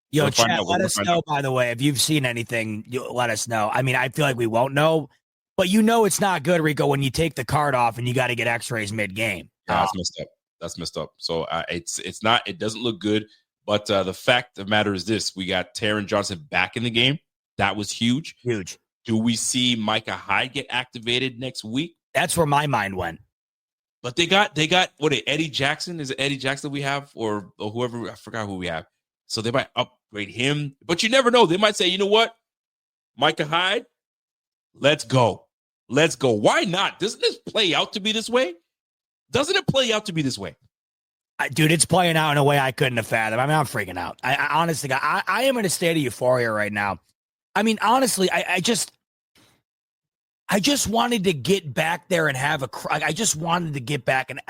Yo, chat, let us know, by the way, if you've seen anything, let us know. I mean, I feel like we won't know, but it's not good, Rico, when you take the card off and you got to get x-rays mid-game. Yeah, that's messed up. So it doesn't look good. But the fact of the matter is this: we got Taron Johnson back in the game. That was huge. Huge. Do we see Micah Hyde get activated next week? That's where my mind went. But they got Eddie Jackson? Is it Eddie Jackson we have or whoever? I forgot who we have. So they might upgrade him. But you never know. They might say, you know what? Micah Hyde, let's go. Let's go. Why not? Doesn't this play out to be this way? Doesn't it play out to be this way? Dude, it's playing out in a way I couldn't have fathomed. I mean, I'm freaking out. I honestly, I am in a state of euphoria right now. I mean, honestly, I just wanted to get back there and have I just wanted to get back. And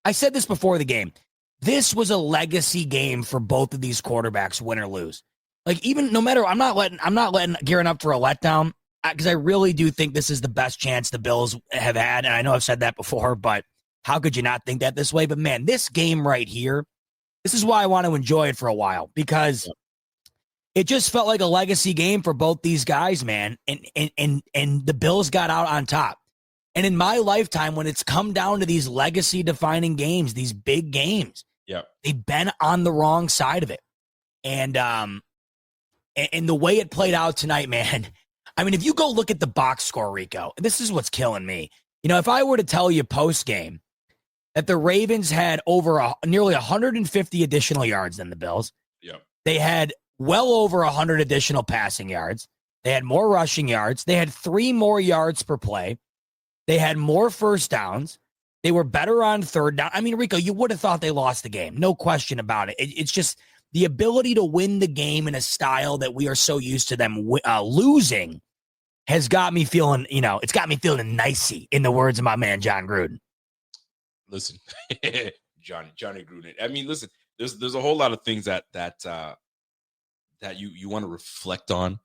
I said this before the game. This was a legacy game for both of these quarterbacks, win or lose. Like, even no matter, I'm not gearing up for a letdown, because I really do think this is the best chance the Bills have had. And I know I've said that before, but how could you not think that this way? But man, this game right here, this is why I want to enjoy it for a while, because it just felt like a legacy game for both these guys, man. And the Bills got out on top. And in my lifetime, when it's come down to these legacy defining games, these big games, they've been on the wrong side of it. And the way it played out tonight, man, I mean, if you go look at the box score, Rico, this is what's killing me. You know, if I were to tell you post game that the Ravens had over nearly 150 additional yards than the Bills, they had well over 100 additional passing yards. They had more rushing yards. They had 3 more yards per play. They had more first downs. They were better on third down. I mean, Rico, you would have thought they lost the game. No question about it. It's just the ability to win the game in a style that we are so used to them losing has got me feeling, it's got me feeling nicey, in the words of my man, John Gruden. Listen, Johnny Gruden. I mean, listen, there's a whole lot of things that you want to reflect on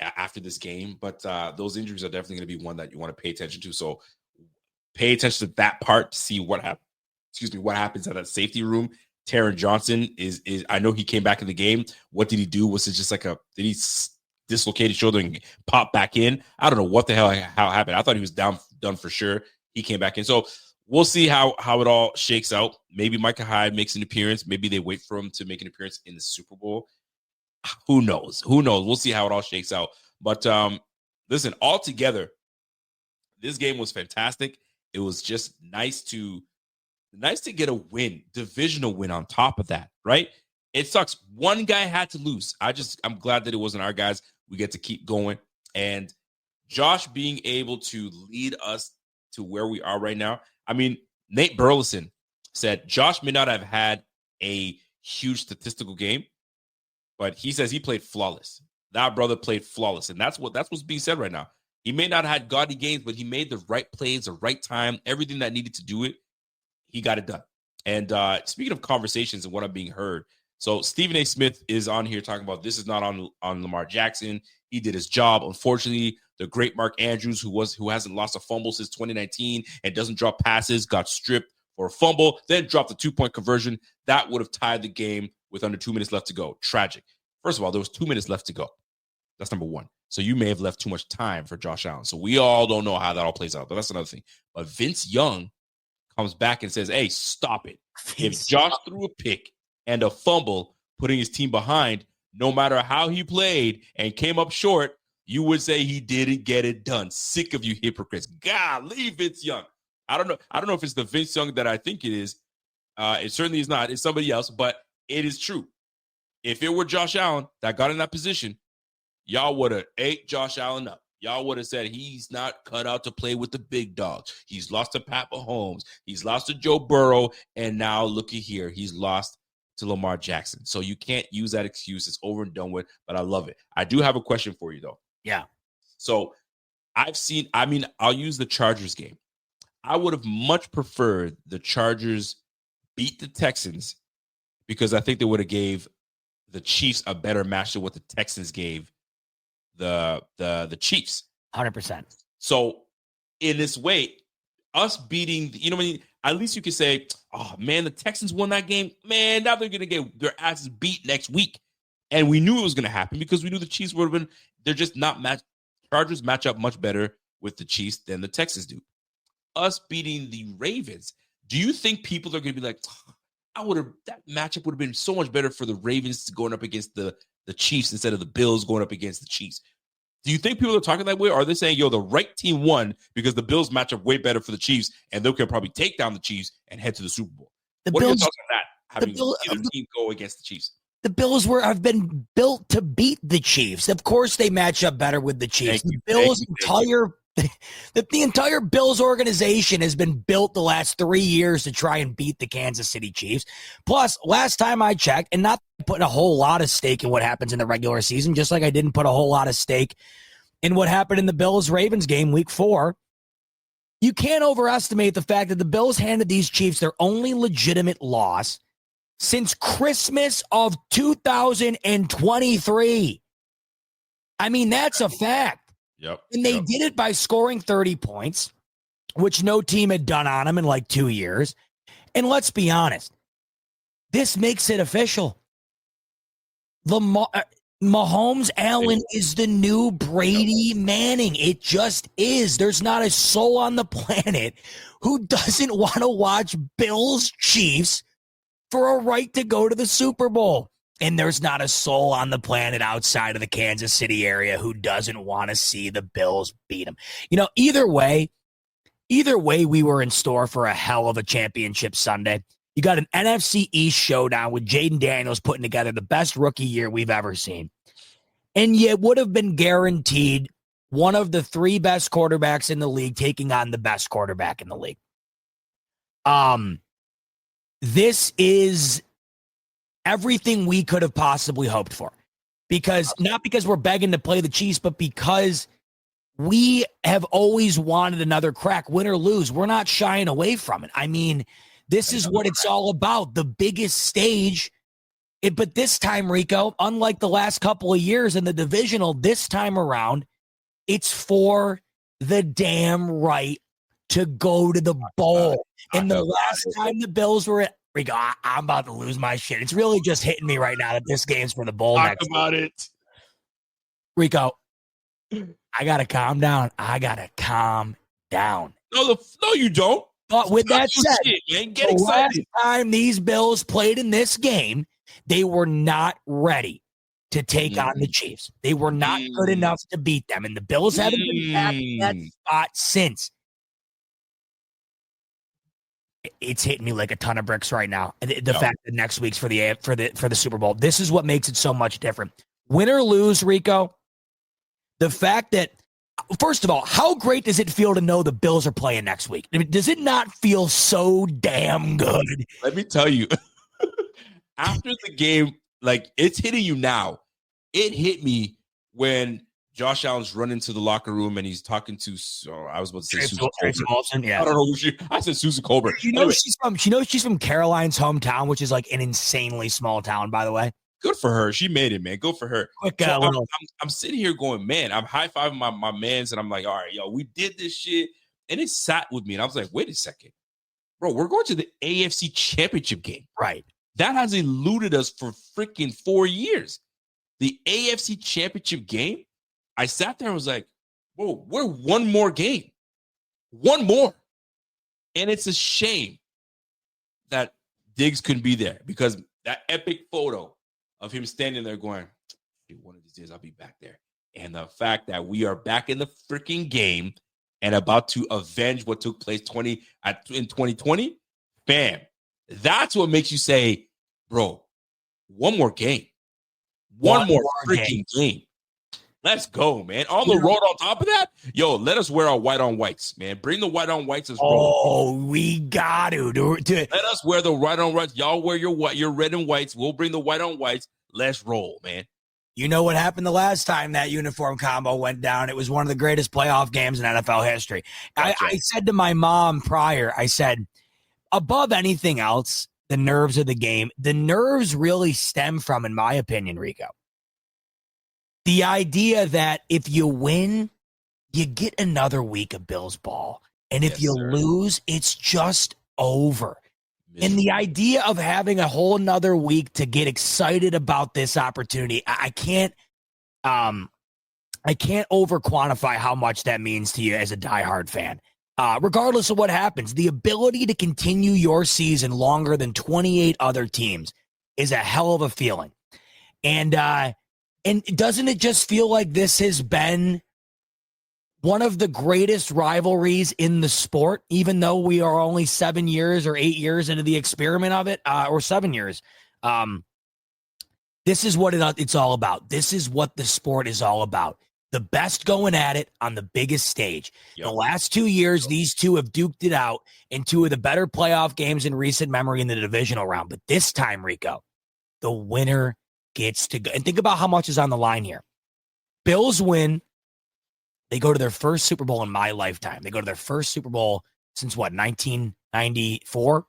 after this game, but those injuries are definitely going to be one that you want to pay attention to. So pay attention to that part to see what happens at that safety room. Taron Johnson is I know he came back in the game. What did he do? Was it just like did he dislocate his shoulder and pop back in? I don't know what the hell how it happened. I thought he was done for sure. He came back in. So we'll see how it all shakes out. Maybe Micah Hyde makes an appearance. Maybe they wait for him to make an appearance in the Super Bowl. Who knows? We'll see how it all shakes out. But listen, altogether, this game was fantastic. It was just nice to get a win, divisional win on top of that, right? It sucks. One guy had to lose. I'm glad that it wasn't our guys. We get to keep going. And Josh being able to lead us to where we are right now. I mean, Nate Burleson said Josh may not have had a huge statistical game, but he says he played flawless. That brother played flawless. And that's what's being said right now. He may not have had gaudy games, but he made the right plays, the right time, everything that needed to do it. He got it done. And speaking of conversations and what I'm being heard, so Stephen A. Smith is on here talking about this is not on Lamar Jackson. He did his job. Unfortunately, the great Mark Andrews, who hasn't lost a fumble since 2019 and doesn't drop passes, got stripped for a fumble, then dropped the 2-point conversion. That would have tied the game with under 2 minutes left to go. Tragic. First of all, there was 2 minutes left to go. That's number one. So you may have left too much time for Josh Allen. So we all don't know how that all plays out, but that's another thing. But Vince Young comes back and says, hey, stop it. If Josh threw a pick and a fumble, putting his team behind, no matter how he played and came up short, you would say he didn't get it done. Sick of you hypocrites. Golly, Vince Young. I don't know if it's the Vince Young that I think it is. It certainly is not. It's somebody else, but it is true. If it were Josh Allen that got in that position, y'all would have ate Josh Allen up. Y'all would have said he's not cut out to play with the big dogs. He's lost to Pat Mahomes. He's lost to Joe Burrow. And now looky here. He's lost to Lamar Jackson. So you can't use that excuse. It's over and done with, but I love it. I do have a question for you, though. Yeah. So I'll use the Chargers game. I would have much preferred the Chargers beat the Texans because I think they would have gave the Chiefs a better match than what the Texans gave the Chiefs. 100%. So in this way, us beating, at least you could say, oh man, the Texans won that game. Man, now they're going to get their asses beat next week. And we knew it was going to happen because we knew the Chiefs would have been, they're just not Chargers match up much better with the Chiefs than the Texans do. Us beating the Ravens, do you think people are going to be like, that matchup would have been so much better for the Ravens going up against the Chiefs instead of the Bills going up against the Chiefs? Do you think people are talking that way? Or are they saying, the right team won because the Bills match up way better for the Chiefs and they can probably take down the Chiefs and head to the Super Bowl? What are your thoughts on that? Having either team go against the Chiefs? The Bills have been built to beat the Chiefs. Of course, they match up better with the Chiefs. The Bills' entire that the entire Bills organization has been built the last 3 years to try and beat the Kansas City Chiefs. Plus, last time I checked, and not putting a whole lot of stake in what happens in the regular season, just like I didn't put a whole lot of stake in what happened in the Bills-Ravens game week 4, you can't overestimate the fact that the Bills handed these Chiefs their only legitimate loss since Christmas of 2023. I mean, that's a fact. Yep. And they did it by scoring 30 points, which no team had done on them in like 2 years. And let's be honest, this makes it official. Mahomes Allen is the new Brady Manning. It just is. There's not a soul on the planet who doesn't want to watch Bills Chiefs for a right to go to the Super Bowl. And there's not a soul on the planet outside of the Kansas City area who doesn't want to see the Bills beat them. You know, either way, we were in store for a hell of a championship Sunday. You got an NFC East showdown with Jaden Daniels putting together the best rookie year we've ever seen. And you would have been guaranteed one of the 3 best quarterbacks in the league taking on the best quarterback in the league. This is everything we could have possibly hoped for. Because not because we're begging to play the Chiefs, but because we have always wanted another crack, win or lose. We're not shying away from it. I mean, this is what it's all about, the biggest stage. But this time, Rico, unlike the last couple of years in the divisional, this time around, it's for the damn right to go to the bowl. And the last time the Bills were at, Rico, I'm about to lose my shit. It's really just hitting me right now that this game's for the bowl. Talk about it. Rico, I got to calm down. No, you don't. But with that said, man. Get the excited. last time these Bills played in this game, they were not ready to take on the Chiefs. They were not good enough to beat them, and the Bills haven't been back in that spot since. It's hitting me like a ton of bricks right now. The fact that next week's for the Super Bowl. This is what makes it so much different. Win or lose, Rico, the fact that, first of all, how great does it feel to know the Bills are playing next week? I mean, does it not feel so damn good? Let me tell you, after the game, like, it's hitting you now. It hit me when Josh Allen's running to the locker room and he's talking to, I was about to say Susan Colbert. Yeah. I don't know who I said Susan Colbert. She's from Caroline's hometown, which is like an insanely small town, by the way. Good for her. She made it, man. Good for her. I'm sitting here going, man, I'm high-fiving my mans, and I'm like, all right, yo, we did this shit. And it sat with me, and I was like, wait a second. Bro, we're going to the AFC Championship game. Right. That has eluded us for freaking 4 years. The AFC Championship game, I sat there and was like, whoa, we're one more game. One more. And it's a shame that Diggs couldn't be there, because that epic photo of him standing there going, one of these days I'll be back there. And the fact that we are back in the freaking game and about to avenge what took place in 2020, bam. That's what makes you say, bro, one more game. One more freaking game. Let's go, man. On the road on top of that, yo, let us wear our white on whites, man. Bring the white on whites as well. Oh, we got to. Let us wear the white on whites. Y'all wear your red and whites. We'll bring the white on whites. Let's roll, man. You know what happened the last time that uniform combo went down? It was one of the greatest playoff games in NFL history. Gotcha. I said to my mom prior, I said, above anything else, the nerves of the game, the nerves really stem from, in my opinion, Rico, the idea that if you win, you get another week of Bills ball. And if you lose, it's just over. And the idea of having a whole nother week to get excited about this opportunity, I can't over quantify how much that means to you as a diehard fan. Regardless of what happens, the ability to continue your season longer than 28 other teams is a hell of a feeling. And doesn't it just feel like this has been one of the greatest rivalries in the sport, even though we are only 7 years or 8 years into the experiment of it, or 7 years? This is what it's all about. This is what the sport is all about. the best going at it on the biggest stage. Yep. The last 2 years, these two have duked it out in two of the better playoff games in recent memory in the divisional round. But this time, Rico, the winner gets to go. And think about how much is on the line here. Bills win. They go to their first Super Bowl in my lifetime. They go to their first Super Bowl since what, 1994?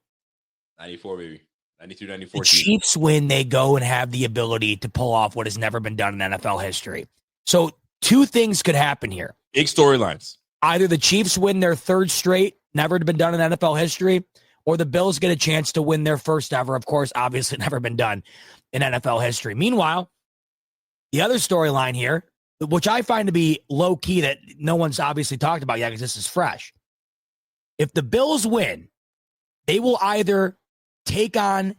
94, baby. 93, 94. The Chiefs win. They go and have the ability to pull off what has never been done in NFL history. So two things could happen here. Big storylines. Either the Chiefs win their third straight, never been done in NFL history, or the Bills get a chance to win their first ever, of course, obviously never been done in NFL history. Meanwhile, the other storyline here, which I find to be low-key that no one's obviously talked about yet because this is fresh. If the Bills win, they will either take on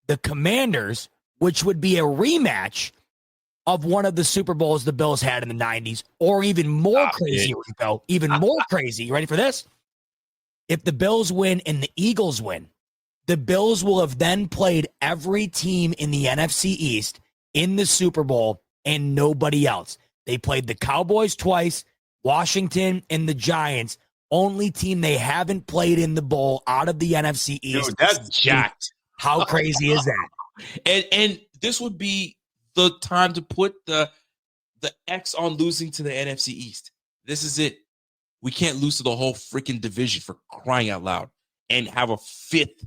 the Commanders, which would be a rematch of one of the Super Bowls the Bills had in the 90s, or even more crazy, Rico, even more crazy. You ready for this? If the Bills win and the Eagles win, the Bills will have then played every team in the NFC East in the Super Bowl and nobody else. They played the Cowboys twice, Washington, and the Giants. Only team they haven't played in the bowl out of the NFC East. Dude, that's jacked. How crazy is that? And this would be the time to put the X on losing to the NFC East. This is it. We can't lose to the whole freaking division, for crying out loud, and have a fifth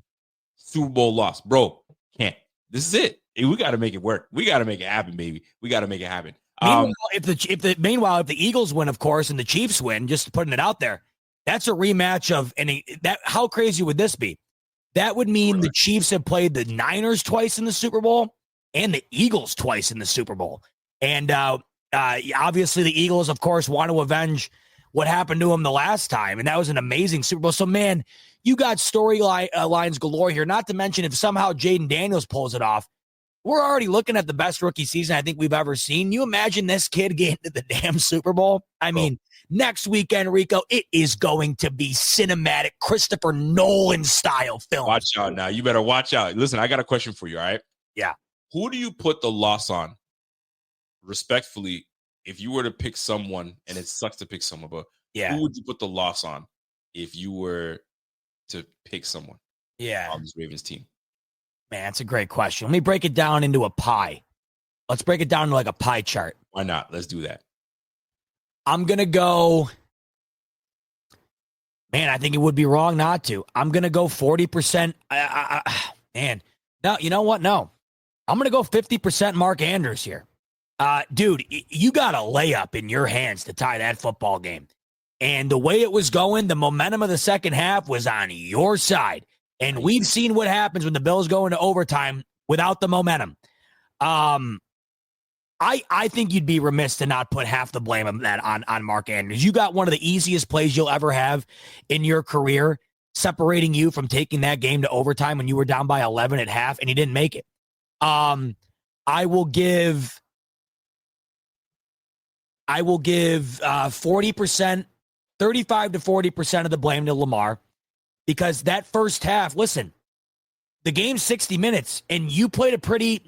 Super Bowl loss. Bro, can't. This is it. We got to make it work. We got to make it happen, baby. We got to make it happen. Meanwhile, if the Eagles win, of course, and the Chiefs win, just putting it out there, that's a rematch of that. How crazy would this be? That would mean the Chiefs have played the Niners twice in the Super Bowl and the Eagles twice in the Super Bowl. And obviously the Eagles, of course, want to avenge what happened to them the last time. And that was an amazing Super Bowl. So, man, you got storylines galore here. Not to mention if somehow Jaden Daniels pulls it off, we're already looking at the best rookie season I think we've ever seen. You imagine this kid getting to the damn Super Bowl? I mean, next weekend, Rico, it is going to be cinematic, Christopher Nolan style film. Watch out now. You better watch out. Listen, I got a question for you, all right? Yeah. Who do you put the loss on, respectfully, if you were to pick someone, and it sucks to pick someone, but who would you put the loss on if you were to pick someone on this Ravens team? Man, that's a great question. Let me break it down into a pie. Let's break it down to like a pie chart. Why not? Let's do that. I'm going to go, man, I think it would be wrong not to. I'm going to go 40%. Man, no, you know what? No. I'm going to go 50% Mark Andrews here. Dude, you got a layup in your hands to tie that football game. And the way it was going, the momentum of the second half was on your side. And we've seen what happens when the Bills go into overtime without the momentum. I think you'd be remiss to not put half the blame of that on Mark Andrews. You got one of the easiest plays you'll ever have in your career, separating you from taking that game to overtime when you were down by 11 at half, and he didn't make it. I will give 40%, 35 to 40% of the blame to Lamar, because that first half, listen, the game's 60 minutes, and you played a pretty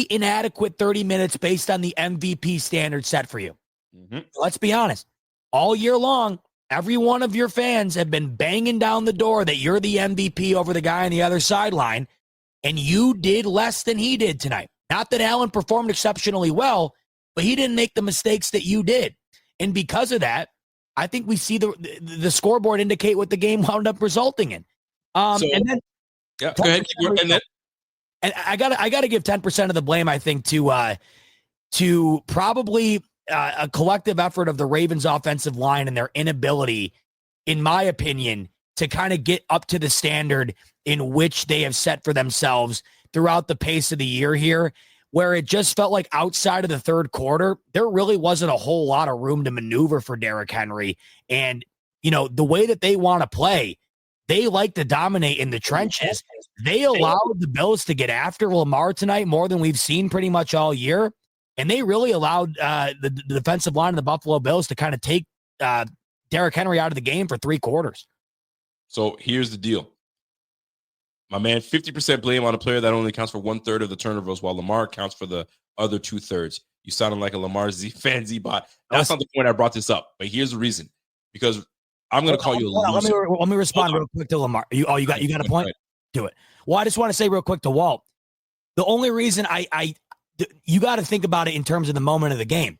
inadequate 30 minutes based on the MVP standard set for you. Mm-hmm. Let's be honest. All year long, every one of your fans have been banging down the door that you're the MVP over the guy on the other sideline, and you did less than he did tonight. Not that Allen performed exceptionally well, but he didn't make the mistakes that you did. And because of that, I think we see the scoreboard indicate what the game wound up resulting in. And then, go ahead. And I gotta give 10% of the blame, I think, to probably a collective effort of the Ravens offensive line and their inability, in my opinion, to kind of get up to the standard in which they have set for themselves throughout the pace of the year here, where it just felt like outside of the third quarter, there really wasn't a whole lot of room to maneuver for Derrick Henry. And, you know, the way that they want to play, they like to dominate in the trenches. They allowed the Bills to get after Lamar tonight more than we've seen pretty much all year. And they really allowed the defensive line of the Buffalo Bills to kind of take Derrick Henry out of the game for 3 quarters. So here's the deal. My man, 50% blame on a player that only accounts for 1/3 of the turnovers, while Lamar accounts for the other 2/3. You sounded like a Lamar fan, Z-Bot. That's not the point I brought this up, but here's the reason. Because I'm going to call you a loser. Let me respond real quick to Lamar. You got a point? Do it. Well, I just want to say real quick to Walt. The only reason you got to think about it in terms of the moment of the game.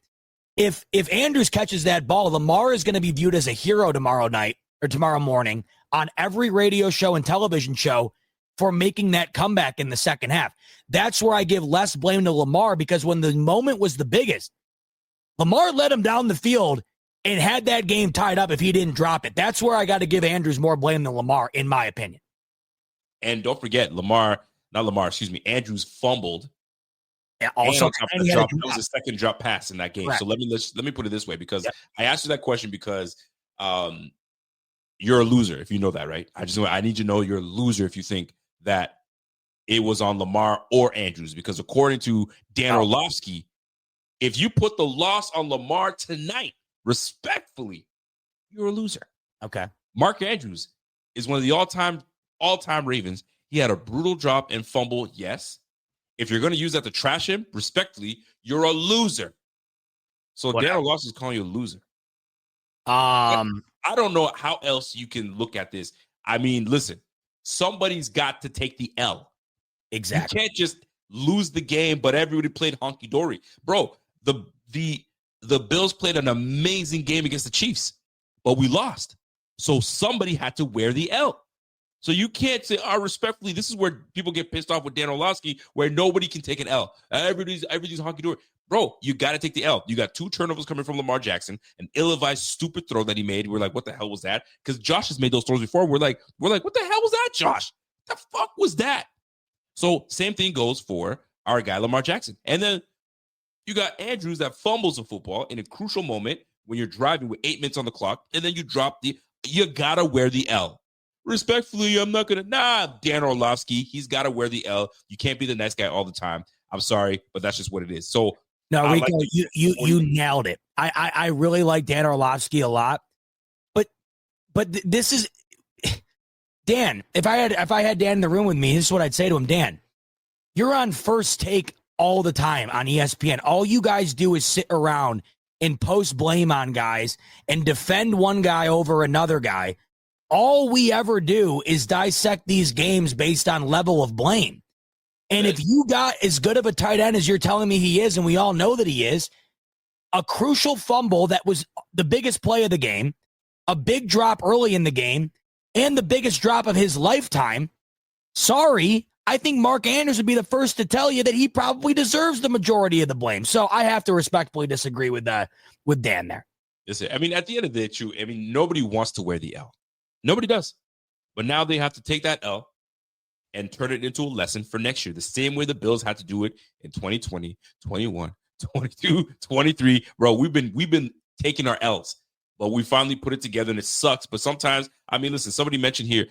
If Andrews catches that ball, Lamar is going to be viewed as a hero tomorrow night or tomorrow morning on every radio show and television show for making that comeback in the second half. That's where I give less blame to Lamar, because when the moment was the biggest, Lamar led him down the field and had that game tied up if he didn't drop it. That's where I got to give Andrews more blame than Lamar, in my opinion. And don't forget, Andrews fumbled. Yeah, also, that was a second drop pass in that game. Right. So let me put it this way, because I asked you that question because you're a loser if you know that, right? I need you to know you're a loser if you think that it was on Lamar or Andrews, because according to Dan Orlovsky, if you put the loss on Lamar tonight, respectfully, you're a loser. Okay. Mark Andrews is one of the all-time Ravens. He had a brutal drop and fumble, yes. If you're going to use that to trash him, respectfully, you're a loser. So Dan Orlovsky is calling you a loser. I don't know how else you can look at this. I mean, listen, somebody's got to take the L. Exactly. You can't just lose the game, but everybody played honky-dory. Bro, the Bills played an amazing game against the Chiefs, but we lost. So somebody had to wear the L. So you can't say, respectfully, this is where people get pissed off with Dan Orlovsky, where nobody can take an L. Everybody's honky-dory. Bro, you got to take the L. You got 2 turnovers coming from Lamar Jackson, an ill-advised, stupid throw that he made. We're like, what the hell was that? Because Josh has made those throws before. We're like, what the hell was that, Josh? The fuck was that? So same thing goes for our guy, Lamar Jackson. And then you got Andrews that fumbles a football in a crucial moment when you're driving with 8 minutes on the clock, and then you drop you got to wear the L. Respectfully, I'm not going to, Dan Orlovsky, he's got to wear the L. You can't be the nice guy all the time. I'm sorry, but that's just what it is. So, no, Rico, you nailed it. I really like Dan Orlovsky a lot, but this is Dan. If I had Dan in the room with me, this is what I'd say to him. Dan, you're on First Take all the time on ESPN. All you guys do is sit around and post blame on guys and defend one guy over another guy. All we ever do is dissect these games based on level of blame. And if you got as good of a tight end as you're telling me he is, and we all know that he is, a crucial fumble that was the biggest play of the game, a big drop early in the game, and the biggest drop of his lifetime, sorry, I think Mark Andrews would be the first to tell you that he probably deserves the majority of the blame. So I have to respectfully disagree with Dan there. Listen, I mean, at the end of the day, nobody wants to wear the L. Nobody does. But now they have to take that L and turn it into a lesson for next year. The same way the Bills had to do it in 2020, 21, 22, 23. Bro, we've been taking our L's, but we finally put it together, and it sucks. But sometimes, listen, somebody mentioned here,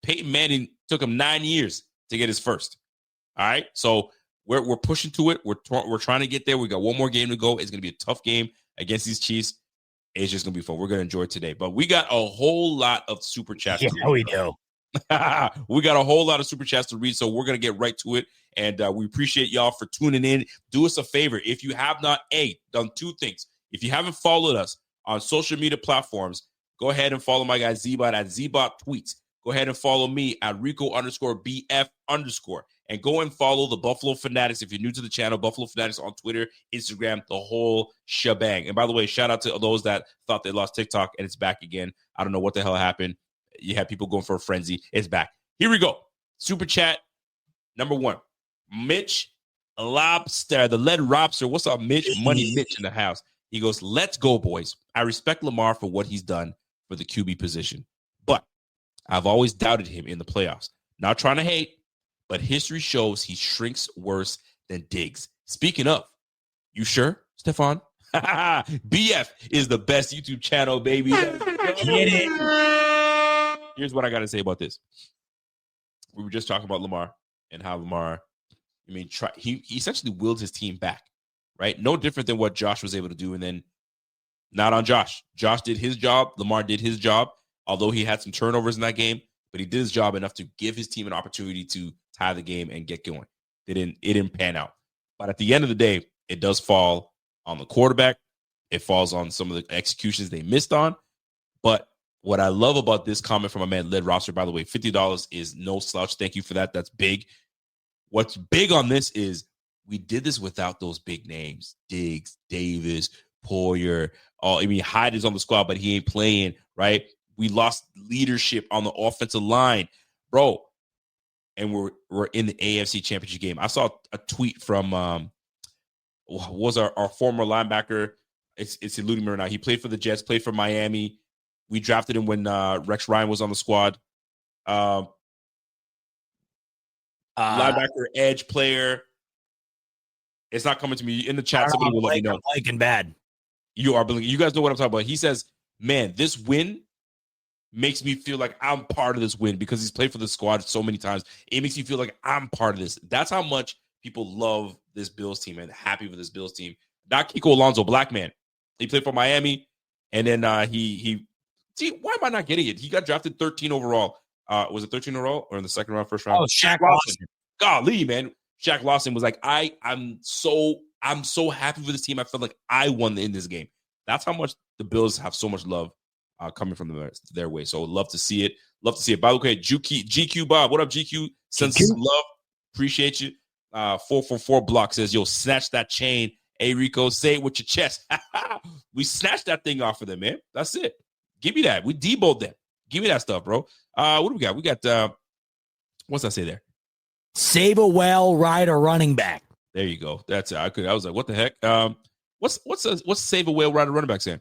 Peyton Manning took him 9 years to get his first. All right? So we're pushing to it. We're trying to get there. We got one more game to go. It's going to be a tough game against these Chiefs. It's just going to be fun. We're going to enjoy it today. But we got a whole lot of super chats. Yeah, we do. We got a whole lot of super chats to read, so we're going to get right to it. And we appreciate y'all for tuning in. Do us a favor. If you have not, done 2 things. If you haven't followed us on social media platforms, go ahead and follow my guy Z-Bot at Z-Bot Tweets. Go ahead and follow me at Rico_BF_. And go and follow the Buffalo Fanatics. If you're new to the channel, Buffalo Fanatics on Twitter, Instagram, the whole shebang. And by the way, shout out to those that thought they lost TikTok and it's back again. I don't know what the hell happened. You had people going for a frenzy. It's back. Here we go. Super chat number 1. Mitch Lobster, the lead Robster. What's up, Mitch? Money Mitch in the house. He goes, let's go, boys. I respect Lamar for what he's done for the QB position, but I've always doubted him in the playoffs. Not trying to hate, but history shows he shrinks worse than Diggs. Speaking of, you sure, Stefan? BF is the best YouTube channel, baby. Get it. Here's what I got to say about this. We were just talking about Lamar and how Lamar, he essentially willed his team back, right? No different than what Josh was able to do. And then not on Josh. Josh did his job. Lamar did his job, although he had some turnovers in that game. But he did his job enough to give his team an opportunity to tie the game and get going. It didn't pan out. But at the end of the day, it does fall on the quarterback. It falls on some of the executions they missed on. But what I love about this comment from a man, Led Roster, by the way, $50 is no slouch. Thank you for that. That's big. What's big on this is we did this without those big names. Diggs, Davis, Poyer. Hyde is on the squad, but he ain't playing, right? We lost leadership on the offensive line, bro. And we're in the AFC Championship game. I saw a tweet from was our former linebacker. It's eluding me right now. He played for the Jets, played for Miami. We drafted him when Rex Ryan was on the squad. Linebacker, edge player. It's not coming to me in the chat. Somebody will let me know. Blake bad. You guys know what I'm talking about. He says, man, this win makes me feel like I'm part of this win because he's played for the squad so many times. It makes me feel like I'm part of this. That's how much people love this Bills team and happy with this Bills team. Not Kiko Alonso, black man. He played for Miami, and then he see, why am I not getting it? He got drafted 13 overall. Was it 13 overall or in the second round, first round? Oh, Shaq Lawson. Golly, man. Shaq Lawson was like, I'm so happy for this team. I felt like I won in this game. That's how much the Bills have so much love coming from their way. So love to see it. Love to see it. By the way, GQ Bob, what up, GQ? Sends some love. Appreciate you. 444 block says, yo, snatch that chain. Hey, Rico, say it with your chest. We snatched that thing off of them, man. That's it. Give me that. We deboed them. Give me that stuff, bro. What do we got? We got, what's that say there? Save a whale, ride a running back. There you go. That's it. I was like, what the heck? What's save a whale, ride a running back saying?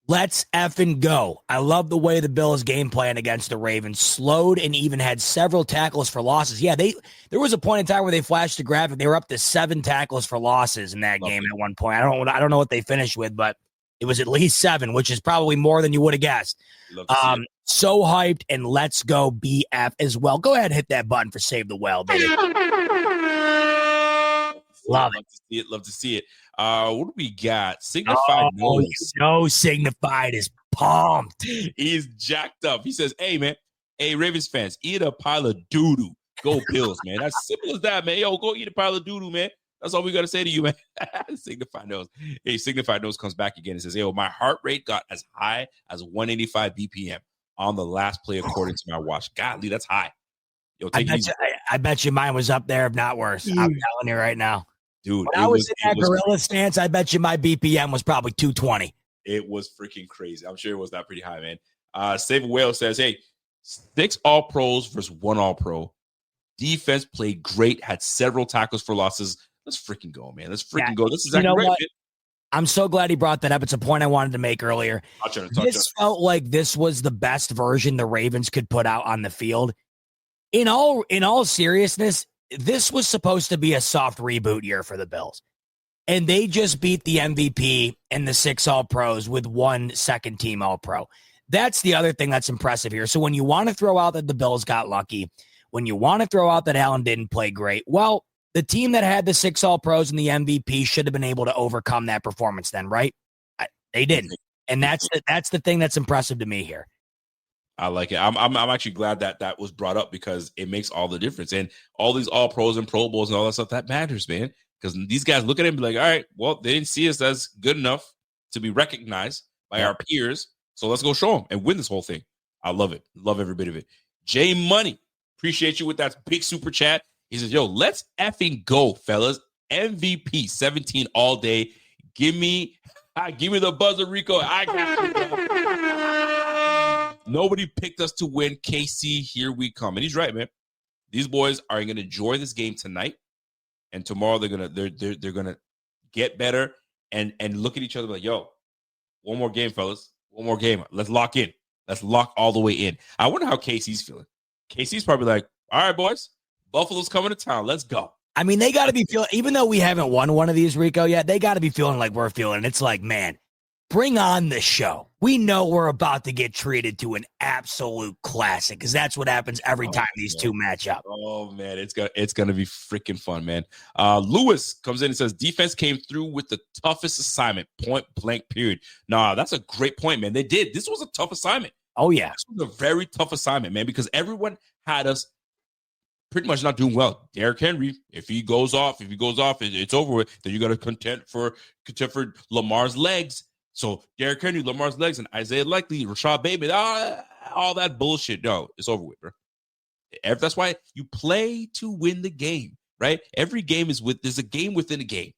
Let's effing go. I love the way the Bills game plan against the Ravens slowed and even had several tackles for losses. Yeah, there was a point in time where they flashed the graphic. They were up to 7 tackles for losses in that game at one point. I don't know what they finished with, but it was at least 7, which is probably more than you would have guessed. So hyped, and let's go BF as well. Go ahead and hit that button for Save the Well, baby. Love to see it. What do we got? Signified knows. Signified is pumped. He's jacked up. He says, hey, man. Hey, Ravens fans, eat a pile of doo-doo. Go Bills, man. That's simple as that, man. Yo, go eat a pile of doo-doo, man. That's all we got to say to you, man. Signified knows. Hey, Signified knows comes back again and says, yo, my heart rate got as high as 185 BPM on the last play according to my watch. Golly, that's high. Yo, I bet you mine was up there, if not worse. I'm telling you right now. Dude, when I was in that gorilla stance, I bet you my BPM was probably 220. It was freaking crazy. I'm sure it was not pretty high, man. Save Whale says, hey, 6 All-Pros versus 1 All-Pro. Defense played great, had several tackles for losses. Let's freaking go, man. Let's freaking go. This is exactly right. I'm so glad he brought that up. It's a point I wanted to make earlier. This felt like this was the best version the Ravens could put out on the field. In all seriousness, this was supposed to be a soft reboot year for the Bills. And they just beat the MVP and the 6 All-Pros with 1 second-team All-Pro. That's the other thing that's impressive here. So when you want to throw out that the Bills got lucky, when you want to throw out that Allen didn't play great, well, the team that had the 6 All-Pros and the MVP should have been able to overcome that performance then, right? They didn't. And that's the thing that's impressive to me here. I like it. I'm actually glad that was brought up because it makes all the difference. And all these All-Pros and Pro Bowls and all that stuff, that matters, man. Because these guys look at it and be like, all right, well, they didn't see us as good enough to be recognized by our peers. So let's go show them and win this whole thing. I love it. Love every bit of it. Jay Money, appreciate you with that big super chat. He says, yo, let's effing go, fellas. MVP 17 all day. Give me the buzzer, Rico. I got you. Nobody picked us to win. KC, here we come. And he's right, man. These boys are going to enjoy this game tonight. And tomorrow they're gonna get better and look at each other like, yo, one more game, fellas. One more game. Let's lock in. Let's lock all the way in. I wonder how KC's feeling. KC's probably like, all right, boys, Buffalo's coming to town. Let's go. I mean, they got to be feeling, even though we haven't won one of these, Rico, yet, they got to be feeling like we're feeling. It's like, man, bring on the show. We know we're about to get treated to an absolute classic because that's what happens every time these two match up. Oh, man, it's gonna be freaking fun, man. Lewis comes in and says, defense came through with the toughest assignment, point blank, period. Nah, that's a great point, man. They did. This was a tough assignment. Oh, yeah. This was a very tough assignment, man, because everyone had us pretty much not doing well. Derrick Henry, if he goes off, it's over with. Then you got to contend for Lamar's legs. So Derrick Henry, Lamar's legs, and Isaiah Likely, Rashad Bateman, all that bullshit. No, it's over with, bro. That's why you play to win the game, right? Every game there's a game within a game.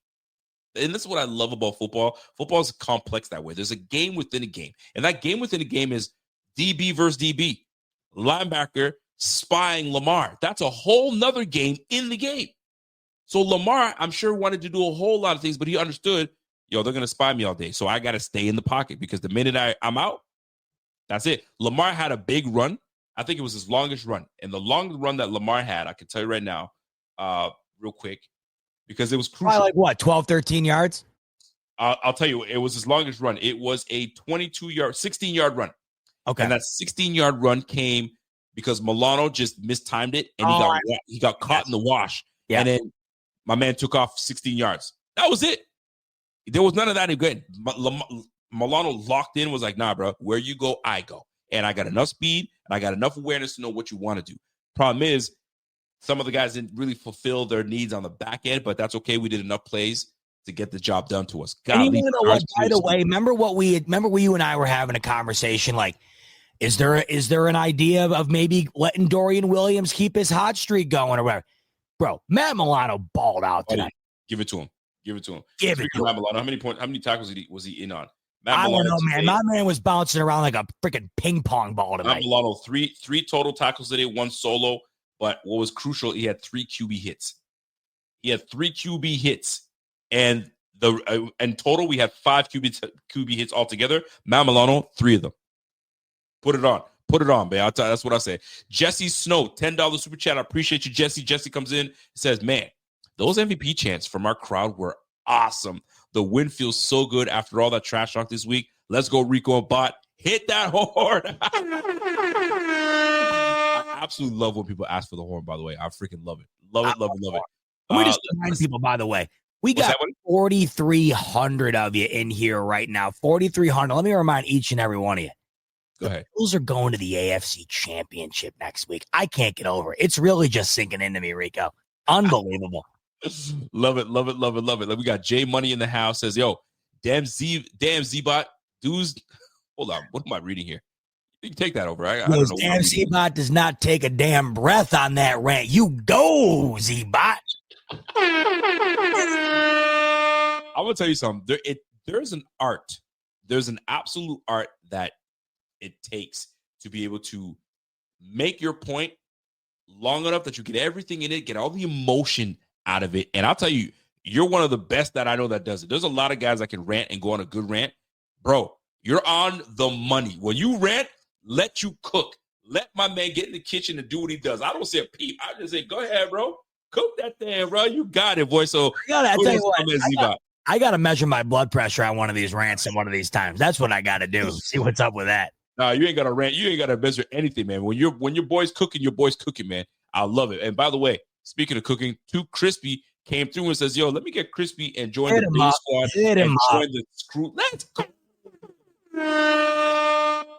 And this is what I love about football. Football is complex that way. There's a game within a game. And that game within a game is DB versus DB. Linebacker spying Lamar. That's a whole nother game in the game. So Lamar, I'm sure, wanted to do a whole lot of things, but he understood, they're going to spy me all day. So I got to stay in the pocket because the minute I'm out, that's it. Lamar had a big run. I think it was his longest run. And the longest run that Lamar had, I can tell you right now, real quick, because it was crucial. Probably like what, 12, 13 yards? I'll tell you, it was his longest run. It was a 16-yard run. Okay. And that 16-yard run came because Milano just mistimed it, and he got caught in the wash. Yeah. And then my man took off 16 yards. That was it. There was none of that again. Milano locked in, was like, nah, bro, where you go, I go. And I got enough speed, and I got enough awareness to know what you want to do. Problem is, some of the guys didn't really fulfill their needs on the back end, but that's okay. We did enough plays to get the job done to us. And you know what, by the way, remember you and I were having a conversation, like, is there an idea of maybe letting Dorian Williams keep his hot streak going or whatever? Bro, Matt Milano balled out tonight. Give it to him. Give it to him. Matt Milano, how many tackles was he in on? I don't know, man. My man was bouncing around like a freaking ping pong ball tonight. Matt Milano, three total tackles today, one solo. But what was crucial, he had 3 QB hits. And in total, we had 5 QB hits altogether. Matt Milano, 3 of them. Put it on, man. That's what I say. Jesse Snow, $10 super chat. I appreciate you, Jesse. Jesse comes in and says, man, those MVP chants from our crowd were awesome. The win feels so good after all that trash talk this week. Let's go, Rico and Bot. Hit that horn. I absolutely love when people ask for the horn, by the way. I freaking love it. Love it. We just remind people, by the way, we got 4,300 of you in here right now. 4,300. Let me remind each and every one of you. Go ahead. Bills are going to the AFC Championship next week. I can't get over it. It's really just sinking into me, Rico. Unbelievable. Love it. We got Jay Money in the house. Says, yo, damn Z-Bot. Dudes, hold on. What am I reading here? You can take that over. I don't know. Damn Z-Bot does not take a damn breath on that rant. You go, Z-Bot. I will tell you something. There's an art. There's an absolute art that it takes to be able to make your point long enough that you get everything in it, get all the emotion out of it. And I'll tell you, you're one of the best that I know that does it. There's a lot of guys that can rant and go on a good rant. Bro, you're on the money. When you rant, let you cook. Let my man get in the kitchen and do what he does. I don't say a peep. I just say, go ahead, bro. Cook that thing, bro. You got it, boy. So I got to measure my blood pressure on one of these rants and one of these times. That's what I got to do. See what's up with that. No, you ain't got to rant. You ain't got to measure anything, man. When your boy's cooking, man. I love it. And by the way, speaking of cooking, Too Crispy came through and says, yo, let me get crispy and join the big squad and join the screw. Let's go.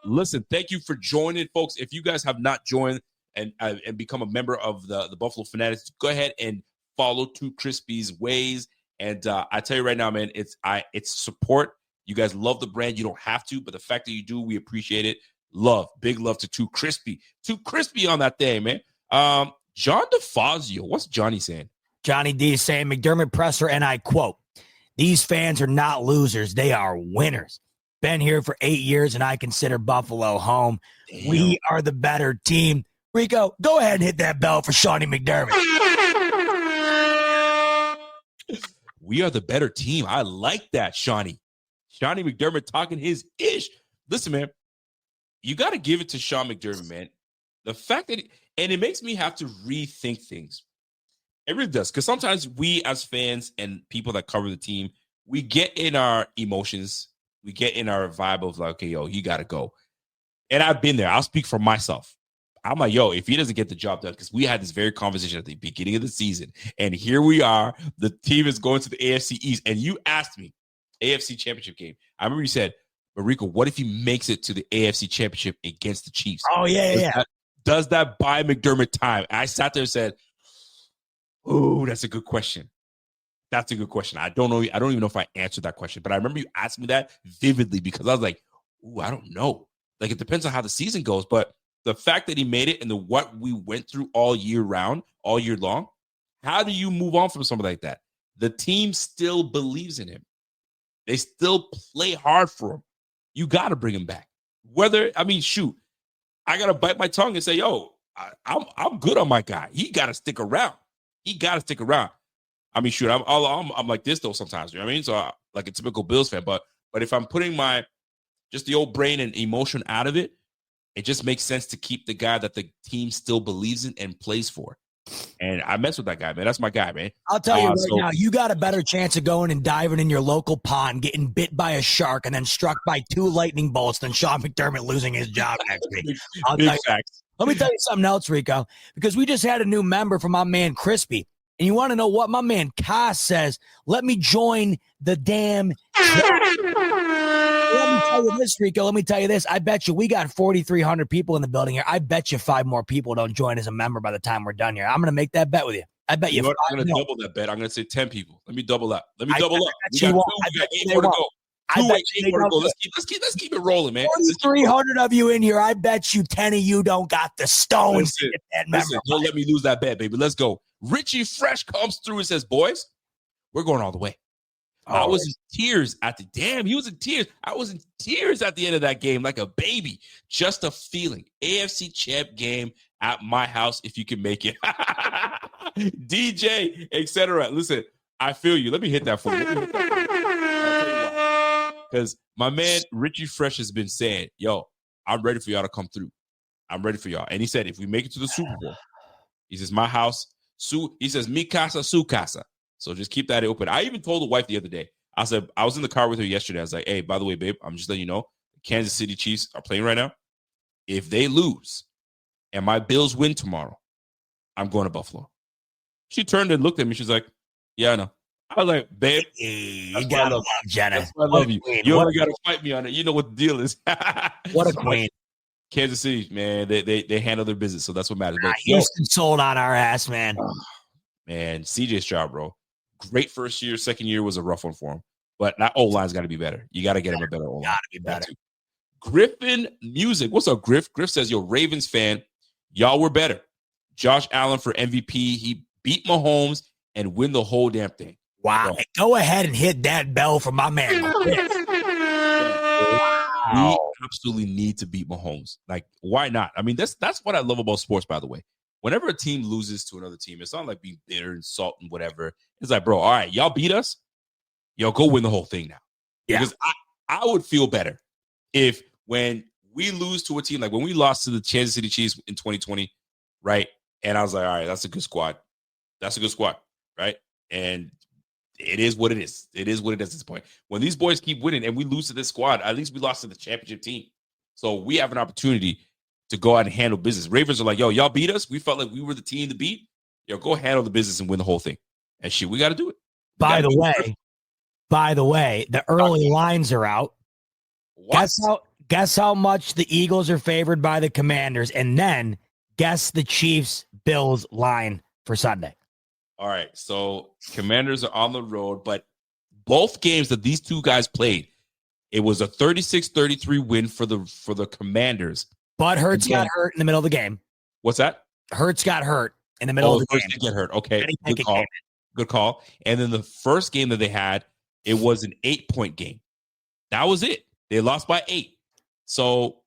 Listen, thank you for joining, folks. If you guys have not joined and become a member of the Buffalo Fanatics, go ahead and follow Too Crispy's ways. And I tell you right now, man, it's support. You guys love the brand. You don't have to, but the fact that you do, we appreciate it. Big love to Too Crispy. Too Crispy on that thing, man. John DeFazio, what's Johnny saying? Johnny D is saying, McDermott presser, and I quote, these fans are not losers. They are winners. Been here for 8 years, and I consider Buffalo home. Damn. We are the better team. Rico, go ahead and hit that bell for Shawnee McDermott. We are the better team. I like that, Shawnee. Shawnee McDermott talking his ish. Listen, man, you got to give it to Sean McDermott, man. The fact that, and it makes me have to rethink things. It really does. Because sometimes we as fans and people that cover the team, we get in our emotions. We get in our vibe of like, okay, yo, you got to go. And I've been there. I'll speak for myself. I'm like, yo, if he doesn't get the job done, because we had this very conversation at the beginning of the season, and here we are, the team is going to the AFC East, and you asked me, AFC Championship game. I remember you said, Rico, what if he makes it to the AFC Championship against the Chiefs? Oh, yeah. Does that buy McDermott time? I sat there and said, Oh, that's a good question. That's a good question. I don't know. I don't even know if I answered that question, but I remember you asked me that vividly because I was like, ooh, I don't know. Like, it depends on how the season goes, but the fact that he made it and what we went through all year long, how do you move on from something like that? The team still believes in him. They still play hard for him. You got to bring him back. Shoot, I got to bite my tongue and say, yo, I'm good on my guy. He got to stick around. I mean, shoot, I'm like this though sometimes. You know what I mean? So like a typical Bills fan, but if I'm putting just the old brain and emotion out of it, it just makes sense to keep the guy that the team still believes in and plays for. And I mess with that guy, man. That's my guy, man. I'll tell you now, you got a better chance of going and diving in your local pond, getting bit by a shark, and then struck by 2 lightning bolts than Sean McDermott losing his job next week. Big facts. Let me tell you something else, Rico, because we just had a new member from my man Crispy. And you want to know what my man Cass says? Let me join the damn. Let me tell you this, Rico. Let me tell you this. I bet you we got 4,300 people in the building here. I bet you 5 more people don't join as a member by the time we're done here. I'm going to make that bet with you. I bet you. I'm going to double that bet. I'm going to say 10 people. Let me double up. We got 8 more to go. 8 more to go. Let's keep it rolling, man. 4,300 of you in here. I bet you 10 of you don't got the stones to get that member. Listen, don't let me lose that bet, baby. Let's go. Richie Fresh comes through and says, boys, we're going all the way. I was in tears at he was in tears. I was in tears at the end of that game like a baby. Just a feeling. AFC champ game at my house if you can make it. DJ, etc. Listen, I feel you. Let me hit that for you. Because my man Richie Fresh has been saying, yo, I'm ready for y'all to come through. I'm ready for y'all. And he said, if we make it to the Super Bowl, he says, my house, he says, mi casa, su casa. So just keep that open. I even told the wife the other day, I said, I was in the car with her yesterday. I was like, hey, by the way, babe, I'm just letting you know, the Kansas City Chiefs are playing right now. If they lose and my Bills win tomorrow, I'm going to Buffalo. She turned and looked at me. She's like, yeah, I know. I was like, babe, you got to love Jenna. That's why I love you. You only got to fight me on it. You know what the deal is. What a queen. Kansas City, man, they handle their business, so that's what matters. Houston sold on our ass, man. Man, CJ Stroud, bro. Great first year. Second year was a rough one for him. But that O-line's got to be better. You got to get him a better O-line. Got to be better. Griffin Music. What's up, Griff? Griff says, yo, Ravens fan, y'all were better. Josh Allen for MVP. He beat Mahomes and win the whole damn thing. Wow. Bro. Go ahead and hit that bell for my man. We absolutely need to beat Mahomes. Like, why not? I mean, that's what I love about sports, by the way. Whenever a team loses to another team, it's not like being bitter and salt and whatever. It's like, bro, all right, y'all beat us. Yo, go win the whole thing now. Yeah. Because I would feel better if when we lose to a team, like when we lost to the Kansas City Chiefs in 2020, right? And I was like, all right, that's a good squad. That's a good squad, right? And it is what it is. It is what it is at this point. When these boys keep winning and we lose to this squad, at least we lost to the championship team. So we have an opportunity to go out and handle business. Ravens are like, yo, y'all beat us. We felt like we were the team to beat. Yo, go handle the business and win the whole thing. And shit, we got to do it. By the way, the early lines are out. What? Guess how much the Eagles are favored by the Commanders, and then guess the Chiefs-Bills line for Sunday. All right, so Commanders are on the road, but both games that these two guys played, it was a 36-33 win for the Commanders. But Hurts got hurt in the middle of the game. What's that? Hurts got hurt in the middle of the game. Did get hurt. Okay, good call. Good call. And then the first game that they had, it was an 8-point game. That was it. They lost by 8. So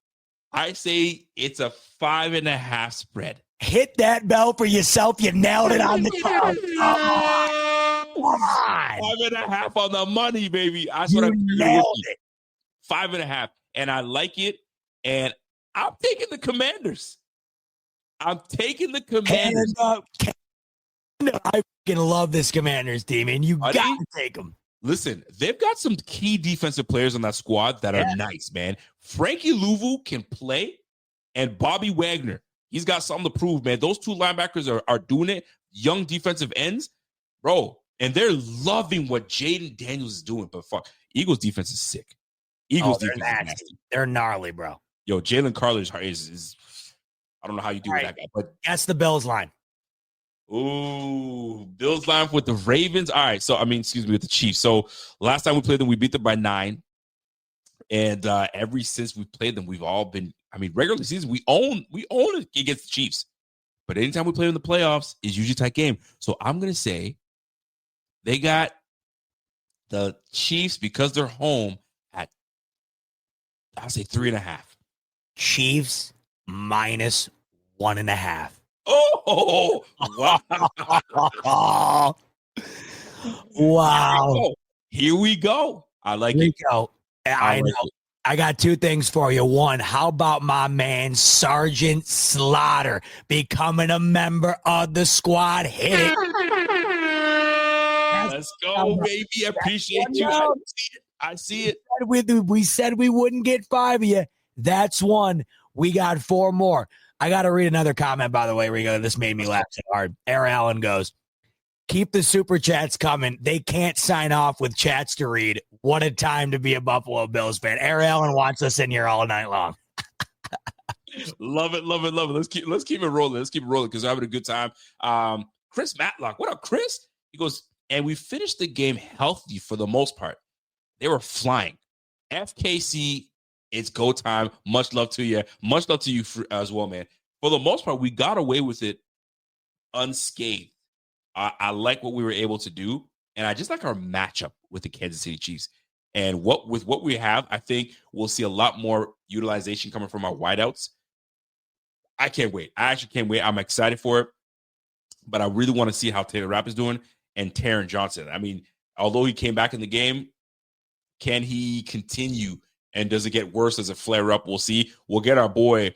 I say it's a 5.5 spread. Hit that bell for yourself. You nailed it on the top. Come on. 5.5 on the money, baby. That's you what I nailed it. 5.5. And I like it. And I'm taking the Commanders. I'm taking the Commanders. Canada, I fucking love this Commanders team, and you got to take them. Listen, they've got some key defensive players on that squad that are nice, man. Frankie Louvu can play, and Bobby Wagner, he's got something to prove, man. Those two linebackers are doing it. Young defensive ends, bro, and they're loving what Jaden Daniels is doing. But fuck, Eagles defense is sick. Eagles defense is nasty. They're gnarly, bro. Yo, Jalen Carter is I don't know how you do with that guy, but that's the Bills line. Ooh, Bills line with the Ravens. All right, so with the Chiefs. So last time we played them, we beat them by 9. And ever since we played them, we've all been. Regular season we own it against the Chiefs. But anytime we play in the playoffs, it's usually a tight game. So I'm gonna say they got the Chiefs because they're home at, I'll say 3.5. Chiefs -1.5. Oh, wow. Wow. Here we go. I like it. I know. I got 2 things for you. One, how about my man Sergeant Slaughter becoming a member of the squad? Hit it. Let's go, baby. I appreciate you. I see it. We said we wouldn't get 5 of you. That's one. We got 4 more. I got to read another comment, by the way, Rico. This made me laugh so hard. Aaron Allen goes, keep the super chats coming. They can't sign off with chats to read. What a time to be a Buffalo Bills fan. Aaron Allen wants us in here all night long. Love it. Let's keep it rolling. Because we're having a good time. Chris Matlock. What up, Chris? He goes, and we finished the game healthy for the most part. They were flying. FKC, it's go time. Much love to you. Much love to you as well, man. For the most part, we got away with it unscathed. I like what we were able to do, and I just like our matchup with the Kansas City Chiefs. And what we have, I think we'll see a lot more utilization coming from our wideouts. I can't wait. I actually can't wait. I'm excited for it, but I really want to see how Taylor Rapp is doing and Taron Johnson. Although he came back in the game, can he continue? And does it get worse? Does it flare up? We'll see. We'll get our boy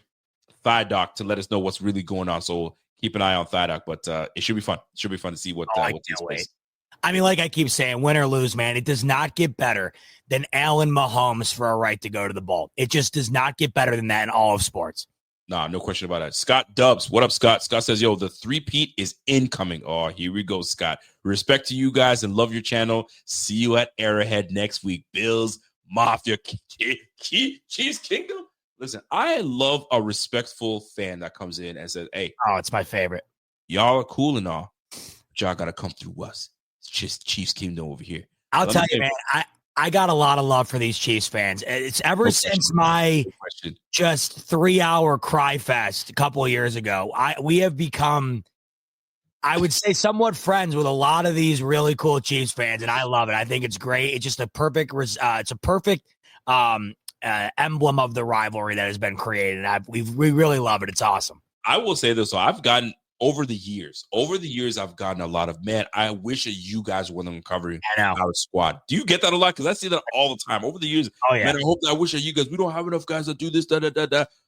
Thigh Doc to let us know what's really going on. So keep an eye on Thigh Doc. But it should be fun. It should be fun to see what takes place. Like I keep saying, win or lose, man, it does not get better than Allen Mahomes for a right to go to the bowl. It just does not get better than that in all of sports. Nah, no question about that. Scott Dubs. What up, Scott? Scott says, yo, the 3-peat is incoming. Oh, here we go, Scott. Respect to you guys and love your channel. See you at Arrowhead next week. Bills Mafia, Chiefs Kingdom. Listen, I love a respectful fan that comes in and says, hey. Oh, it's my favorite. Y'all are cool and all, but y'all got to come through us. It's just Chiefs Kingdom over here. I'll tell you, man, I got a lot of love for these Chiefs fans. It's ever since my just 3-hour cry fest a couple of years ago. We have become, I would say, somewhat friends with a lot of these really cool Chiefs fans, and I love it. I think it's great. It's just a perfect emblem of the rivalry that has been created. We really love it. It's awesome. I will say this, so I've gotten over the years, I've gotten a lot of, man, I wish that you guys were them covering our squad. Do you get that a lot? Because I see that all the time. Over the years, man, I wish that you guys, we don't have enough guys that do this, da.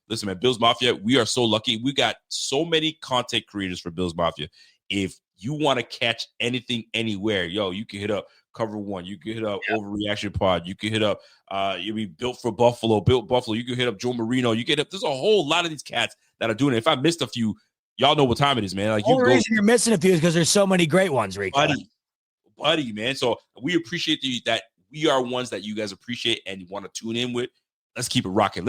Listen, man, Bills Mafia, we are so lucky. We got so many content creators for Bills Mafia. If you want to catch anything anywhere, yo, you can hit up Cover One. You can hit up Overreaction Pod. You can hit up you'll be Built Buffalo. You can hit up Joe Marino. You get up. There's a whole lot of these cats that are doing it. If I missed a few, y'all know what time it is, man. Like, the only reason you're missing a few is because there's so many great ones, Rico. Buddy, man. So we appreciate that we are ones that you guys appreciate and you want to tune in with. Let's keep it rocking.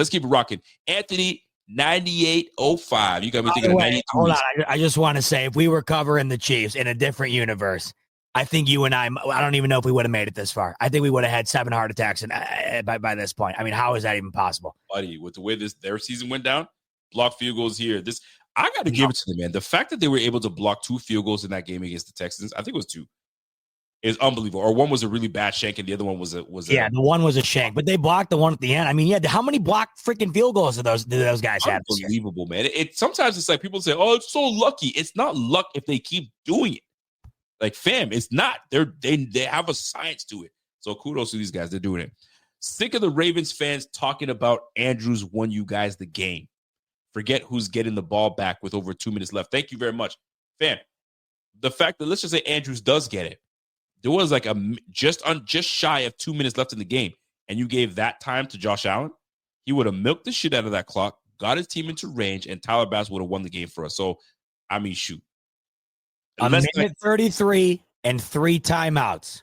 Anthony 9805. You got me thinking of 93. Hold on. I just want to say, if we were covering the Chiefs in a different universe, I think you and I don't even know if we would have made it this far. I think we would have had 7 heart attacks by this point. How is that even possible? Buddy, with the way their season went down, block field goals here. I got to give it to them, man. The fact that they were able to block 2 field goals in that game against the Texans, I think it was 2, is unbelievable. Or one was a really bad shank, and the other one was the one was a shank, but they blocked the one at the end. How many blocked freaking field goals did those guys have? Unbelievable, man. Sometimes it's like people say, "Oh, it's so lucky." It's not luck if they keep doing it. Like, fam, it's not. They have a science to it. So kudos to these guys. They're doing it. Sick of the Ravens fans talking about Andrews won you guys the game. Forget who's getting the ball back with over 2 minutes left. Thank you very much, fam. The fact that, let's just say Andrews does get it. There was like just shy of 2 minutes left in the game, and you gave that time to Josh Allen. He would have milked the shit out of that clock, got his team into range, and Tyler Bass would have won the game for us. So, shoot. A minute 33 and 3 timeouts.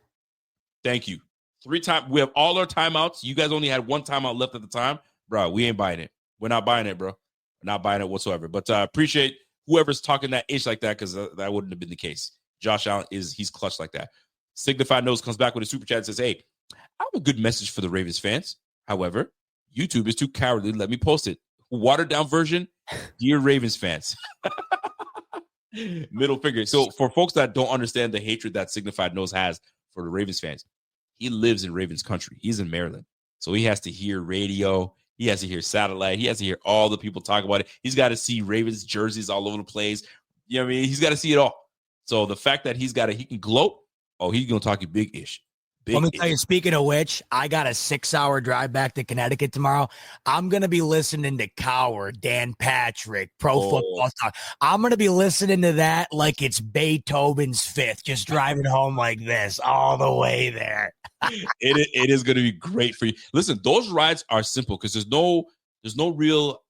Thank you. 3 times. We have all our timeouts. You guys only had 1 timeout left at the time. Bro, we ain't buying it. We're not buying it, bro. We're not buying it whatsoever. But appreciate whoever's talking that ish like that, because that wouldn't have been the case. Josh Allen he's clutch like that. Signified Nose comes back with a super chat and says, hey, I have a good message for the Ravens fans. However, YouTube is too cowardly. Let me post it. Watered down version, dear Ravens fans. Middle finger. So for folks that don't understand the hatred that Signified Nose has for the Ravens fans, he lives in Ravens country. He's in Maryland. So he has to hear radio. He has to hear satellite. He has to hear all the people talk about it. He's got to see Ravens jerseys all over the place. You know what I mean? He's got to see it all. So the fact that he can gloat, he's going to talk you big-ish. Let me tell you, speaking of which, I got a 6-hour drive back to Connecticut tomorrow. I'm going to be listening to Coward, Dan Patrick, Pro Football Talk. I'm going to be listening to that like it's Beethoven's Fifth, just driving home like this all the way there. It is going to be great for you. Listen, those rides are simple because there's no real,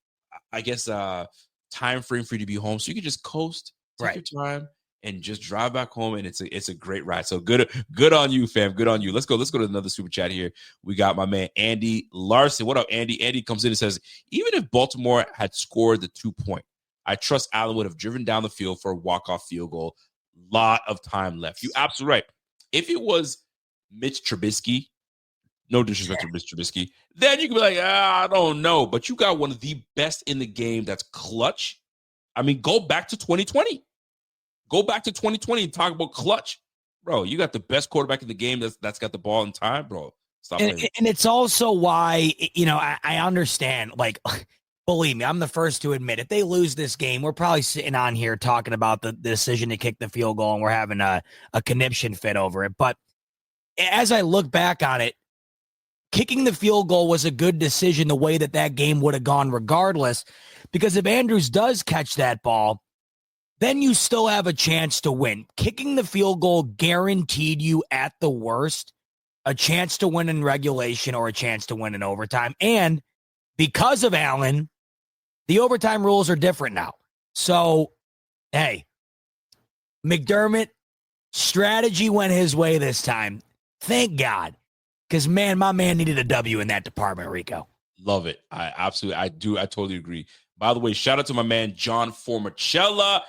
I guess, time frame for you to be home. So you can just coast, take your time, and just drive back home, and it's a great ride. So good on you, fam. Good on you. Let's go to another super chat here. We got my man Andy Larson. What up, Andy? Andy comes in and says, even if Baltimore had scored the 2-point, I trust Allen would have driven down the field for a walk-off field goal. Lot of time left. You absolutely right. If it was Mitch Trubisky, no disrespect to Mitch Trubisky, then you could be like, I don't know. But you got one of the best in the game that's clutch. I mean, go back to 2020. Go back to 2020 and talk about clutch. Bro, you got the best quarterback in the game that's got the ball in time, bro. Stop playing. And it's also why, I understand, like, believe me, I'm the first to admit, if they lose this game, we're probably sitting on here talking about the decision to kick the field goal, and we're having a conniption fit over it. But as I look back on it, kicking the field goal was a good decision the way that game would have gone regardless, because if Andrews does catch that ball, then you still have a chance to win. Kicking the field goal guaranteed you, at the worst, a chance to win in regulation or a chance to win in overtime. And because of Allen, the overtime rules are different now. So, hey, McDermott, strategy went his way this time. Thank God. Because, man, my man needed a W in that department, Rico. Love it. I totally agree. By the way, shout out to my man, John Formicella,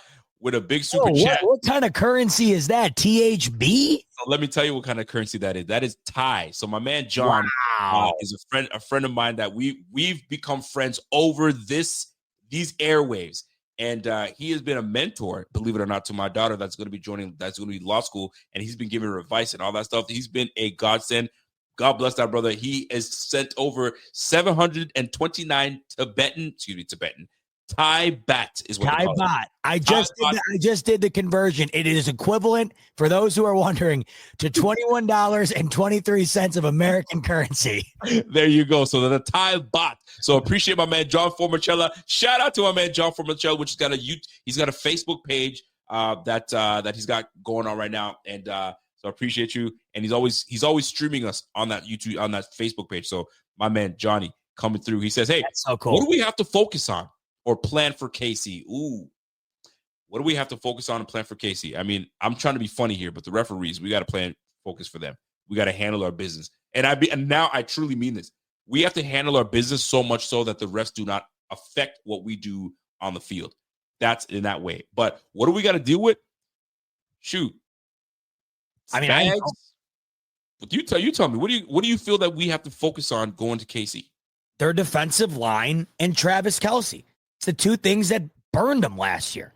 with a big super chat. What kind of currency is that? THB? So let me tell you what kind of currency that is. That is Thai. So my man John is a friend of mine that we've become friends over these airwaves. And he has been a mentor, believe it or not, to my daughter that's going to be law school, and he's been giving her advice and all that stuff. He's been a godsend. God bless that brother. He has sent over 729 Tibetan Thai baht is what Thai baht. I just did the conversion. It is equivalent, for those who are wondering, to $21.23 of American currency. There you go. So the Thai baht. So appreciate my man John Formicella. Shout out to my man John Formicella, which he's got a Facebook page that he's got going on right now, and so I appreciate you. And he's always streaming us on that YouTube, on that Facebook page. So my man Johnny coming through. He says, "Hey, that's so cool. What do we have to focus on or plan for KC?" Ooh, what do we have to focus on and plan for KC? I mean, I'm trying to be funny here, but the referees, we got to plan focus for them. We got to handle our business. And now I truly mean this. We have to handle our business so much so that the refs do not affect what we do on the field. That's in that way. But what do we got to deal with? Shoot. I mean, but you tell me, what do you feel that we have to focus on going to KC? Their defensive line and Travis Kelce. It's the two things that burned them last year.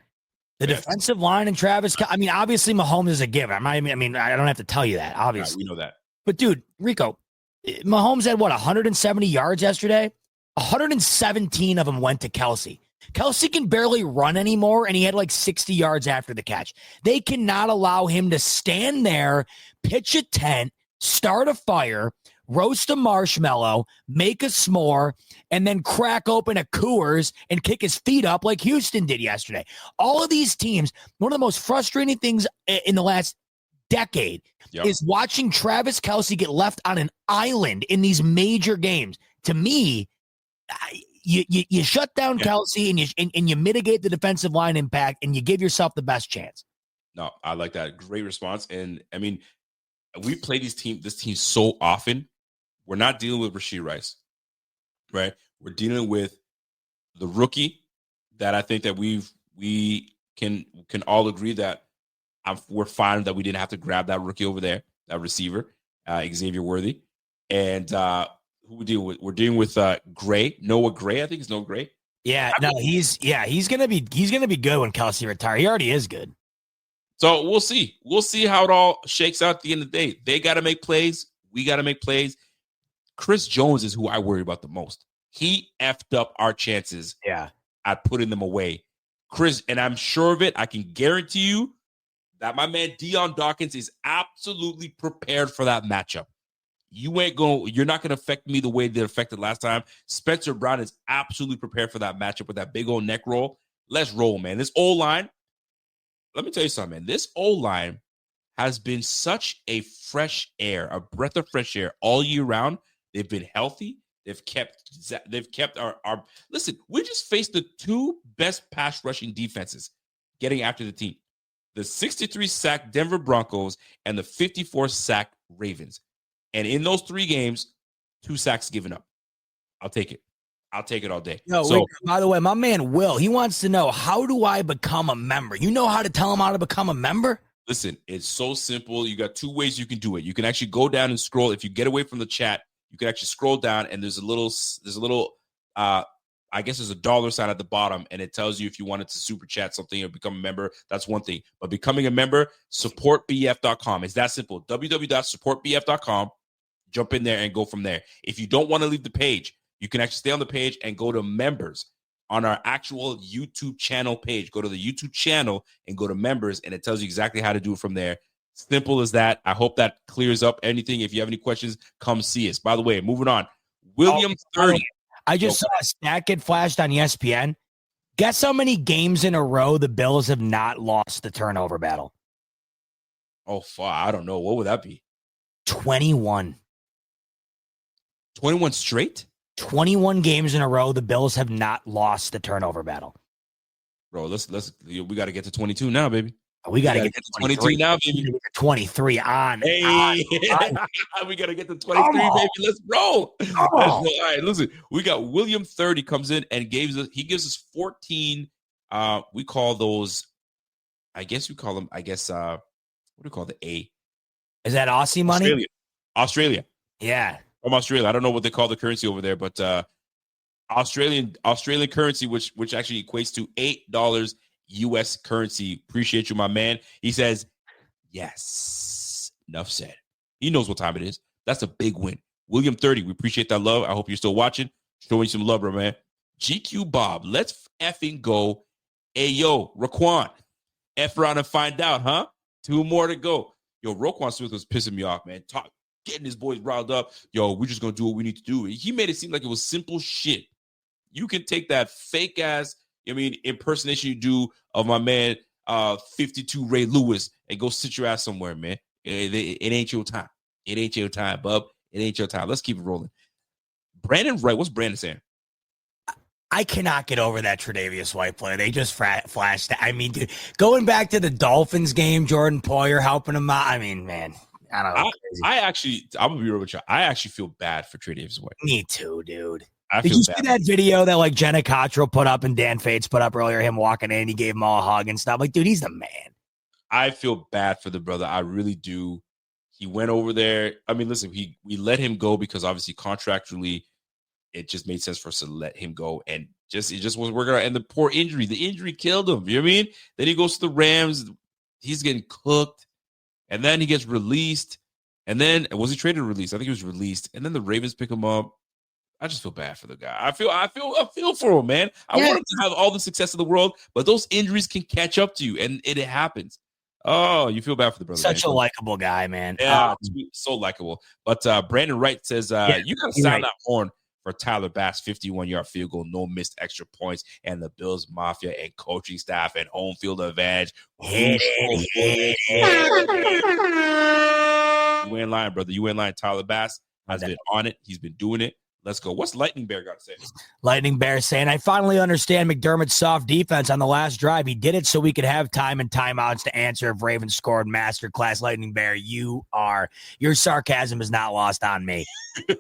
The defensive line and Travis. I mean, obviously Mahomes is a given. I don't have to tell you that, obviously. We know that. But dude, Rico, Mahomes had 170 yards yesterday? 117 of them went to Kelce. Kelce can barely run anymore, and he had 60 yards after the catch. They cannot allow him to stand there, pitch a tent, start a fire, roast a marshmallow, make a s'more, and then crack open a Coors and kick his feet up like Houston did yesterday. All of these teams, one of the most frustrating things in the last decade is watching Travis Kelce get left on an island in these major games. To me, you shut down Kelce and you mitigate the defensive line impact, and you give yourself the best chance. No, I like that. Great response. And I mean, we play this team so often. We're not dealing with Rashee Rice, right? We're dealing with the rookie that I think that we've we can all agree that we're fine that we didn't have to grab that rookie over there, that receiver, Xavier Worthy. And who we deal with? We're dealing with Gray, Noah Gray. I think it's Noah Gray. Yeah, no, he's gonna be good when Kelsey retires. He already is good. So we'll see. We'll see how it all shakes out at the end of the day. They got to make plays. We got to make plays. Chris Jones is who I worry about the most. He effed up our chances at putting them away. Chris, and I'm sure of it. I can guarantee you that my man Deion Dawkins is absolutely prepared for that matchup. You're not going to affect me the way they affected last time. Spencer Brown is absolutely prepared for that matchup with that big old neck roll. Let's roll, man. This O-line, let me tell you something, man. This O-line has been such a fresh air, a breath of fresh air all year round. They've been healthy. They've kept our listen, we just faced the two best pass rushing defenses getting after the team. The 63 sack Denver Broncos and the 54 sack Ravens. And in those 3 games, 2 sacks given up. I'll take it. I'll take it all day. No, so, by the way, my man Will, he wants to know, how do I become a member? You know how to tell him how to become a member? Listen, it's so simple. You got 2 ways you can do it. You can actually go down and scroll. If you get away from the chat, you can actually scroll down, and there's a little I guess there's a dollar sign at the bottom, and it tells you if you wanted to super chat something or become a member. That's one thing. But becoming a member, supportbf.com. It's that simple. www.supportbf.com. Jump in there and go from there. If you don't want to leave the page, you can actually stay on the page and go to members on our actual YouTube channel page. Go to the YouTube channel and go to members, and it tells you exactly how to do it from there. Simple as that. I hope that clears up anything. If you have any questions, come see us. By the way, moving on. William 30. I just saw a stat get flashed on ESPN. Guess how many games in a row the Bills have not lost the turnover battle? Oh, fuck. I don't know. What would that be? 21. 21 straight? 21 games in a row the Bills have not lost the turnover battle. Bro, we got to get to 22 now, baby. We got to get to 23 now, baby. 23 on. Hey, on. We got to get to 23, baby. Let's roll. All right, listen. We got William 30 comes in and gives us 14. We call those, what do you call the A? Is that Aussie money? Australia. Yeah. From Australia. I don't know what they call the currency over there, but Australian currency, which actually equates to $8 U.S. currency. Appreciate you, my man. He says, yes. Enough said. He knows what time it is. That's a big win. William 30, we appreciate that love. I hope you're still watching. Showing you some love, bro, man. GQ Bob, let's effing go. Hey, yo, Raquan, F around and find out, huh? 2 more to go. Yo, Roquan Smith was pissing me off, man. Getting his boys riled up. Yo, we're just going to do what we need to do. He made it seem like it was simple shit. You can take that fake ass, impersonation you do of my man 52 Ray Lewis and go sit your ass somewhere, man. It ain't your time. It ain't your time, bub. It ain't your time. Let's keep it rolling. Brandon Wright, what's Brandon saying? I cannot get over that Tre'Davious White play. They just flashed. I mean, dude, going back to the Dolphins game, Jordan Poyer helping him out. I mean, man, I don't know. I'm gonna be real with you. I actually feel bad for Tre'Davious White. Me too, dude. Did you see that video that like Jenna Cottrell put up and Dan Fates put up earlier? Him walking in, he gave him all a hug and stuff. Like, dude, he's the man. I feel bad for the brother. I really do. He went over there. I mean, listen, we let him go because obviously contractually, it just made sense for us to let him go, and it just wasn't working out. And the poor injury, the injury killed him. You know what I mean? Then he goes to the Rams. He's getting cooked, and then he gets released. And then was he traded or released? I think he was released. And then the Ravens pick him up. I just feel bad for the guy. I feel for him, man. I want him to have all the success in the world, but those injuries can catch up to you, and it happens. Oh, you feel bad for the brother. Such a likable guy, man. Yeah, so likable. But Brandon Wright says, you got to sound that horn for Tyler Bass, 51-yard field goal, no missed extra points, and the Bills Mafia and coaching staff and home field advantage. You ain't lying, brother. You ain't lying. Tyler Bass has been on it. He's been doing it. Let's go. What's Lightning Bear got to say? Lightning Bear saying, I finally understand McDermott's soft defense on the last drive. He did it so we could have time and timeouts to answer if Ravens scored. Masterclass. Lightning Bear, your sarcasm is not lost on me. You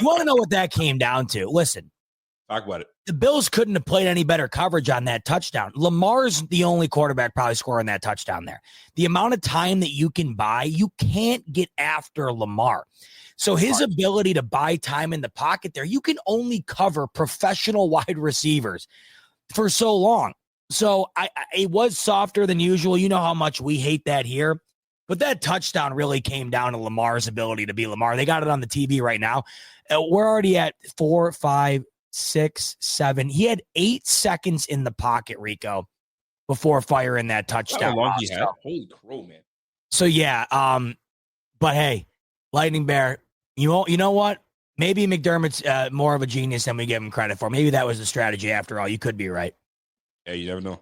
want to know what that came down to? Listen, Talk about it. The Bills couldn't have played any better coverage on that touchdown. Lamar's the only quarterback probably scoring that touchdown there. The amount of time that you can buy, you can't get after Lamar. So his ability to buy time in the pocket there, you can only cover professional wide receivers for so long. So it was softer than usual. You know how much we hate that here. But that touchdown really came down to Lamar's ability to be Lamar. They got it on the TV right now. We're already at 4, 5, 6, 7. He had 8 seconds in the pocket, Rico, before firing that touchdown. How long he had? Holy crow, man. So yeah, but hey, Lightning Bear, you know what? Maybe McDermott's more of a genius than we give him credit for. Maybe that was the strategy after all. You could be right. Yeah, you never know.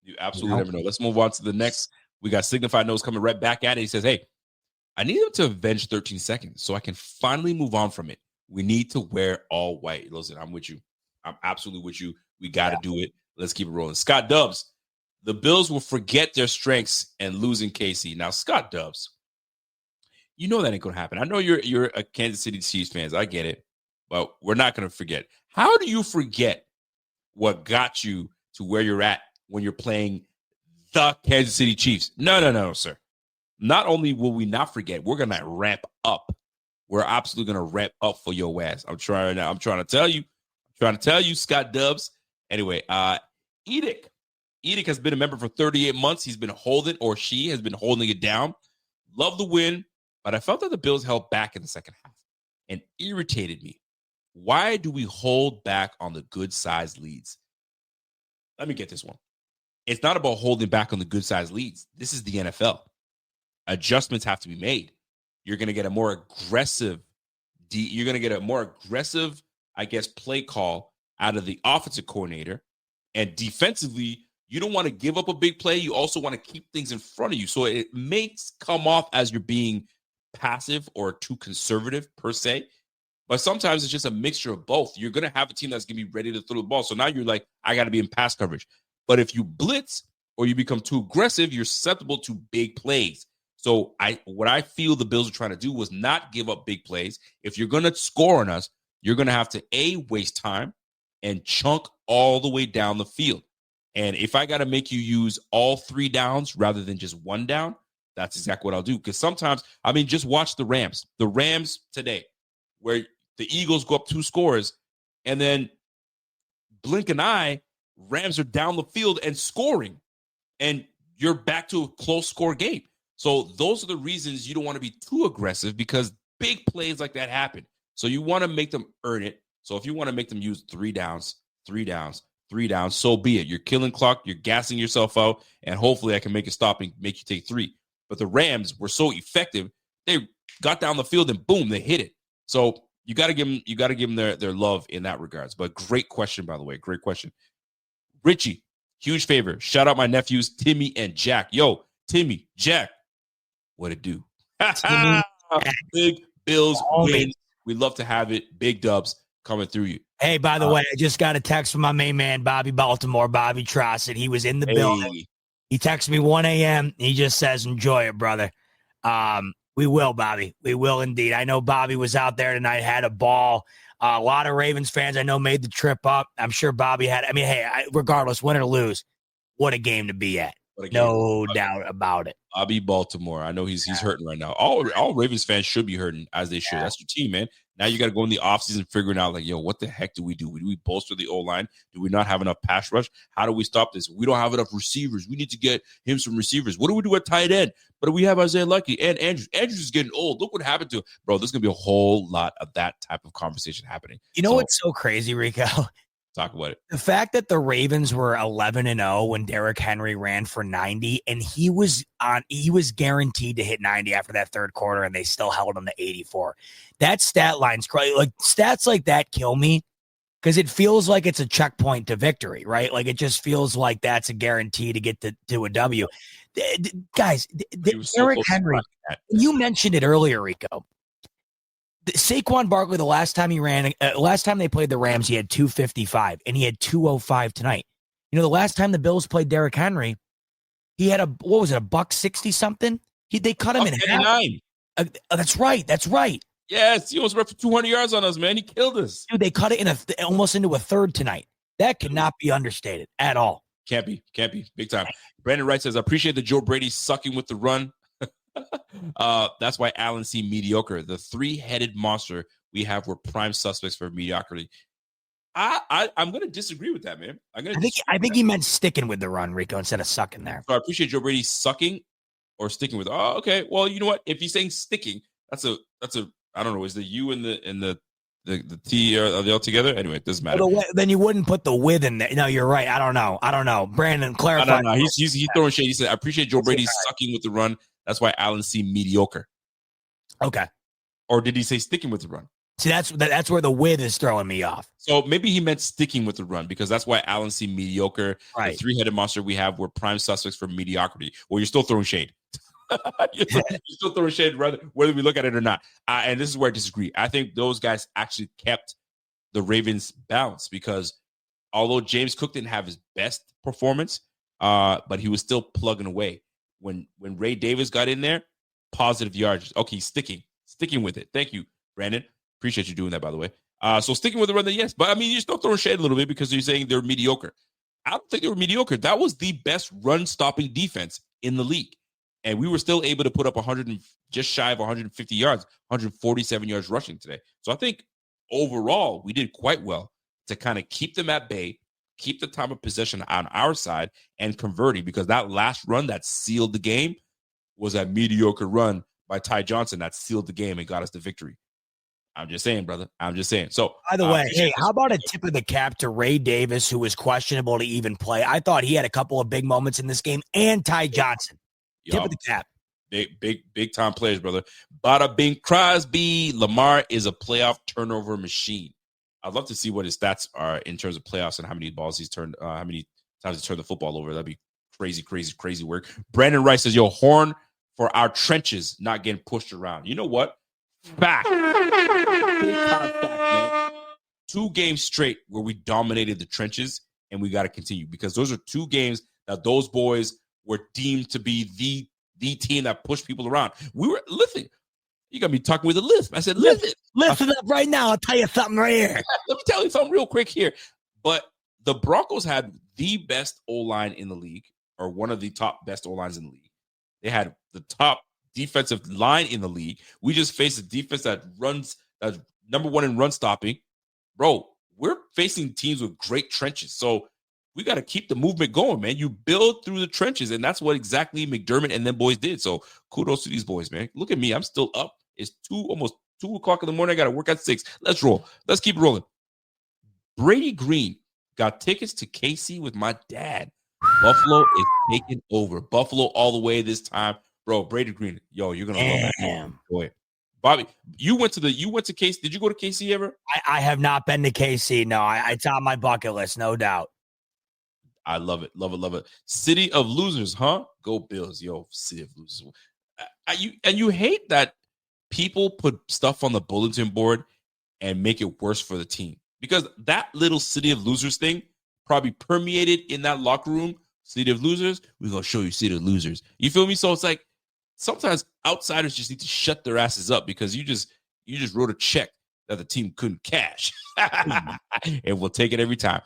You absolutely never know. Let's move on to the next. We got Signified Nose coming right back at it. He says, hey, I need him to avenge 13 seconds so I can finally move on from it. We need to wear all white. Listen, I'm with you. I'm absolutely with you. We got to do it. Let's keep it rolling. Scott Dubs, the Bills will forget their strengths and losing KC. Now, Scott Dubs, you know that ain't going to happen. I know you're a Kansas City Chiefs fans. I get it. But we're not going to forget. How do you forget what got you to where you're at when you're playing the Kansas City Chiefs? No, sir. Not only will we not forget, we're going to ramp up. We're absolutely going to ramp up for your ass. I'm trying to tell you, Scott Dubs. Anyway, Edic has been a member for 38 months. He's been holding, or she has been holding it down. Love the win, but I felt that the Bills held back in the second half and irritated me. Why do we hold back on the good-sized leads? Let me get this one. It's not about holding back on the good-sized leads. This is the NFL. Adjustments have to be made. You're going to get a more aggressive, I guess, play call out of the offensive coordinator. And defensively, you don't want to give up a big play. You also want to keep things in front of you. So it may come off as you're being passive or too conservative per se. But sometimes it's just a mixture of both. You're going to have a team that's going to be ready to throw the ball. So now you're like, I got to be in pass coverage. But if you blitz or you become too aggressive, you're susceptible to big plays. So what I feel the Bills are trying to do was not give up big plays. If you're going to score on us, you're going to have to, waste time and chunk all the way down the field. And if I got to make you use all 3 downs rather than just 1 down, that's exactly what I'll do. Because sometimes, just watch the Rams. The Rams today, where the Eagles go up 2 scores, and then blink an eye, Rams are down the field and scoring. And you're back to a close score game. So those are the reasons you don't want to be too aggressive, because big plays like that happen. So you want to make them earn it. So if you want to make them use 3 downs, so be it. You're killing clock. You're gassing yourself out. And hopefully I can make it stop and make you take 3. But the Rams were so effective. They got down the field and boom, they hit it. So you got to give them their love in that regards. But great question, by the way. Great question. Richie, huge favor. Shout out my nephews, Timmy and Jack. Yo, Timmy, Jack. What it do? Big Bills win. We love to have it. Big dubs coming through you. Hey, by the way, I just got a text from my main man, Bobby Baltimore, Bobby Trossett. He was in the building. He texted me 1 a.m. He just says, enjoy it, brother. We will, Bobby. We will indeed. I know Bobby was out there tonight, had a ball. A lot of Ravens fans I know made the trip up. I'm sure Bobby had. Regardless, win or lose, what a game to be at. No doubt about it. Bobby Baltimore. I know he's hurting right now. All Ravens fans should be hurting, as they should. That's your team, man. Now you got to go in the offseason figuring out, like, yo, what the heck do we do? Do we bolster the O-line? Do we not have enough pass rush? How do we stop this? We don't have enough receivers. We need to get him some receivers. What do we do at tight end? But we have Isaiah Lucky and Andrews. Andrews is getting old. Look what happened to him. Bro, there's going to be a whole lot of that type of conversation happening. You know what's so crazy, Rico? Talk about it. The fact that the Ravens were 11-0 when Derrick Henry ran for 90, and he was guaranteed to hit 90 after that third quarter, and they still held him to 84. That stat line's crazy. Like, stats like that kill me, because it feels like it's a checkpoint to victory, right? Like, it just feels like that's a guarantee to get to a W. Guys, Derrick Henry, you mentioned it earlier, Rico. Saquon Barkley, the last time they played the Rams, he had 255, and he had 205 tonight. You know, the last time the Bills played Derrick Henry, he had $160 something? They cut him in half. That's right. Yes, he almost ran for 200 yards on us, man. He killed us. Dude, they cut it almost into a third tonight. That cannot be understated at all. Can't be. Big time. Brandon Wright says, I appreciate the Joe Brady sucking with the run. That's why Allen seemed mediocre. The three-headed monster we have were prime suspects for mediocrity. I'm going to disagree with that, man. I think he meant sticking with the run, Rico, instead of sucking there. So I appreciate Joe Brady sucking or sticking with. Oh, okay. Well, you know what? If he's saying sticking, that's a. I don't know. Is the U and the T are they all together? Anyway, it doesn't matter. Then you wouldn't put the with in there. No, you're right. I don't know. Brandon, clarify. No. He's throwing shade. He said, I appreciate Joe Brady sucking with the run. That's why Allen seemed mediocre. Okay. Or did he say sticking with the run? See, that's where the with is throwing me off. So maybe he meant sticking with the run because that's why Allen seemed mediocre. Right. The three-headed monster we have were prime suspects for mediocrity. Well, you're still throwing shade. You're still throwing shade whether we look at it or not. And this is where I disagree. I think those guys actually kept the Ravens balanced because although James Cook didn't have his best performance, but he was still plugging away. When Ray Davis got in there, positive yards. Okay, sticking with it. Thank you, Brandon. Appreciate you doing that, by the way. So sticking with the run, yes. But, I mean, you're still throwing shade a little bit because you're saying they're mediocre. I don't think they were mediocre. That was the best run-stopping defense in the league. And we were still able to put up just shy of 150 yards, 147 yards rushing today. So I think overall we did quite well to kind of keep them at bay, keep the time of possession on our side, and converting because that last run that sealed the game was a mediocre run by Ty Johnson that sealed the game and got us the victory. I'm just saying, brother. I'm just saying. So, by the way, hey, how about a tip of the cap to Ray Davis, who was questionable to even play? I thought he had a couple of big moments in this game, and Ty Johnson. Tip of the cap. Big time players, brother. Bada Bing Crosby. Lamar is a playoff turnover machine. I'd love to see what his stats are in terms of playoffs and how many balls he's turned, how many times he's turned the football over. That'd be crazy work. Brandon Rice says, horn for our trenches not getting pushed around. You know what? Fact. Big time fact, man. 2 games straight where we dominated the trenches, and we got to continue because those are 2 games that those boys were deemed to be the team that pushed people around. We were listen. You got me talking with a lisp. I said, listen up right now. I'll tell you something right here. Let me tell you something real quick here. But the Broncos had the best O-line in the league, or one of the top best O-lines in the league. They had the top defensive line in the league. We just faced a defense that's number 1 in run stopping. Bro, we're facing teams with great trenches. So we got to keep the movement going, man. You build through the trenches, and that's what exactly McDermott and them boys did. So kudos to these boys, man. Look at me. I'm still up. It's almost 2 o'clock in the morning. I got to work at 6. Let's roll. Let's keep rolling. Brady Green got tickets to KC with my dad. Buffalo is taking over. Buffalo all the way this time. Bro, Brady Green. Yo, you're going to love that. Go ahead. Bobby, you went to KC. Did you go to KC ever? I have not been to KC. No, it's on my bucket list, no doubt. I love it. Love it. City of losers, huh? Go Bills. Yo, city of losers. You hate that people put stuff on the bulletin board and make it worse for the team. Because that little city of losers thing probably permeated in that locker room. City of losers, we're going to show you city of losers. You feel me? So it's like sometimes outsiders just need to shut their asses up because you just wrote a check that the team couldn't cash. And we'll take it every time.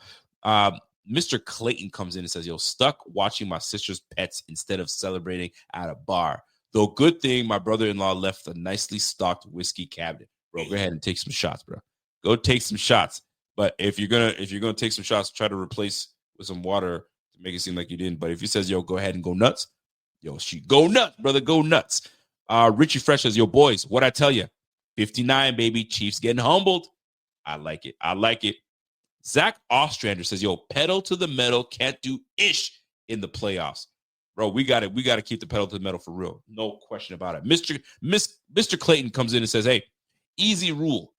Mr. Clayton comes in and says, stuck watching my sister's pets instead of celebrating at a bar. Though good thing my brother-in-law left a nicely stocked whiskey cabinet. Bro, go ahead and take some shots, bro. Go take some shots. But if you're gonna take some shots, try to replace with some water to make it seem like you didn't. But if he says, go ahead and go nuts, she go nuts, brother, go nuts. Richie Fresh says, boys, what I tell you, 59, baby, Chiefs getting humbled. I like it. Zach Ostrander says, pedal to the metal, can't do ish in the playoffs. Bro, we got to keep the pedal to the metal for real. No question about it. Mr. Clayton comes in and says, hey, easy rule.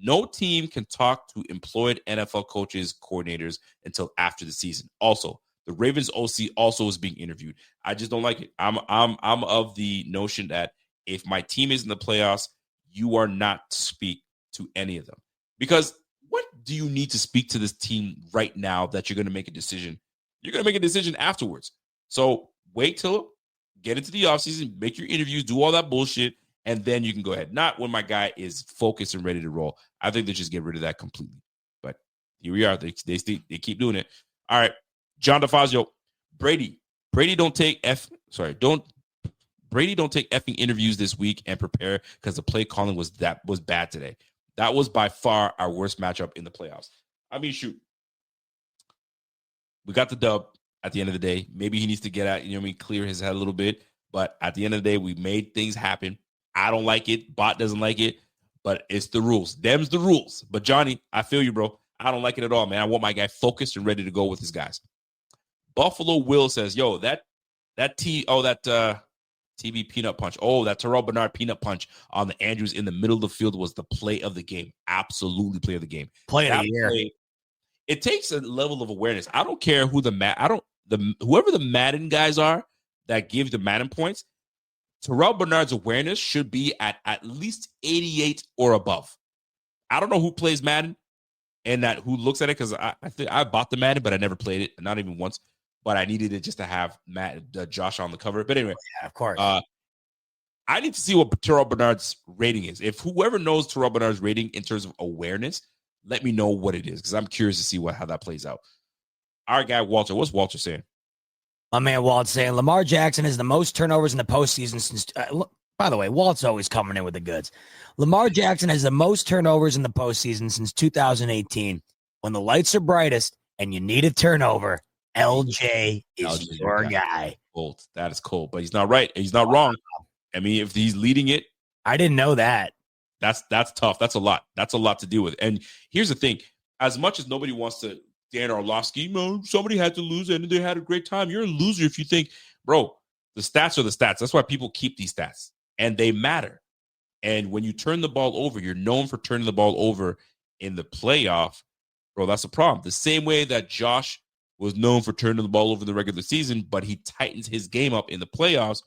No team can talk to employed NFL coaches, coordinators until after the season. Also, the Ravens OC also is being interviewed. I just don't like it. I'm of the notion that if my team is in the playoffs, you are not to speak to any of them. Because what do you need to speak to this team right now that you're going to make a decision? You're going to make a decision afterwards. So wait till get into the offseason, make your interviews, do all that bullshit, and then you can go ahead. Not when my guy is focused and ready to roll. I think they just get rid of that completely. But here we are. They keep doing it. All right, John DeFazio, Brady don't take effing interviews this week and prepare because the play calling was bad today. That was by far our worst matchup in the playoffs. I mean, shoot, we got the dub at the end of the day. Maybe he needs to get out, clear his head a little bit. But at the end of the day, we made things happen. I don't like it. Bot doesn't like it. But it's the rules. Them's the rules. But Johnny, I feel you, bro. I don't like it at all, man. I want my guy focused and ready to go with his guys. Buffalo Will says, yo, that TV peanut punch. Oh, that Terrell Bernard peanut punch on the Andrews in the middle of the field was the play of the game. Absolutely play of the game. Play of the year. It takes a level of awareness. I don't care who whoever the Madden guys are that give the Madden points. Terrell Bernard's awareness should be at least 88 or above. I don't know who plays Madden and who looks at it because I think I bought the Madden, but I never played it, not even once. But I needed it just to have Josh on the cover. But anyway, yeah, of course. I need to see what Terrell Bernard's rating is. If whoever knows Terrell Bernard's rating in terms of awareness, let me know what it is because I'm curious to see how that plays out. Our guy Walter, what's Walter saying? My man Walt's saying Lamar Jackson has the most turnovers in the postseason since. By the way, Walt's always coming in with the goods. Lamar Jackson has the most turnovers in the postseason since 2018. When the lights are brightest and you need a turnover, LJ is your guy. Cold. That is cold, but he's not right. He's not wrong. I mean, if he's leading it, I didn't know that. That's tough. That's a lot. That's a lot to deal with. And here's the thing: as much as nobody wants to. Dan Orlovsky, somebody had to lose and they had a great time. You're a loser if you think, bro, the stats are the stats. That's why people keep these stats, and they matter. And when you turn the ball over, you're known for turning the ball over in the playoff, bro, that's a problem. The same way that Josh was known for turning the ball over in the regular season, but he tightens his game up in the playoffs,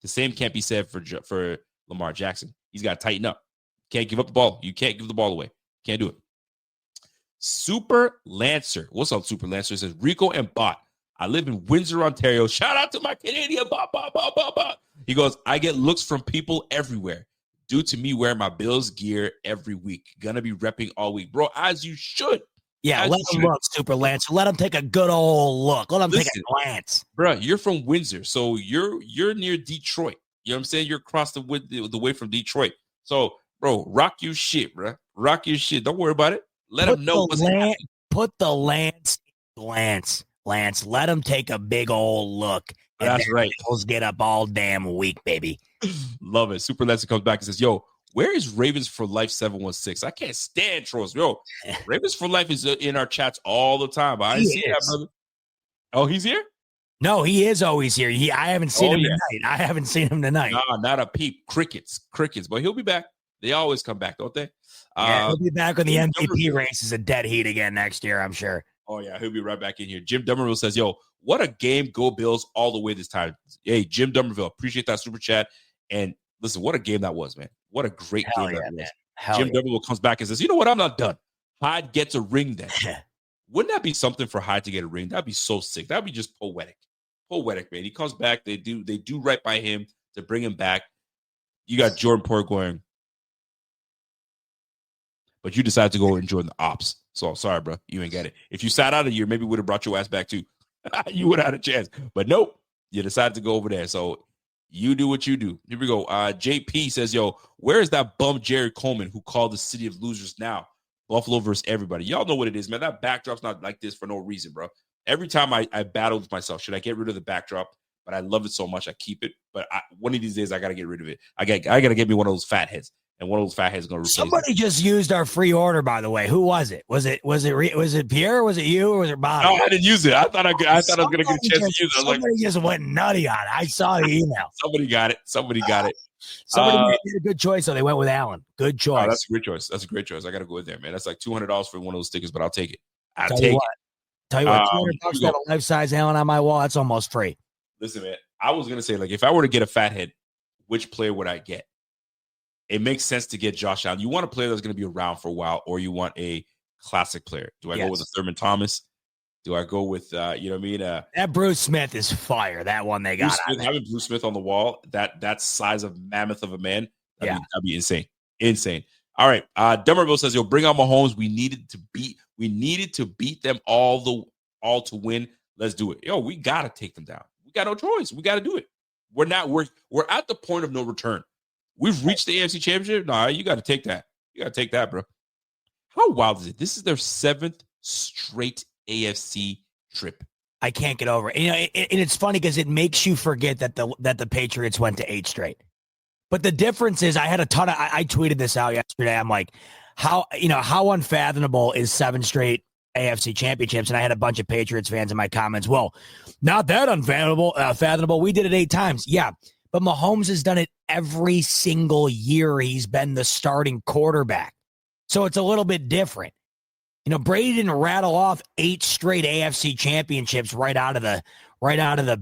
the same can't be said for Lamar Jackson. He's got to tighten up. Can't give up the ball. You can't give the ball away. Can't do it. Super Lancer. What's up, Super Lancer? It says, Rico and Bot. I live in Windsor, Ontario. Shout out to my Canadian Bot. He goes, I get looks from people everywhere due to me wearing my Bills gear every week. Gonna be repping all week. Bro, as you should. Yeah, let him look, Super Lancer. Let him take a good old look. Let him take a glance. Bro, you're from Windsor, so you're near Detroit. You know what I'm saying? You're across the way from Detroit. So, bro, rock your shit, bro. Rock your shit. Don't worry about it. Let him know what's happening. Put the Lance. Let him take a big old look. That's right. Bills get up all damn week, baby. Love it. Super Lancer comes back and says, yo, where is Ravens for Life 716? I can't stand trolls. Yo, Ravens for Life is in our chats all the time. I see that, brother. Oh, he's here? No, he is always here. I haven't seen him tonight. I haven't seen him tonight. Nah, not a peep. Crickets. But he'll be back. They always come back, don't they? Yeah, he'll be back when the MVP race is a dead heat again next year, I'm sure. Oh, yeah, he'll be right back in here. Jim Dummerville says, yo, what a game. Go Bills all the way this time. Hey, Jim Dummerville, appreciate that super chat. And listen, what a game that was, man. What a great game that was. Jim Dummerville comes back and says, you know what? I'm not done. Hyde gets a ring then. Wouldn't that be something for Hyde to get a ring? That'd be so sick. That'd be just poetic. Poetic, man. He comes back. They do right by him to bring him back. You got Jordan Poyer going, but you decided to go and join the ops. So sorry, bro. You ain't get it. If you sat out a year, maybe we would have brought your ass back too. You would have had a chance. But nope. You decided to go over there. So you do what you do. Here we go. JP says, yo, where is that bum Jerry Coleman who called the city of losers now? Buffalo versus everybody. Y'all know what it is, man. That backdrop's not like this for no reason, bro. Every time I battle with myself, should I get rid of the backdrop? But I love it so much, I keep it. But one of these days, I got to get rid of it. I got to get me one of those fat heads. And one of those fat heads is going to replace Somebody just used our free order, by the way. Who was it? Was it Pierre? Or was it you? Or was it Bob? No, I didn't use it. I thought I was going to get a chance to use it. Somebody just went nutty on it. I saw the email. Somebody got it. Somebody made a good choice, so they went with Allen. Good choice. Oh, that's a great choice. That's a great choice. I got to go with there, man. That's like $200 for one of those stickers, but I'll take it. Tell you what, $200 got a life-size Allen on my wall. That's almost free. Listen, man, I was going to say, like, if I were to get a fat head, which player would I get? It makes sense to get Josh Allen. You want a player that's going to be around for a while, or you want a classic player. Do I go with a Thurman Thomas? Do I go with, you know what I mean? That Bruce Smith is fire. That one they got. Having Bruce Smith on the wall, that size of mammoth of a man, Yeah. That'd be insane. Insane. All right. Demerville says, yo, bring out Mahomes. We needed to beat them all to win. Let's do it. Yo, we gotta take them down. We got no choice. We gotta do it. We're at the point of no return. We've reached the AFC Championship. Nah, you gotta take that. You gotta take that, bro. How wild is it? This is their 7th straight AFC trip. I can't get over it. And it's funny because it makes you forget that the Patriots went to 8 straight. But the difference is, I had a ton of. I tweeted this out yesterday. I'm like, how unfathomable is 7 straight AFC championships? And I had a bunch of Patriots fans in my comments. Well, not that unfathomable. We did it 8 times. Yeah, but Mahomes has done it every single year he's been the starting quarterback. So it's a little bit different. Brady didn't rattle off 8 straight AFC championships right out of the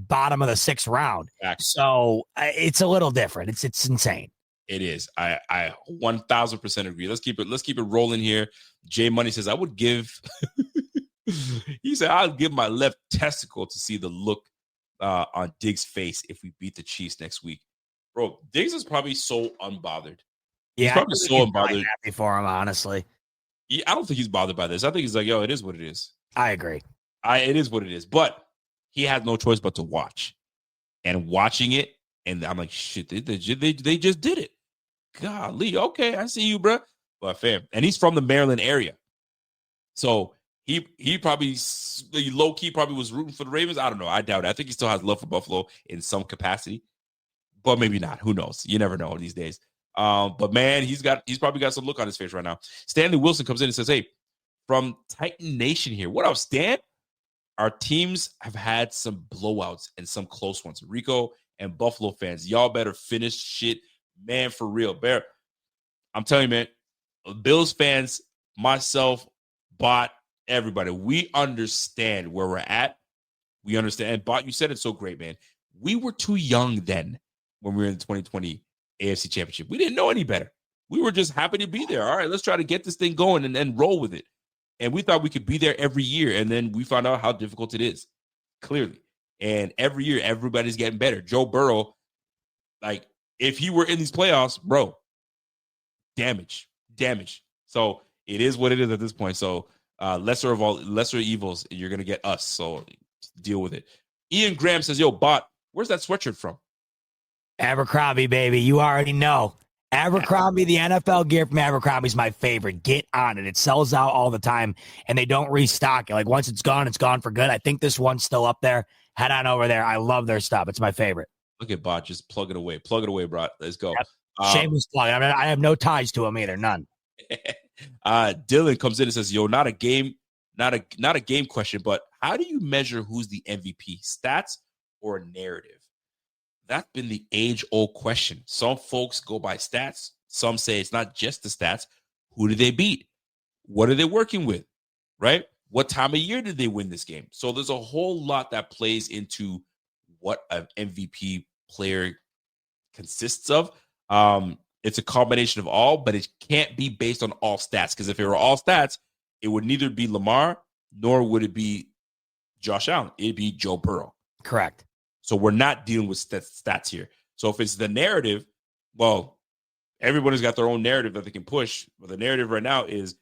bottom of the 6th round. Exactly. So it's a little different. It's insane. It is. I 1000% agree. Let's keep it rolling here. Jay Money says, I would give. He said, I'll give my left testicle to see the look on Diggs' face if we beat the Chiefs next week. Bro, Diggs is probably so unbothered. Yeah, he's probably so unbothered. Happy for him, honestly. Yeah, I don't think he's bothered by this. I think he's like, yo, it is what it is. I agree. It is what it is. But he had no choice but to watch. And watching it, and I'm like, shit, they just did it. Golly, okay, I see you, bro. But fam, and he's from the Maryland area. So he probably, low-key probably was rooting for the Ravens. I don't know. I doubt it. I think he still has love for Buffalo in some capacity. But maybe not. Who knows? You never know these days. But man, he's probably got some look on his face right now. Stanley Wilson comes in and says, hey, from Titan Nation here. What up, Stan? Our teams have had some blowouts and some close ones. RICO and Buffalo fans, y'all better finish shit, man, for real. Bear, I'm telling you, man, Bills fans, myself, Bot, everybody, we understand where we're at. We understand. And Bot, you said it so great, man. We were too young then when we were in the 2020 AFC Championship. We didn't know any better. We were just happy to be there. All right, let's try to get this thing going and roll with it. And we thought we could be there every year. And then we found out how difficult it is, clearly. And every year, everybody's getting better. Joe Burrow, like, if he were in these playoffs, bro, damage. So it is what it is at this point. So lesser evils, you're going to get us. So deal with it. Ian Graham says, yo, Bot, where's that sweatshirt from? Abercrombie, baby. You already know. Abercrombie, the NFL gear from Abercrombie is my favorite. Get on it. It sells out all the time, and they don't restock it. Like, once it's gone for good. I think this one's still up there. Head on over there. I love their stuff. It's my favorite. Look at Bot. Just plug it away. Plug it away, bro. Let's go. Yep. Shameless plug. I mean, I have no ties to him either. None. Dylan comes in and says, yo, not a game question, but how do you measure who's the MVP? Stats or narrative? That's been the age-old question. Some folks go by stats. Some say it's not just the stats. Who did they beat? What are they working with? Right? What time of year did they win this game? So there's a whole lot that plays into what an MVP player consists of. It's a combination of all, but it can't be based on all stats. Because if it were all stats, it would neither be Lamar nor would it be Josh Allen. It'd be Joe Burrow. Correct. So we're not dealing with stats here. So if it's the narrative, well, everybody's got their own narrative that they can push. But the narrative right now is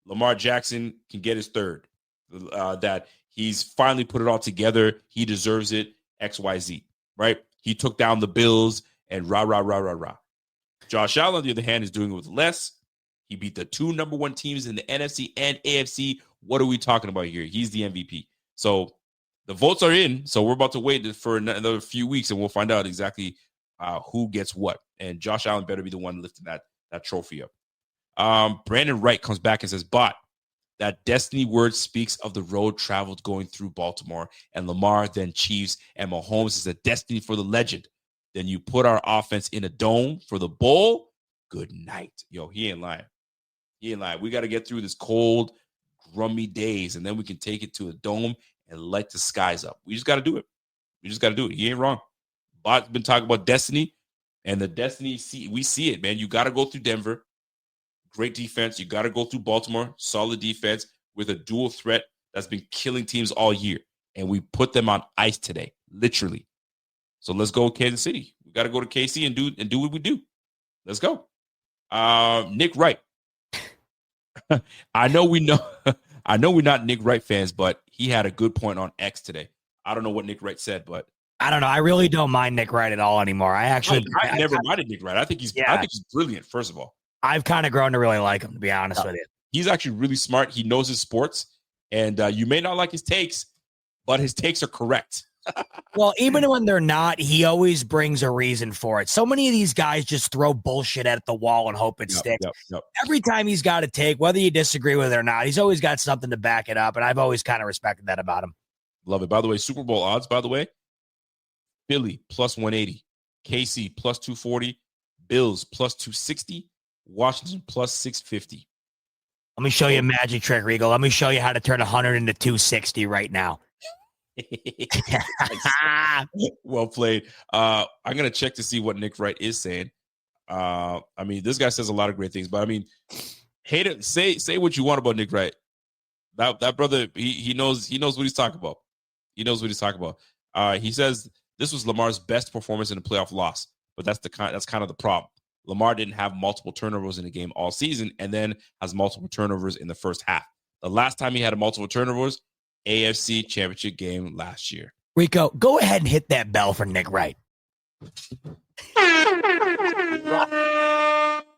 Lamar Jackson can get his third, that he's finally put it all together. He deserves it, X, Y, Z, right? He took down the Bills and rah. Josh Allen, on the other hand, is doing it with less. He beat the 2 number 1 teams in the NFC and AFC. What are we talking about here? He's the MVP. So the votes are in, so we're about to wait for another few weeks, and we'll find out exactly who gets what. And Josh Allen better be the one lifting that trophy up. Brandon Wright comes back and says, Bot, that destiny word speaks of the road traveled going through Baltimore, and Lamar, then Chiefs, and Mahomes is a destiny for the legend. Then you put our offense in a dome for the bowl. Good night. Yo, he ain't lying. We got to get through this cold, grummy days, and then we can take it to a dome and light the skies up. We just got to do it. He ain't wrong. Bot's been talking about destiny, and the destiny, we see it, man. You got to go through Denver. Great defense. You got to go through Baltimore. Solid defense with a dual threat that's been killing teams all year. And we put them on ice today, literally. So let's go Kansas City. We got to go to KC and do what we do. Let's go. Nick Wright. I know we're not Nick Wright fans, but he had a good point on X today. I don't know what Nick Wright said, but I don't know. I really don't mind Nick Wright at all anymore. I never minded Nick Wright. I think he's brilliant. First of all, I've kind of grown to really like him, to be honest with you. He's actually really smart. He knows his sports, and you may not like his takes, but his takes are correct. Well, even when they're not, he always brings a reason for it. So many of these guys just throw bullshit at the wall and hope it sticks. Every time he's got a take, whether you disagree with it or not, he's always got something to back it up, and I've always kind of respected that about him. Love it. By the way, Super Bowl odds, by the way, Philly plus 180, KC plus 240, Bills plus 260, Washington plus 650. Let me show you a magic trick, Rico. Let me show you how to turn 100 into 260 right now. Well played. I'm gonna check to see what Nick Wright is saying. I mean, this guy says a lot of great things, but I mean, hate it. Say what you want about Nick Wright. That brother, he knows what he's talking about. He knows what he's talking about. He says this was Lamar's best performance in a playoff loss, but that's kind of the problem. Lamar didn't have multiple turnovers in the game all season, and then has multiple turnovers in the first half. The last time he had multiple turnovers, AFC Championship game last year. Rico, go ahead and hit that bell for Nick Wright.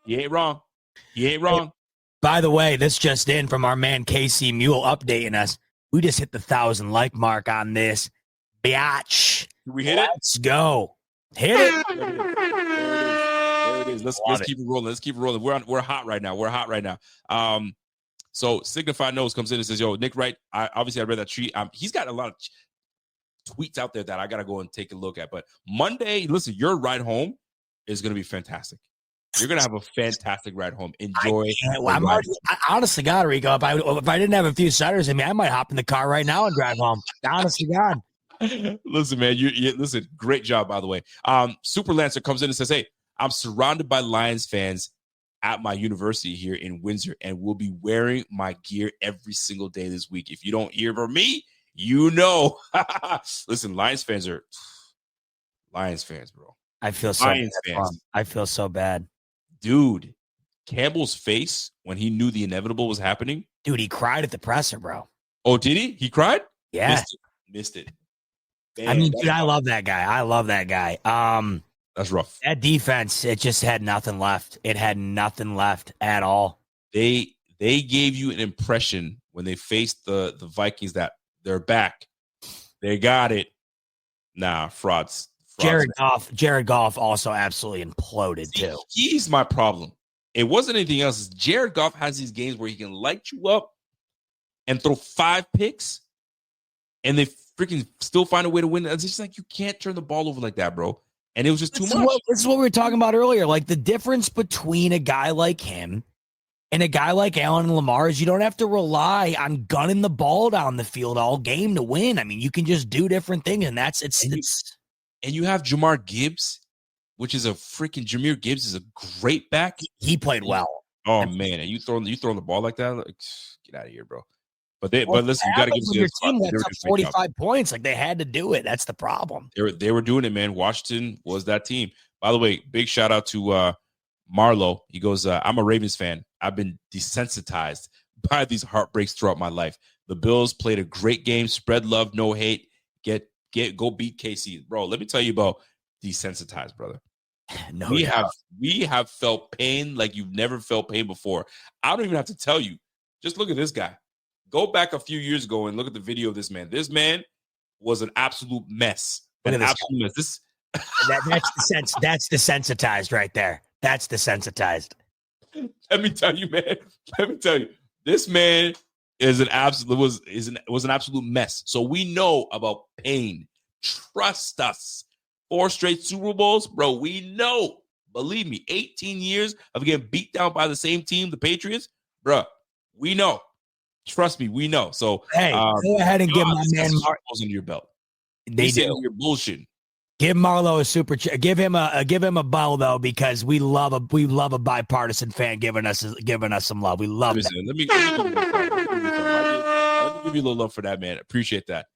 He ain't wrong. Hey, by the way, this just in from our man KC Mule updating us. We just hit the 1,000 like mark on this. Biatch. Did we hit it? Let's go. Hit it. There it is. Let's keep it rolling. Let's keep it rolling. We're hot right now. So Signify Knows comes in and says, yo, Nick Wright, I read that tweet. He's got a lot of tweets out there that I got to go and take a look at. But Monday, listen, your ride home is going to be fantastic. You're going to have a fantastic ride home. Enjoy. I honestly, God, Rico, if I didn't have a few ciders in me, I might hop in the car right now and drive home. Honestly, God. Listen, man, you listen, great job, by the way. Super Lancer comes in and says, hey, I'm surrounded by Lions fans at my university here in Windsor, and will be wearing my gear every single day this week. If you don't hear from me, you know. Listen, Lions fans, bro. I feel so bad. I feel so bad. Dude, Campbell's face when he knew the inevitable was happening. Dude, he cried at the presser, bro. Oh, did he? He cried? Yeah. Missed it. Damn, I mean, dude, I love that guy. That's rough. That defense, it just had nothing left. It had nothing left at all. They gave you an impression when they faced the Vikings that they're back. They got it. Nah, frauds. Jared Goff also absolutely imploded too. He's my problem. It wasn't anything else. Jared Goff has these games where he can light you up and throw 5 picks, and they freaking still find a way to win. It's just like you can't turn the ball over like that, bro. And it was just too much. This is what we were talking about earlier. Like the difference between a guy like him and a guy like Allen and Lamar is you don't have to rely on gunning the ball down the field all game to win. I mean, you can just do different things, and and you have Jahmyr Gibbs, which is Jahmyr Gibbs is a great back. He played well. Oh man, and you throwing the ball like that? Like, get out of here, bro. But listen, you got to give your team that's up 45 points. Like they had to do it. That's the problem. They were doing it, man. Washington was that team. By the way, big shout out to Marlo. He goes, I'm a Ravens fan. I've been desensitized by these heartbreaks throughout my life. The Bills played a great game. Spread love, no hate. Go beat KC, bro. Let me tell you about desensitized, brother. No, we have felt pain like you've never felt pain before. I don't even have to tell you. Just look at this guy. Go back a few years ago and look at the video of this man. This man was an absolute mess. An absolute mess. That's desensitized right there. That's desensitized. Let me tell you, man. This man is an absolute mess. So we know about pain. Trust us. 4 straight Super Bowls, bro. We know. Believe me, 18 years of getting beat down by the same team, the Patriots, bro. We know. Trust me, we know. So hey, go ahead and give my man Marlo under your belt. They do. You're bullshitting. Give Marlo a super chat. Give him a bow though, because we love a bipartisan fan giving us some love. We love it. Let me give you a little love for that, man. Appreciate that.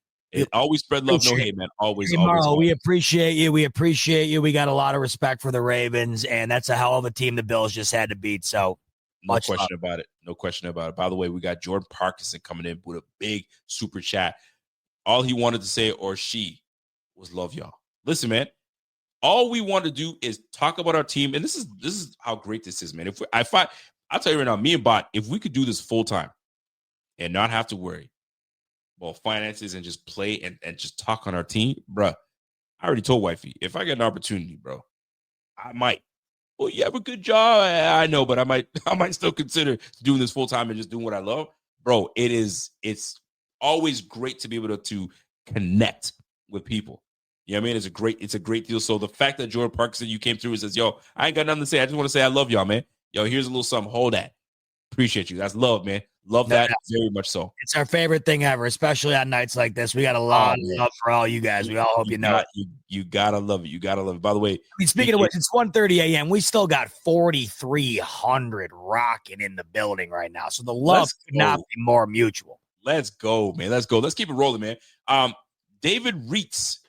Always spread love, no hate, man. Always, hey, always. Marlo, we appreciate you. We appreciate you. We got a lot of respect for the Ravens, and that's a hell of a team the Bills just had to beat. So, no question about it. No question about it. By the way, we got Jordan Parkinson coming in with a big super chat. All he wanted to say, or she, was love y'all. Listen, man. All we want to do is talk about our team, and this is how great this is, man. I'll tell you right now, me and Bot, if we could do this full time and not have to worry about finances and just play and just talk on our team, bro. I already told wifey, if I get an opportunity, bro, I might. Well, you have a good job, I know, but I might still consider doing this full time and just doing what I love, bro. It's always great to be able to connect with people. You know what I mean? It's a great deal. So the fact that Jordan Parkinson, you came through and says, yo, I ain't got nothing to say. I just want to say I love y'all, man. Yo, here's a little something. Hold that. Appreciate you. That's love, man. Love that very much so. It's our favorite thing ever, especially on nights like this. We got a lot of love for all you guys. We all hope you know it. You gotta love it. You gotta love it. By the way, speaking of which, it's 1:30 a.m. We still got 4,300 rocking in the building right now. So the love could not be more mutual. Let's go, man. Let's go. Let's keep it rolling, man. David Ritz,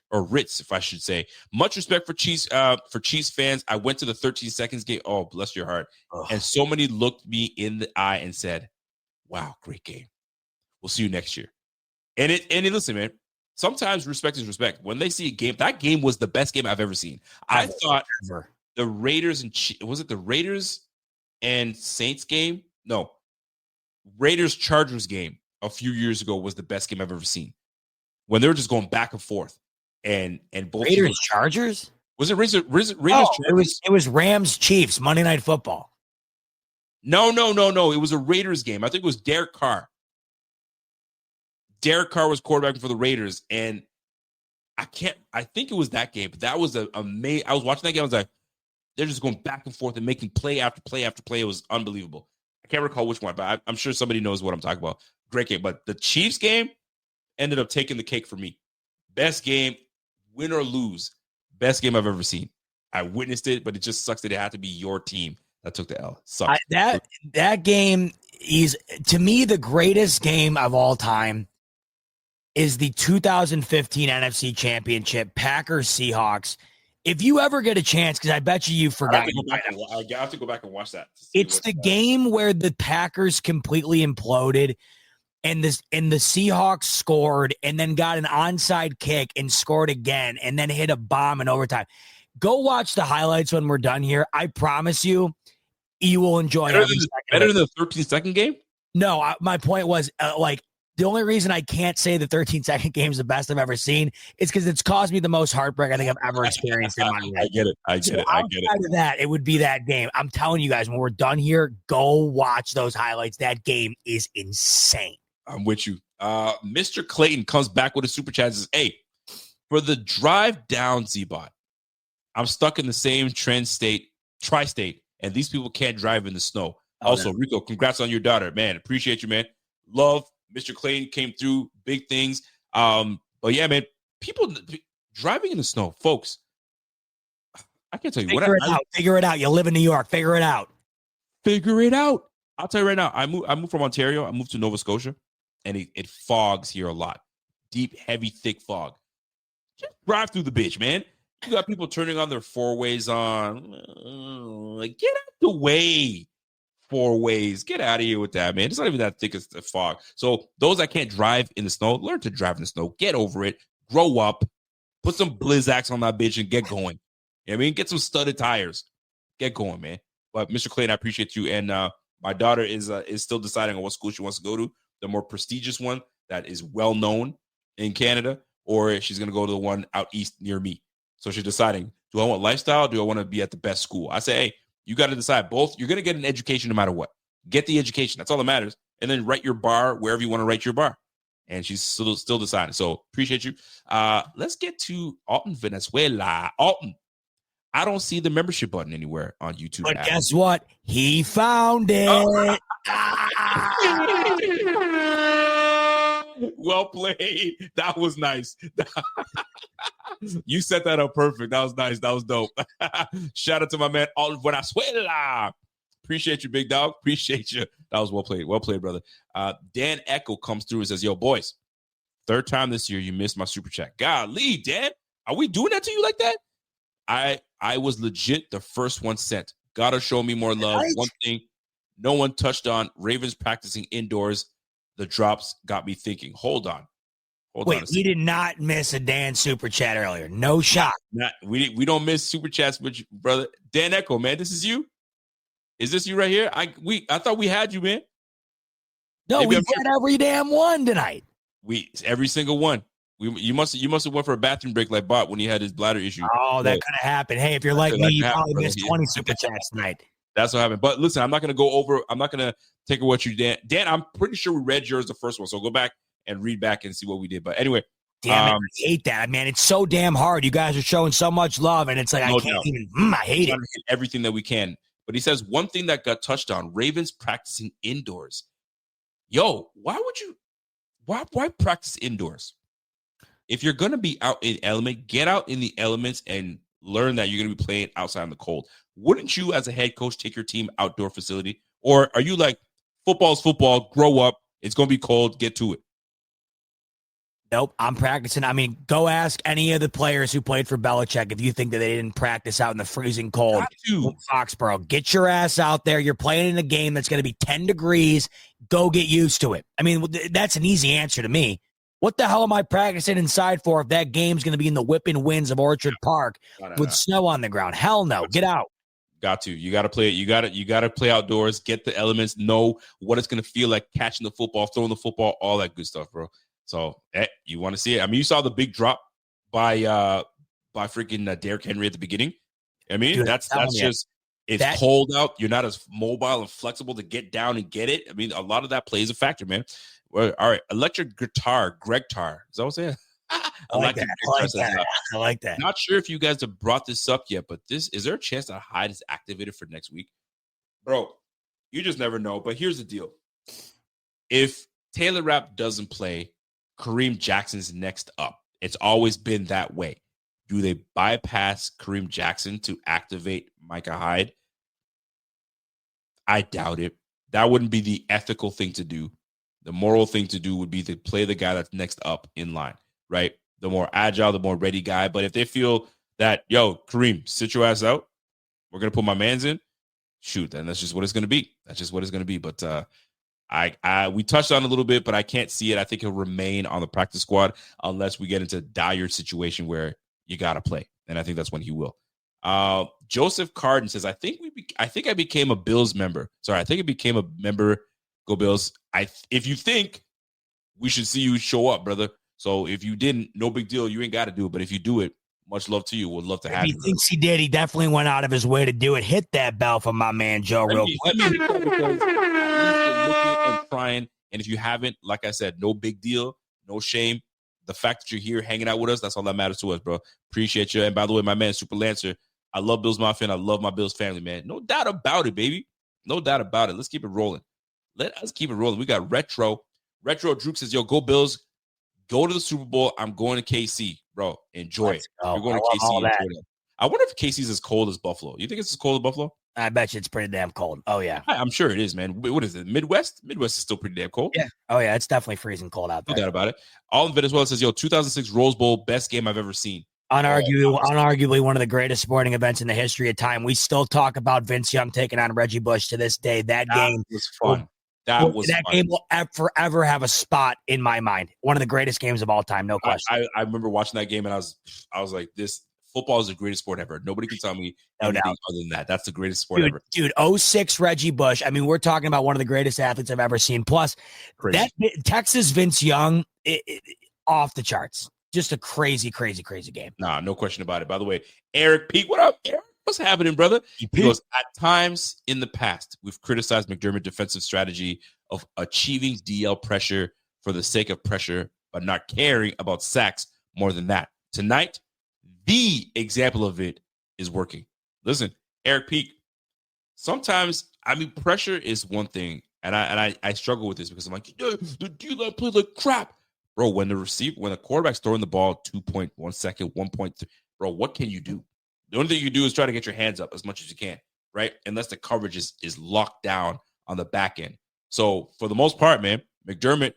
if I should say. Much respect for Chiefs fans. I went to the 13 seconds game. Oh, bless your heart. Ugh. And so many looked me in the eye and said, wow, great game. We'll see you next year. And listen, man, sometimes respect is respect. When they see a game, that game was the best game I've ever seen. I thought the Raiders was it the Raiders and Saints game? No. Raiders-Chargers game a few years ago was the best game I've ever seen. When they were just going back and forth. And both Raiders Chargers? Was it Raiders? It was Rams Chiefs Monday Night Football. No. It was a Raiders game. I think it was Derek Carr. Derek Carr was quarterbacking for the Raiders, and I think it was that game, but that was amazing. I was watching that game. I was like, they're just going back and forth and making play after play after play. It was unbelievable. I can't recall which one, but I'm sure somebody knows what I'm talking about. Great game. But the Chiefs game ended up taking the cake for me. Best game, win or lose, best game I've ever seen. I witnessed it, but it just sucks that it had to be your team that took the L. Sucks. That game is, to me, the greatest game of all time is the 2015 NFC Championship, Packers-Seahawks. If you ever get a chance, because I bet you forgot. I have to go back and watch that. It's the game where the Packers completely imploded, and the Seahawks scored and then got an onside kick and scored again and then hit a bomb in overtime. Go watch the highlights when we're done here. I promise you will enjoy it. Better than the 13-second game? No, my point was, the only reason I can't say the 13-second game is the best I've ever seen is because it's caused me the most heartbreak I think I've ever experienced in my life. I get it. Outside of that, it would be that game. I'm telling you guys, when we're done here, go watch those highlights. That game is insane. I'm with you. Mr. Clayton comes back with a super chat and says, hey, for the drive down, Z-Bot, I'm stuck in the same tri-state, and these people can't drive in the snow. Also, Rico, congrats on your daughter. Man, appreciate you, man. Love. Mr. Clayton came through, big things. But yeah, man, people driving in the snow, folks. I can't tell you Figure it out. You live in New York. Figure it out. I'll tell you right now. I moved from Ontario. I moved to Nova Scotia, and it fogs here a lot. Deep, heavy, thick fog. Just drive through the bitch, man. You got people turning on their four-ways on. Get out the way. 4 ways. Get out of here with that, man. It's not even that thick as the fog. So those that can't drive in the snow, learn to drive in the snow. Get over it. Grow up. Put some Blizzaks on that bitch and get going. You know what I mean? Get some studded tires. Get going, man. But Mr. Clayton, I appreciate you. And my daughter is still deciding on what school she wants to go to. The more prestigious one that is well known in Canada, or she's going to go to the one out east near me. So she's deciding, do I want lifestyle? Do I want to be at the best school? I say, hey, you got to decide both. You're going to get an education no matter what. Get the education. That's all that matters. And then write your bar wherever you want to write your bar. And she's still deciding. So appreciate you. Let's get to Alton, Venezuela. Alton, I don't see the membership button anywhere on YouTube. But guess what? He found it. Well played. That was nice. You set that up perfect. That was nice. That was dope. Shout out to my man, Alton Venezuela. Appreciate you, big dog. Appreciate you. That was well played. Well played, brother. Dan Echo comes through and says, yo, boys, Third time this year, you missed my super chat. Golly, Dan, are we doing that to you like that? I was legit the first one sent. Gotta show me more love. Right. One thing no one touched on, Ravens practicing indoors. The drops got me thinking. Hold on. Wait, we did not miss a Dan super chat earlier. No shot. We don't miss super chats, but brother Dan Echo, man, this is you. Is this you right here? I thought we had you, man. No, we had every damn one tonight. Every single one. You must have went for a bathroom break like Bot when he had his bladder issue. Oh, that could have happened. Hey, if you're like me, you probably missed 20 super chats tonight. That's what happened. But listen, I'm not going to take away what you did. Dan, I'm pretty sure we read yours the first one. So go back and read back and see what we did. But anyway. Damn it, I hate that, man. It's so damn hard. You guys are showing so much love, and it's like, I can't even, I hate it. Everything that we can. But he says one thing that got touched on, Ravens practicing indoors. Yo, why practice indoors? If you're going to be out in element, get out in the elements and learn that you're going to be playing outside in the cold. Wouldn't you, as a head coach, take your team outdoor facility? Or are you like, football's football, grow up, it's going to be cold, get to it? Nope, I'm practicing. I mean, go ask any of the players who played for Belichick if you think that they didn't practice out in the freezing cold in Foxborough. Get your ass out there. You're playing in a game that's going to be 10 degrees. Go get used to it. I mean, that's an easy answer to me. What the hell am I practicing inside for if that game's going to be in the whipping winds of Orchard Park with snow on the ground? Hell no. Get out. Got to. You got to play it. You got to play outdoors, get the elements, know what it's going to feel like catching the football, throwing the football, all that good stuff, bro. So you want to see it? I mean, you saw the big drop by freaking Derrick Henry at the beginning. I mean, dude, that's just cold out. You're not as mobile and flexible to get down and get it. I mean, a lot of that plays a factor, man. Well, all right, electric guitar, Greg Tar. Is that what I'm saying? I like that. Not sure if you guys have brought this up yet, but is there a chance that Hyde is activated for next week? Bro, you just never know. But here's the deal. If Taylor Rapp doesn't play, Kareem Jackson's next up. It's always been that way. Do they bypass Kareem Jackson to activate Micah Hyde? I doubt it. That wouldn't be the ethical thing to do. The moral thing to do would be to play the guy that's next up in line, right? The more agile, the more ready guy. But if they feel that, yo, Kareem, sit your ass out, we're going to put my mans in, shoot, then that's just what it's going to be. That's just what it's going to be. But we touched on it a little bit, but I can't see it. I think he'll remain on the practice squad unless we get into a dire situation where you got to play. And I think that's when he will. Joseph Carden says, I think I became a Bills member. Sorry, I think I became a member. Go Bills. If you think we should see you show up, brother. So if you didn't, no big deal. You ain't got to do it. But if you do it, much love to you. Would love to have you. If he thinks he did, he definitely went out of his way to do it. Hit that bell for my man Joe real quick. Looking and trying. And if you haven't, like I said, no big deal, no shame. The fact that you're here hanging out with us, that's all that matters to us, bro. Appreciate you. And by the way, my man, Super Lancer, I love Bills Mafia and I love my Bills family, man. No doubt about it, baby. No doubt about it. Let's keep it rolling. Let us keep it rolling. We got Retro. Retro Drew says, yo, go Bills. Go to the Super Bowl. I'm going to KC, bro. Enjoy it. You're going to KC. Enjoy it. I wonder if KC's as cold as Buffalo. You think it's as cold as Buffalo? I bet you it's pretty damn cold. Oh, yeah. I'm sure it is, man. What is it? Midwest? Midwest is still pretty damn cold. Yeah. Oh, yeah. It's definitely freezing cold out there. No doubt about it. All in Venezuela says, yo, 2006 Rose Bowl, best game I've ever seen. Unarguably one of the greatest sporting events in the history of time. We still talk about Vince Young taking on Reggie Bush to this day. That game was fun. That game will forever have a spot in my mind. One of the greatest games of all time, no question. I remember watching that game and I was like, this football is the greatest sport ever. Nobody can tell me anything other than that. That's the greatest sport ever. Dude, 06 Reggie Bush. I mean, we're talking about one of the greatest athletes I've ever seen. Plus, that Texas Vince Young, off the charts. Just a crazy, crazy, crazy game. Nah, no question about it. By the way, Eric Peak, what up, Eric? What's happening, brother? He goes, at times in the past, we've criticized McDermott's defensive strategy of achieving DL pressure for the sake of pressure, but not caring about sacks more than that. Tonight, the example of it is working. Listen, Eric Peak, sometimes, I mean, pressure is one thing, and I struggle with this because I'm like, the DL play like crap. Bro, when the quarterback's throwing the ball 2.1 second, 1.3, bro, what can you do? The only thing you do is try to get your hands up as much as you can, right? Unless the coverage is locked down on the back end. So for the most part, man, McDermott,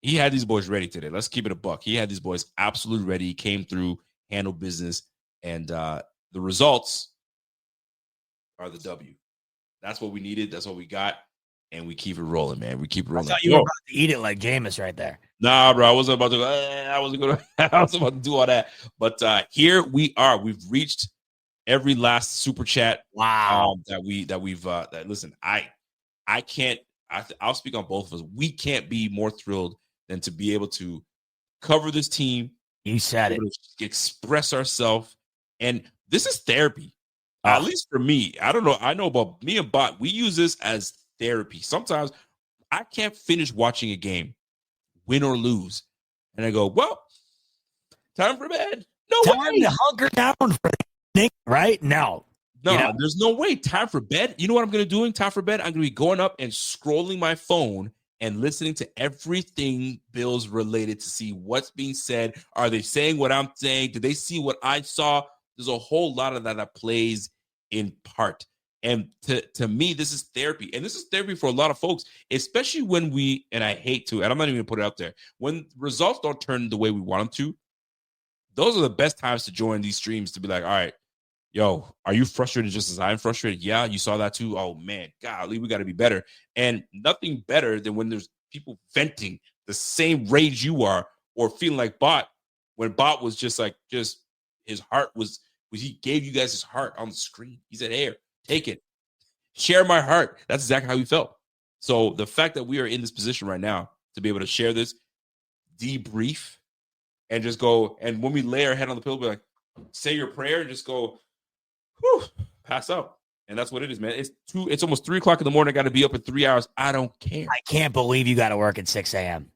he had these boys ready today. Let's keep it a buck. He had these boys absolutely ready. He came through, handled business, and the results are the W. That's what we needed. That's what we got, and we keep it rolling, man. We keep it rolling. I thought you were about to eat it like Jameis right there. Nah, bro, I wasn't about to. I wasn't gonna. I was about to do all that. But here we are. We've reached every last super chat. Wow. Listen, I can't. I'll speak on both of us. We can't be more thrilled than to be able to cover this team. You said it. Express ourselves, and this is therapy. At least for me. I don't know. I know about me and Bot. We use this as therapy. Sometimes I can't finish watching a game, win or lose, and I go, "Well, time for bed." No time way. to hunker down for the thing, right? No. No, there's no way. Time for bed. You know what I'm going to be doing? Time for bed. I'm going to be going up and scrolling my phone and listening to everything Bills related to see what's being said. Are they saying what I'm saying? Did they see what I saw? There's a whole lot of that plays in part. And to me, this is therapy. And this is therapy for a lot of folks, especially when and I hate to, and I'm not even going to put it out there, when results don't turn the way we want them to, those are the best times to join these streams to be like, all right, yo, are you frustrated just as I'm frustrated? Yeah, you saw that too. Oh, man, golly, we got to be better. And nothing better than when there's people venting the same rage you are or feeling like Bot, when Bot was just his heart was he gave you guys his heart on the screen. He said, here, take it. Share my heart. That's exactly how he felt. So the fact that we are in this position right now to be able to share this, debrief, and just go, and when we lay our head on the pillow, be like, say your prayer and just go, whew, pass out. And that's what it is, man. It's almost 3:00 in the morning. I got to be up in 3 hours. I don't care. I can't believe you got to work at 6 a.m.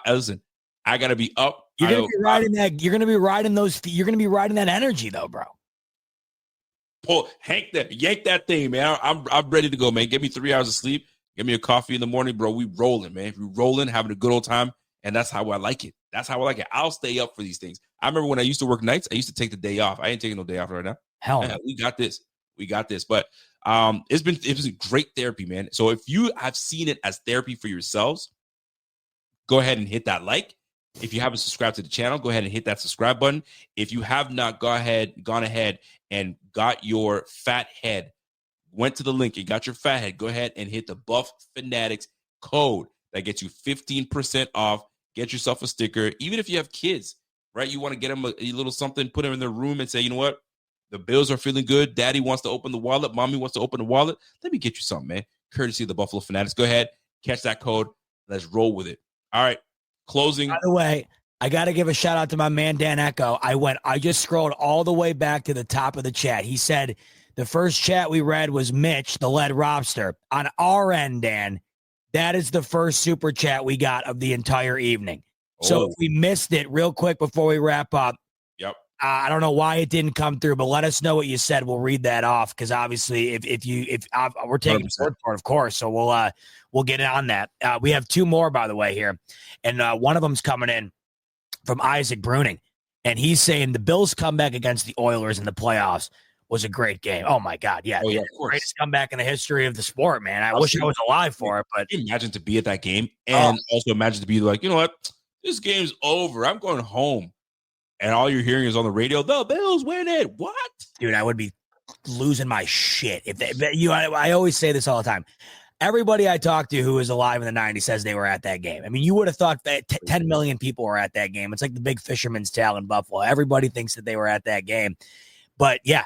Listen, I got to be up. You're gonna be riding that. You're gonna be riding those. You're gonna be riding that energy, though, bro. Yank that thing, man. I'm ready to go, man. Give me 3 hours of sleep. Give me a coffee in the morning, bro. We rolling, man. We rolling, having a good old time, and that's how I like it. That's how I like it. I'll stay up for these things. I remember when I used to work nights, I used to take the day off. I ain't taking no day off right now. Hell no. We got this. We got this. But it was a great therapy, man. So if you have seen it as therapy for yourselves, go ahead and hit that like. If you haven't subscribed to the channel, go ahead and hit that subscribe button. If you have not gone ahead and got your fat head, went to the link and got your fat head, go ahead and hit the Buff Fanatics code that gets you 15% off. Get yourself a sticker. Even if you have kids, right? You want to get them a little something, put them in their room and say, you know what? The Bills are feeling good. Daddy wants to open the wallet. Mommy wants to open the wallet. Let me get you something, man. Courtesy of the Buffalo Fanatics. Go ahead, catch that code. Let's roll with it. All right. Closing. By the way, I got to give a shout out to my man, Dan Echo. I just scrolled all the way back to the top of the chat. He said the first chat we read was Mitch, the lead robster. On our end, Dan, that is the first super chat we got of the entire evening. So if we missed it real quick before we wrap up, yep. I don't know why it didn't come through, but let us know what you said. We'll read that off because obviously, if we're taking word for it, of course. So we'll get on that. We have two more, by the way, here, and one of them's coming in from Isaac Bruning, and he's saying the Bills' comeback against the Oilers in the playoffs was a great game. Oh my God, yeah, of course. Greatest comeback in the history of the sport, man. I wish I was alive for it, but imagine to be at that game, and also imagine to be like, you know what, this game's over. I'm going home. And all you're hearing is on the radio, the Bills win it. What? Dude, I would be losing my shit. I always say this all the time. Everybody I talk to who is alive in the 90s says they were at that game. I mean, you would have thought that 10 million people were at that game. It's like the big fisherman's tale in Buffalo. Everybody thinks that they were at that game. But yeah,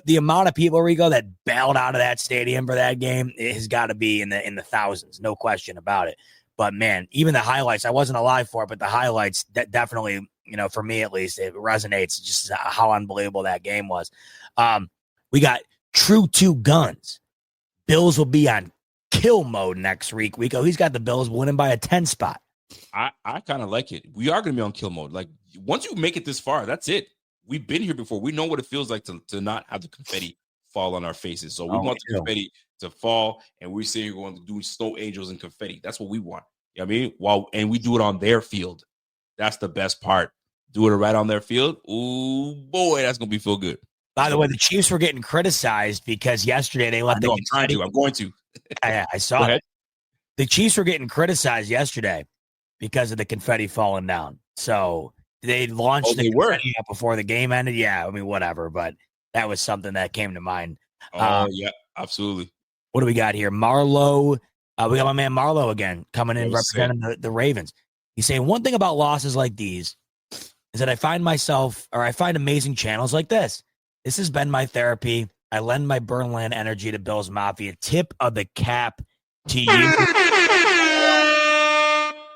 the amount of people, Rico, that bailed out of that stadium for that game, it has got to be in the thousands. No question about it. But man, even the highlights, I wasn't alive for it, but the highlights definitely, for me at least, it resonates just how unbelievable that game was. We got true two guns. Bills will be on kill mode next week. Rico, he's got the Bills winning by a 10 spot. I kind of like it. We are going to be on kill mode. Like, once you make it this far, that's it. We've been here before. We know what it feels like to not have the confetti fall on our faces. So we want the confetti to fall, and we say we're going to do snow angels and confetti. That's what we want. You know what I mean? And we do it on their field. That's the best part. Do it right on their field. Ooh, boy, that's going to feel good. By the way, the Chiefs were getting criticized because yesterday they let I'm going to. I saw it. The Chiefs were getting criticized yesterday because of the confetti falling down. So they launched the confetti up before the game ended. Yeah, I mean, whatever, but that was something that came to mind. Yeah, absolutely. What do we got here? Marlo. We got my man Marlo again coming in representing the Ravens. He's saying one thing about losses like these is that I find amazing channels like this. This has been my therapy. I lend my Burnland energy to Bills Mafia. Tip of the cap to you.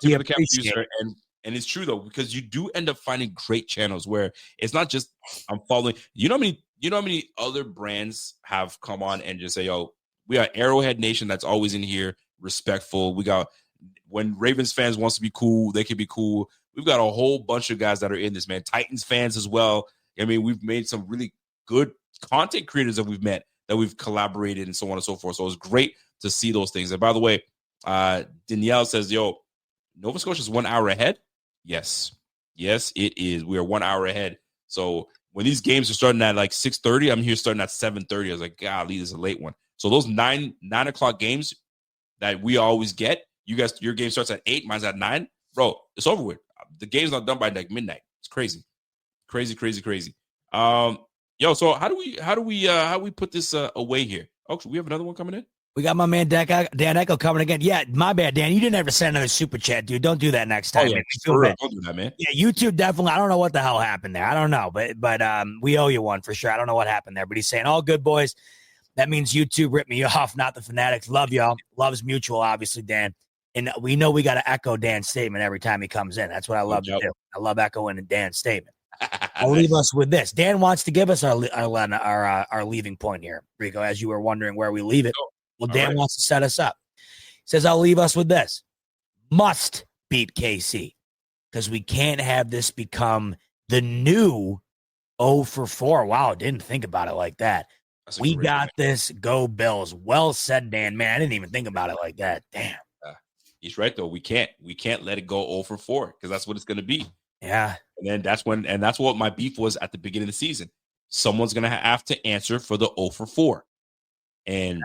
Tip of the cap to you, sir. And it's true though, because you do end up finding great channels where it's not just I'm following. You know how many other brands have come on and just say, "Yo, we are Arrowhead Nation that's always in here, respectful." We got when Ravens fans wants to be cool, they can be cool. We've got a whole bunch of guys that are in this, man. Titans fans as well. I mean, we've made some really good content creators that we've met, that we've collaborated, and so on and so forth. So it's great to see those things. And by the way, Danielle says, "Yo, Nova Scotia is 1 hour ahead." Yes, it is. We are 1 hour ahead. So when these games are starting at like 6:30, I'm here starting at 7:30. I was like, golly, this is a late one. So those 9 o'clock games that we always get, you guys, your game starts at 8, mine's at 9. Bro, it's over with. The game's not done by like midnight. It's crazy. Yo, so how do we put this away here? Oh, we have another one coming in. We got my man Dan Echo coming again. Yeah, my bad, Dan. You didn't ever send another super chat, dude. Don't do that next time. Oh, yeah, don't do that, man. Yeah, YouTube definitely. I don't know what the hell happened there. I don't know, but we owe you one for sure. I don't know what happened there, but he's saying all good, boys. That means YouTube ripped me off, not the Fanatics. Love y'all. Love's mutual, obviously, Dan. And we know we got to echo Dan's statement every time he comes in. That's what I love to do. I love echoing Dan's statement. I'll leave us with this. Dan wants to give us our leaving point here, Rico, as you were wondering where we leave it. Well, Dan wants to set us up. He says, I'll leave us with this. Must beat KC, because we can't have this become the new 0 for 4. Wow, didn't think about it like that. We got this. Go Bills. Well said, Dan. Man, I didn't even think about it like that. Damn. He's right, though. We can't let it go 0 for 4, because that's what it's going to be. Yeah. And then that's what my beef was at the beginning of the season. Someone's going to have to answer for the 0 for 4. And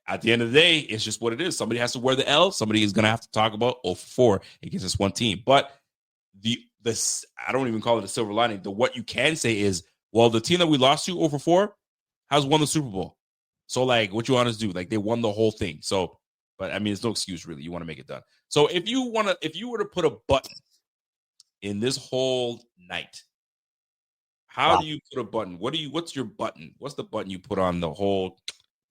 at the end of the day, it's just what it is. Somebody has to wear the L. Somebody is going to have to talk about 0 for 4 against this one team. But this, I don't even call it a silver lining. What you can say is, well, the team that we lost to 0 for 4 has won the Super Bowl. So, like, what you want us to do? Like, they won the whole thing. So, but I mean, there's no excuse really. You want to make it done. So, if you were to put a button in this whole night, how do you put a button? What's your button? What's the button you put on the whole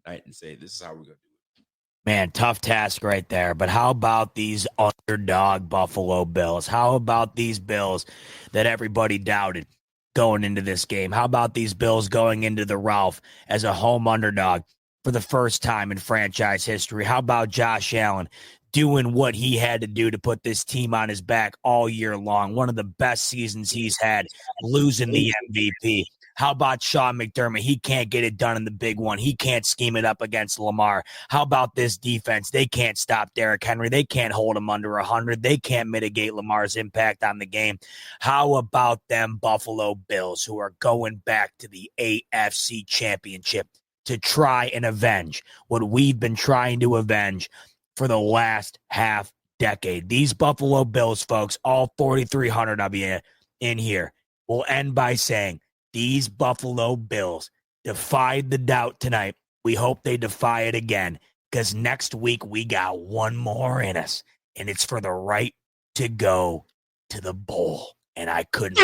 night and say, this is how we're going to do it? Man, tough task right there. But how about these underdog Buffalo Bills? How about these Bills that everybody doubted going into this game? How about these Bills going into the Ralph as a home underdog for the first time in franchise history? How about Josh Allen doing what he had to do to put this team on his back all year long? One of the best seasons he's had, losing the MVP. How about Sean McDermott? He can't get it done in the big one. He can't scheme it up against Lamar. How about this defense? They can't stop Derrick Henry. They can't hold him under 100. They can't mitigate Lamar's impact on the game. How about them Buffalo Bills, who are going back to the AFC Championship to try and avenge what we've been trying to avenge for the last half decade? These Buffalo Bills, folks, all 4,300 of you in here, will end by saying, these Buffalo Bills defied the doubt tonight. We hope they defy it again, because next week we got one more in us, and it's for the right to go to the bowl. And I couldn't.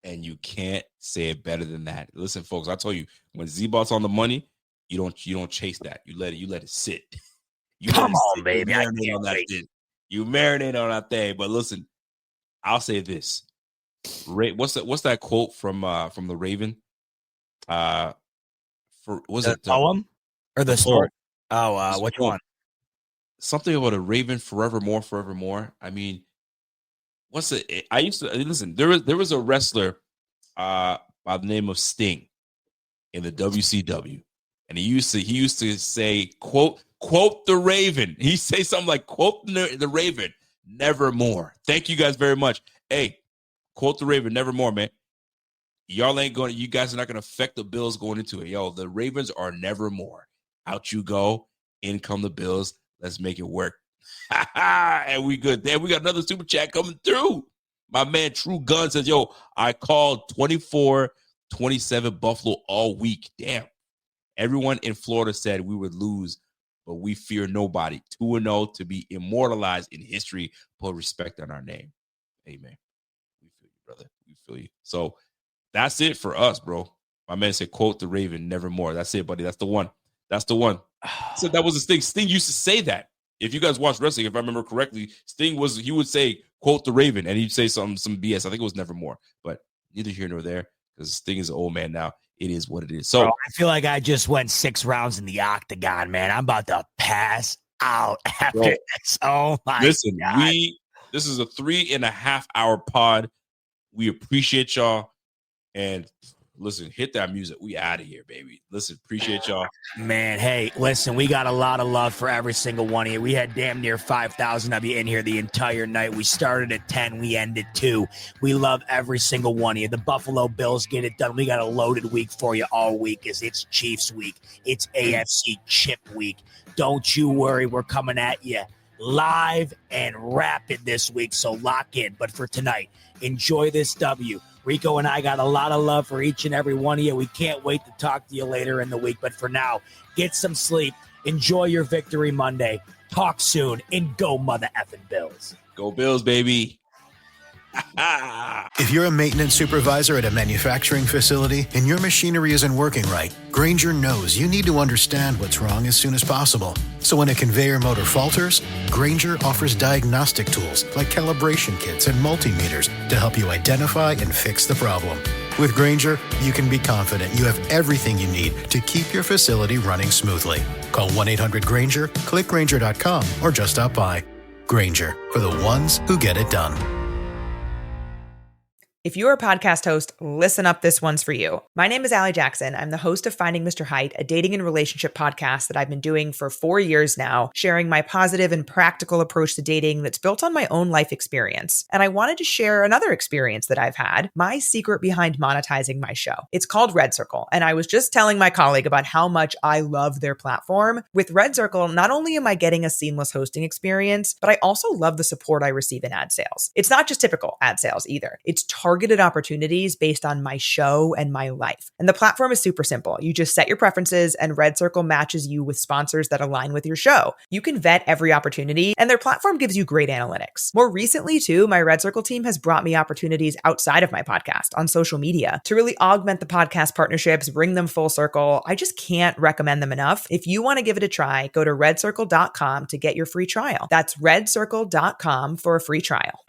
And you can't say it better than that. Listen, folks, I tell you, when Z-Bot's on the money, you don't chase that. You let it sit. Come on, baby. You marinate on that thing. But listen, I'll say this. What's that quote from the Raven? The poem or the story? Which one? Something about a Raven forevermore, forevermore. I mean, what's it? I used to listen. There was a wrestler by the name of Sting in the WCW, and he used to say, quote the Raven. He say something like, quote the Raven, nevermore. Thank you guys very much. Hey, quote the Raven, nevermore, man. You guys are not going to affect the Bills going into it. Yo, the Ravens are nevermore. Out you go. In come the Bills. Let's make it work. And we good. Then we got another super chat coming through. My man True Gun says, yo, I called 24-27 Buffalo all week. Damn. Everyone in Florida said we would lose, but we fear nobody. 2-0 to be immortalized in history. Put respect on our name. Amen. We feel you, brother. We feel you. So that's it for us, bro. My man said, quote the Raven, nevermore. That's it, buddy. That's the one. That's the one. So that was the Sting. Sting used to say that. If you guys watch wrestling, if I remember correctly, Sting he would say, quote the Raven, and he'd say some BS. I think it was nevermore, but neither here nor there, because Sting is an old man now. It is what it is. So bro, I feel like I just went 6 rounds in the octagon, man. I'm about to pass out after this. Oh my listen, God. This is a 3.5 hour pod. We appreciate y'all. And listen, hit that music. We out of here, baby. Listen, appreciate y'all. Man, hey, listen, we got a lot of love for every single one of you. We had damn near 5,000 of you in here the entire night. We started at 10. We ended 2. We love every single one of you. The Buffalo Bills get it done. We got a loaded week for you all week. It's Chiefs week. It's AFC chip week. Don't you worry. We're coming at you live and rapid this week, so lock in. But for tonight, enjoy this W. Rico and I got a lot of love for each and every one of you. We can't wait to talk to you later in the week. But for now, get some sleep. Enjoy your victory Monday. Talk soon, and go mother effing Bills. Go Bills, baby. If you're a maintenance supervisor at a manufacturing facility and your machinery isn't working right, Grainger knows you need to understand what's wrong as soon as possible. So when a conveyor motor falters, Grainger offers diagnostic tools like calibration kits and multimeters to help you identify and fix the problem. With Grainger, you can be confident you have everything you need to keep your facility running smoothly. Call 1-800-GRAINGER, click Grainger.com, or just stop by. Grainger, for the ones who get it done. If you're a podcast host, listen up. This one's for you. My name is Allie Jackson. I'm the host of Finding Mr. Height, a dating and relationship podcast that I've been doing for 4 years now, sharing my positive and practical approach to dating that's built on my own life experience. And I wanted to share another experience that I've had, my secret behind monetizing my show. It's called Red Circle. And I was just telling my colleague about how much I love their platform. With Red Circle, not only am I getting a seamless hosting experience, but I also love the support I receive in ad sales. It's not just typical ad sales either. It's targeted opportunities based on my show and my life. And the platform is super simple. You just set your preferences and Red Circle matches you with sponsors that align with your show. You can vet every opportunity and their platform gives you great analytics. More recently too, my Red Circle team has brought me opportunities outside of my podcast on social media to really augment the podcast partnerships, bring them full circle. I just can't recommend them enough. If you want to give it a try, go to redcircle.com to get your free trial. That's redcircle.com for a free trial.